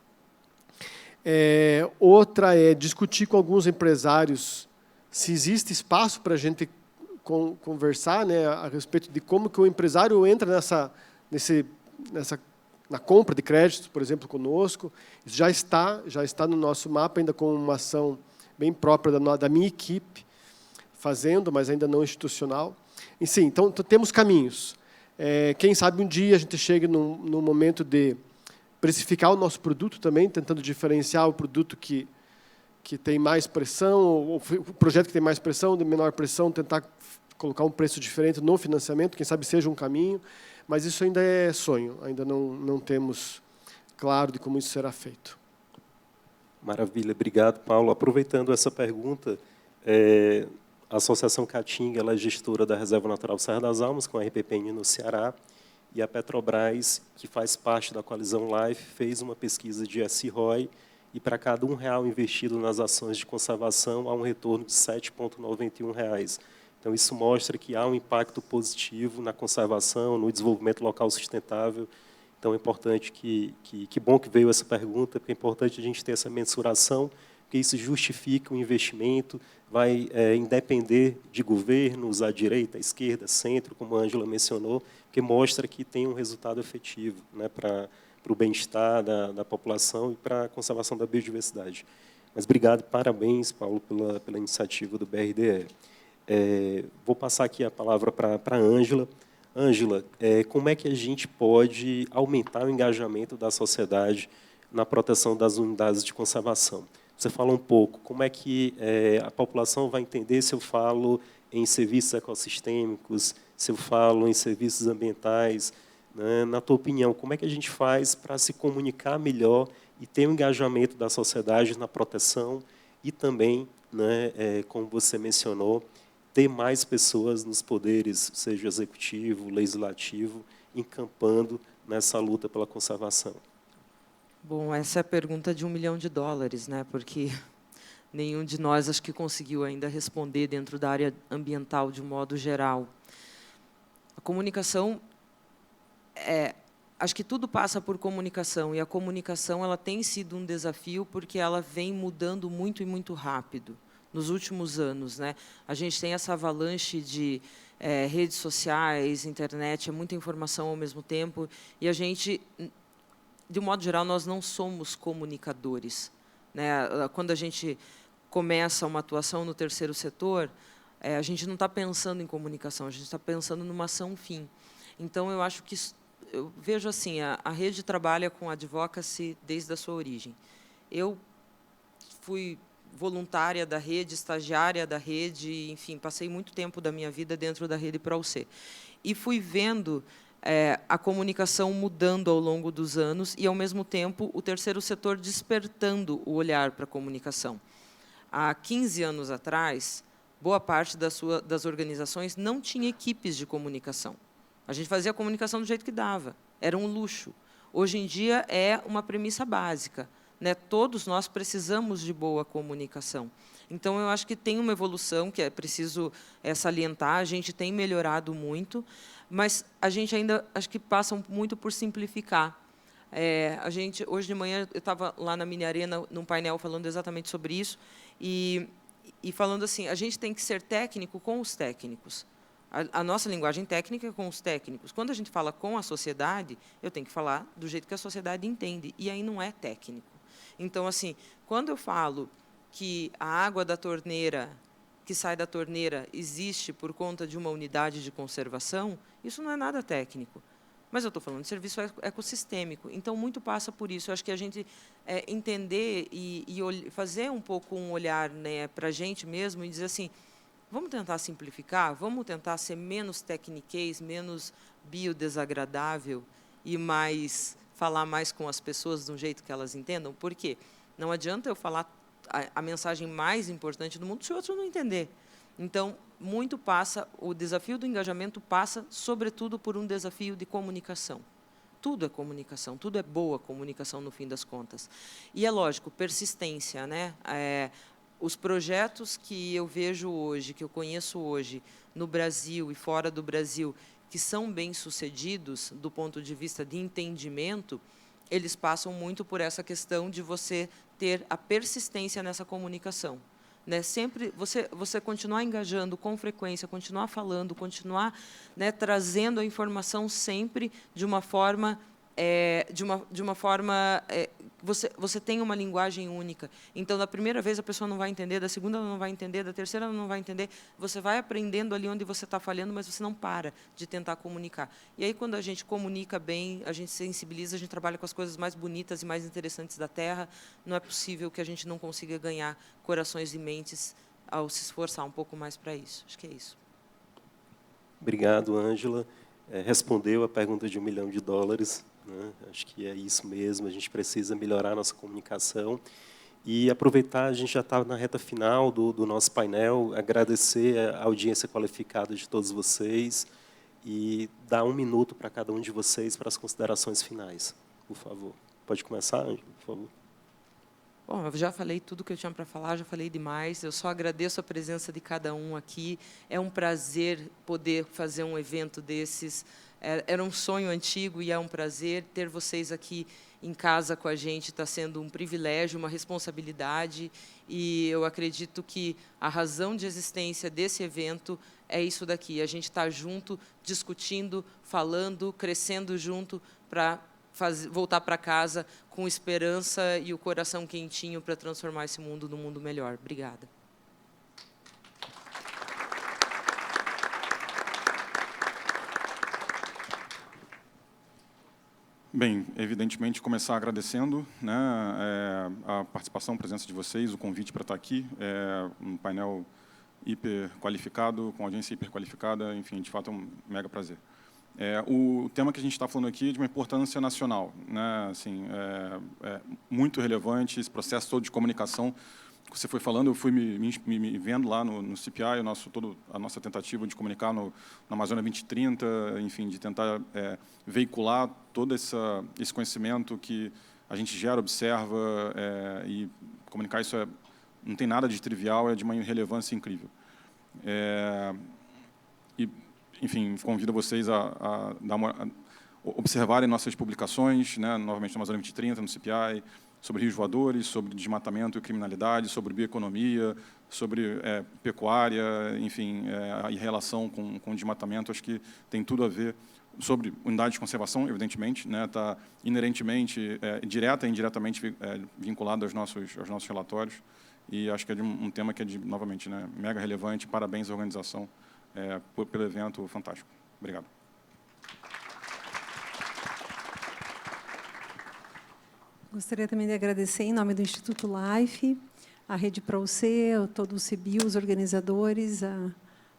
E: Outra é discutir com alguns empresários se existe espaço para a gente conversar, né, a respeito de como que o empresário entra na compra de créditos, por exemplo, conosco. Isso já está no nosso mapa, ainda com uma ação bem própria da minha equipe, fazendo, mas ainda não institucional. E, sim, então temos caminhos. Quem sabe um dia a gente chegue num momento de precificar o nosso produto também, tentando diferenciar o produto que tem mais pressão, ou o projeto que tem mais pressão, de menor pressão, tentar colocar um preço diferente no financiamento, quem sabe seja um caminho, mas isso ainda é sonho, ainda não temos claro de como isso será feito.
B: Maravilha, obrigado, Paulo. Aproveitando essa pergunta, a Associação Caatinga, ela é gestora da Reserva Natural Serra das Almas, com a RPPN no Ceará, e a Petrobras, que faz parte da Coalizão Life, fez uma pesquisa de SROI, e para cada R$1 investido nas ações de conservação, há um retorno de R$ 7,91. Então, isso mostra que há um impacto positivo na conservação, no desenvolvimento local sustentável. Então, é importante que bom que veio essa pergunta, porque é importante a gente ter essa mensuração, porque isso justifica o investimento, vai independer de governos, à direita, à esquerda, centro, como a Ângela mencionou, porque mostra que tem um resultado efetivo, né, para o bem-estar da população e para a conservação da biodiversidade. Mas obrigado, parabéns, Paulo, pela iniciativa do BRDE. Vou passar aqui a palavra para a Ângela. Ângela, como é que a gente pode aumentar o engajamento da sociedade na proteção das unidades de conservação? Você fala um pouco, como é que a população vai entender se eu falo em serviços ecossistêmicos, se eu falo em serviços ambientais, né? Na tua opinião, como é que a gente faz para se comunicar melhor e ter um engajamento da sociedade na proteção e também, né, como você mencionou, ter mais pessoas nos poderes, seja executivo, legislativo, encampando nessa luta pela conservação?
F: Bom, essa é a pergunta de $1 milhão, né? Porque nenhum de nós acho que conseguiu ainda responder dentro da área ambiental de um modo geral. A comunicação, acho que tudo passa por comunicação, e a comunicação ela tem sido um desafio porque ela vem mudando muito e muito rápido nos últimos anos, né? A gente tem essa avalanche de redes sociais, internet, é muita informação ao mesmo tempo, e a gente, de um modo geral, nós não somos comunicadores, né? Quando a gente começa uma atuação no terceiro setor, a gente não está pensando em comunicação, a gente está pensando numa ação-fim. Então, eu acho que eu vejo assim, a rede trabalha com advocacy desde a sua origem. Eu fui voluntária da rede, estagiária da rede, enfim, passei muito tempo da minha vida dentro da rede Praucê. E fui vendo a comunicação mudando ao longo dos anos e, ao mesmo tempo, o terceiro setor despertando o olhar para a comunicação. Há 15 anos atrás, boa parte das organizações não tinha equipes de comunicação. A gente fazia a comunicação do jeito que dava, era um luxo. Hoje em dia, é uma premissa básica, né? Todos nós precisamos de boa comunicação. Então, eu acho que tem uma evolução que é preciso salientar, a gente tem melhorado muito, mas a gente ainda, acho que passa muito por simplificar. Hoje de manhã, eu estava lá na Mini Arena, num painel, falando exatamente sobre isso, e falando assim, a gente tem que ser técnico com os técnicos. A nossa linguagem técnica é com os técnicos. Quando a gente fala com a sociedade, eu tenho que falar do jeito que a sociedade entende, e aí não é técnico. Então, assim, quando eu falo que a água da torneira, que sai da torneira, existe por conta de uma unidade de conservação, isso não é nada técnico. Mas eu estou falando de serviço ecossistêmico. Então, muito passa por isso. Eu acho que a gente entender e fazer um pouco um olhar, né, para a gente mesmo e dizer assim, vamos tentar simplificar, vamos tentar ser menos tecniquez, menos biodesagradável e falar mais com as pessoas de um jeito que elas entendam. Por quê? Não adianta eu falar a mensagem mais importante do mundo se o outro não entender. Então, muito passa, o desafio do engajamento passa, sobretudo, por um desafio de comunicação. Tudo é comunicação, tudo é boa comunicação, no fim das contas. E, é lógico, persistência, né? Os projetos que eu vejo hoje, que eu conheço hoje, no Brasil e fora do Brasil, que são bem-sucedidos do ponto de vista de entendimento, eles passam muito por essa questão de você ter a persistência nessa comunicação. Né? Sempre você continuar engajando com frequência, continuar falando, continuar, né, trazendo a informação sempre de uma forma... você tem uma linguagem única. Então, da primeira vez, a pessoa não vai entender, da segunda, ela não vai entender, da terceira, ela não vai entender. Você vai aprendendo ali onde você está falhando, mas você não para de tentar comunicar. E aí, quando a gente comunica bem, a gente sensibiliza, a gente trabalha com as coisas mais bonitas e mais interessantes da Terra, não é possível que a gente não consiga ganhar corações e mentes ao se esforçar um pouco mais para isso. Acho que é isso.
B: Obrigado, Ângela. Respondeu a pergunta de $1 milhão, né? Acho que é isso mesmo, a gente precisa melhorar a nossa comunicação. E aproveitar, a gente já está na reta final do nosso painel, agradecer a audiência qualificada de todos vocês e dar 1 minuto para cada um de vocês para as considerações finais, por favor. Pode começar, Ângela, por favor.
F: Bom, eu já falei tudo que eu tinha para falar, já falei demais. Eu só agradeço a presença de cada um aqui. É um prazer poder fazer um evento desses. Era um sonho antigo e é um prazer ter vocês aqui em casa com a gente. Está sendo um privilégio, uma responsabilidade. E eu acredito que a razão de existência desse evento é isso daqui. A gente está junto, discutindo, falando, crescendo junto para voltar para casa com esperança e o coração quentinho para transformar esse mundo num mundo melhor. Obrigada.
C: Bem, evidentemente, começar agradecendo, né, a participação, a presença de vocês, o convite para estar aqui, um painel hiper qualificado, com audiência hiper qualificada, enfim, de fato é um mega prazer. O tema que a gente está falando aqui é de uma importância nacional, né? Assim, muito relevante, esse processo todo de comunicação que você foi falando, eu fui me vendo lá no CPI, a nossa tentativa de comunicar na Amazônia 2030, enfim, de tentar veicular todo esse conhecimento que a gente gera, observa, e comunicar isso não tem nada de trivial, é de uma relevância incrível. Enfim, convido vocês a observarem nossas publicações, né, novamente na Amazônia 2030, no CPI, sobre rios voadores, sobre desmatamento e criminalidade, sobre bioeconomia, sobre pecuária, enfim, a relação com o desmatamento. Acho que tem tudo a ver sobre unidade de conservação, evidentemente, né, está inerentemente, direta e indiretamente vinculado aos nossos relatórios. E acho que é de um tema que é, novamente, né, mega relevante. Parabéns à organização pelo evento fantástico. Obrigado.
D: Gostaria também de agradecer, em nome do Instituto Life, a Rede ProUC, todo o CBio, os organizadores,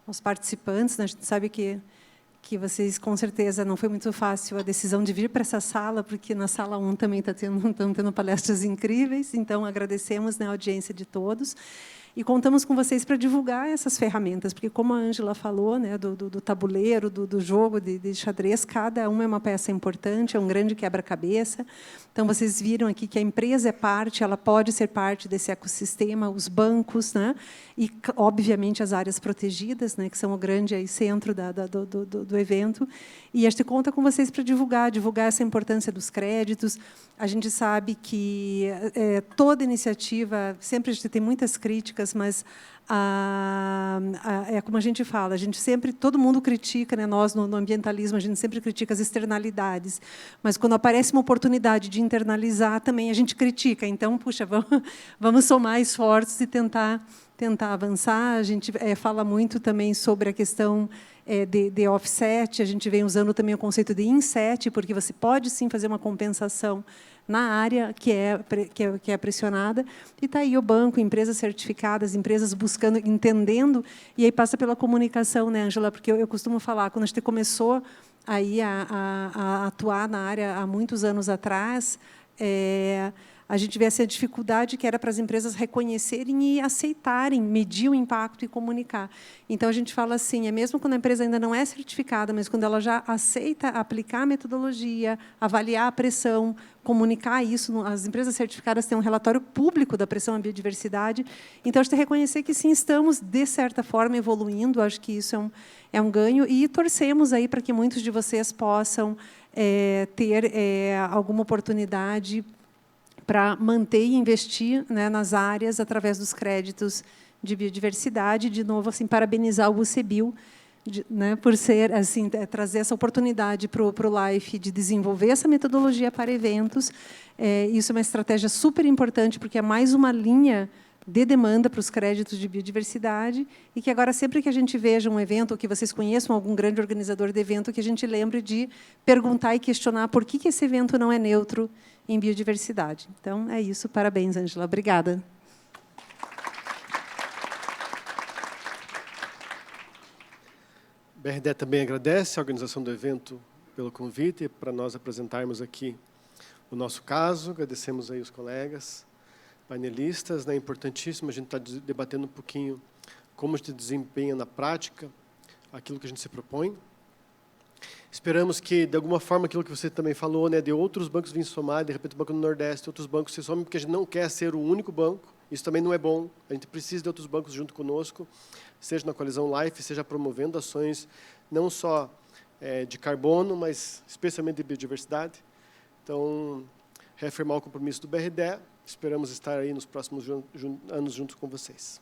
D: aos participantes. Né? A gente sabe que vocês, com certeza, não foi muito fácil a decisão de vir para essa sala, porque na sala 1 também estão tendo palestras incríveis. Então, agradecemos, né, a audiência de todos. E contamos com vocês para divulgar essas ferramentas, porque, como a Ângela falou, né, do tabuleiro, do jogo de xadrez, cada uma é uma peça importante, é um grande quebra-cabeça. Então, vocês viram aqui que a empresa é parte, ela pode ser parte desse ecossistema, os bancos, né, e, obviamente, as áreas protegidas, né, que são o grande aí, centro do evento. E a gente conta com vocês para divulgar essa importância dos créditos. A gente sabe que toda iniciativa, sempre a gente tem muitas críticas, mas é como a gente fala, a gente sempre, todo mundo critica, né? Nós no ambientalismo a gente sempre critica as externalidades, mas quando aparece uma oportunidade de internalizar, também a gente critica. Então, puxa, vamos somar esforços e tentar avançar. A gente fala muito também sobre a questão de offset. A gente vem usando também o conceito de inset, porque você pode sim fazer uma compensação na área que é pressionada. E está aí o banco, empresas certificadas, empresas buscando, entendendo, e aí passa pela comunicação, né, Ângela? Porque eu costumo falar, quando a gente começou aí a atuar na área há muitos anos atrás, a gente vê essa dificuldade que era para as empresas reconhecerem e aceitarem, medir o impacto e comunicar. Então, a gente fala assim, mesmo quando a empresa ainda não é certificada, mas quando ela já aceita aplicar a metodologia, avaliar a pressão, comunicar isso, as empresas certificadas têm um relatório público da pressão à biodiversidade. Então, a gente tem que reconhecer que, sim, estamos, de certa forma, evoluindo. Acho que isso é um ganho. E torcemos aí para que muitos de vocês possam ter alguma oportunidade para manter e investir, né, nas áreas através dos créditos de biodiversidade. De novo, assim, parabenizar o UCBio, né, por ser, assim, trazer essa oportunidade para o LIFE de desenvolver essa metodologia para eventos. Isso é uma estratégia super importante, porque é mais uma linha de demanda para os créditos de biodiversidade, e que agora, sempre que a gente veja um evento, ou que vocês conheçam algum grande organizador de evento, que a gente lembre de perguntar e questionar por que esse evento não é neutro em biodiversidade. Então, é isso. Parabéns, Ângela. Obrigada.
E: O BRDE também agradece a organização do evento pelo convite, para nós apresentarmos aqui o nosso caso. Agradecemos aí os colegas painelistas, né? É importantíssimo a gente estar debatendo um pouquinho como a gente desempenha na prática aquilo que a gente se propõe. Esperamos que, de alguma forma, aquilo que você também falou, né, de outros bancos virem somar, de repente o Banco do Nordeste, outros bancos se somem, porque a gente não quer ser o único banco. Isso também não é bom. A gente precisa de outros bancos junto conosco, seja na Coalizão LIFE, seja promovendo ações não só de carbono, mas especialmente de biodiversidade. Então, reafirmar o compromisso do BRDE. Esperamos estar aí nos próximos anos junto com vocês.